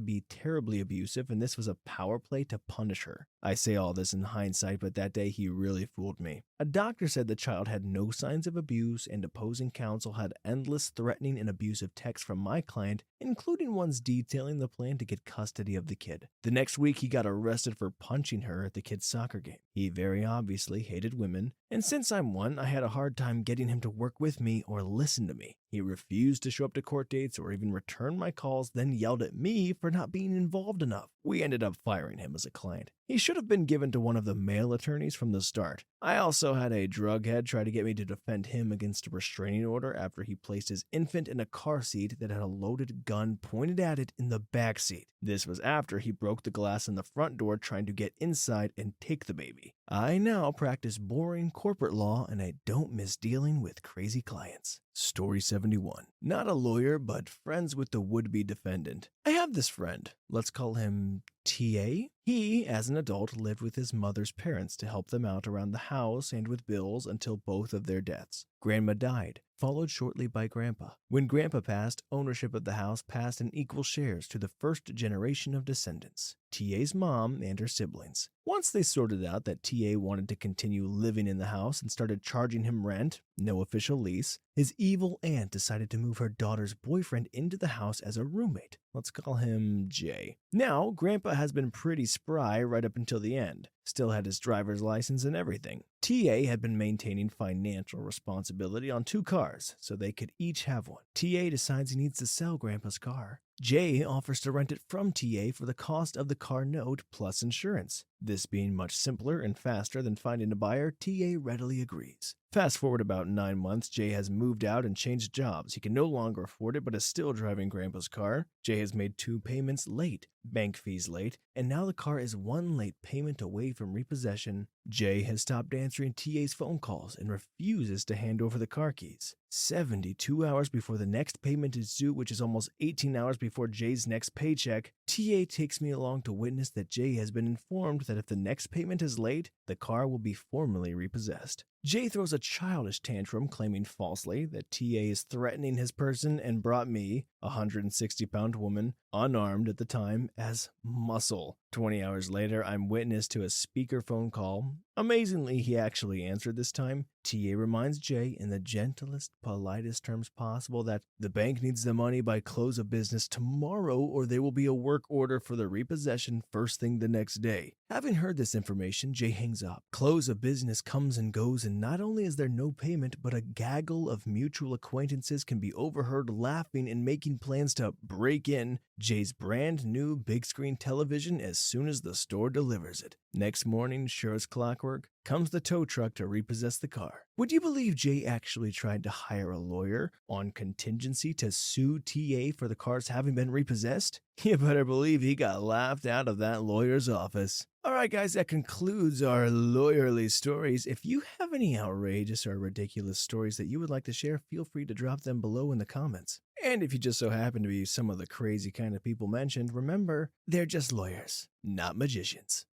be terribly abusive, and this was a power play to punish her. I say all this in hindsight, but that day he really fooled me. A doctor said the child had no signs of abuse, and opposing counsel had endless threatening and abusive texts from my client, including ones detailing the plan to get custody of the kid. The next week, he got arrested for punching her at the kid's soccer game. He very obviously hated women, and since I'm one, I had a hard time getting him to work with me or listen to me. He refused to show up to court dates or even return my calls, then yelled at me for not being involved enough. We ended up firing him as a client. He should have been given to one of the male attorneys from the start. I also had a drug head try to get me to defend him against a restraining order after he placed his infant in a car seat that had a loaded gun pointed at it in the back seat. This was after he broke the glass in the front door trying to get inside and take the baby. I now practice boring corporate law, and I don't miss dealing with crazy clients. Story 71. Not a lawyer, but friends with the would-be defendant. I have this friend. Let's call him TA. He, as an adult, lived with his mother's parents to help them out around the house and with bills until both of their deaths. Grandma died, followed shortly by Grandpa. When Grandpa passed, ownership of the house passed in equal shares to the first generation of descendants, TA's mom and her siblings. Once they sorted out that TA wanted to continue living in the house and started charging him rent, no official lease, his evil aunt decided to move her daughter's boyfriend into the house as a roommate. Let's call him Jay. Now, Grandpa has been pretty spry right up until the end. Still had his driver's license and everything. TA had been maintaining financial responsibility on 2 cars, so they could each have one. TA decides he needs to sell Grandpa's car. Jay offers to rent it from TA for the cost of the car note plus insurance. This being much simpler and faster than finding a buyer, TA readily agrees. Fast forward about 9 months, Jay has moved out and changed jobs. He can no longer afford it but is still driving Grandpa's car. Jay has made 2 payments late, bank fees late, and now the car is 1 late payment away from repossession. Jay has stopped answering TA's phone calls and refuses to hand over the car keys. 72 hours before the next payment is due, which is almost 18 hours before Jay's next paycheck, TA takes me along to witness that Jay has been informed that if the next payment is late, the car will be formally repossessed. Jay throws a childish tantrum, claiming falsely that TA is threatening his person and brought me, a 160-pound woman, unarmed at the time, as muscle. 20 hours later, I'm witness to a speakerphone call. Amazingly, he actually answered this time. TA reminds Jay in the gentlest, politest terms possible that the bank needs the money by close of business tomorrow or there will be a work order for the repossession first thing the next day. Having heard this information, Jay hangs up. Close of business comes and goes, and not only is there no payment, but a gaggle of mutual acquaintances can be overheard laughing and making plans to break in Jay's brand new big screen television as soon as the store delivers it. Next morning, sure as clockwork, comes the tow truck to repossess the car. Would you believe Jay actually tried to hire a lawyer on contingency to sue TA for the cars having been repossessed? You better believe he got laughed out of that lawyer's office. Alright guys, that concludes our lawyerly stories. If you have any outrageous or ridiculous stories that you would like to share, feel free to drop them below in the comments. And if you just so happen to be some of the crazy kind of people mentioned, remember, they're just lawyers, not magicians.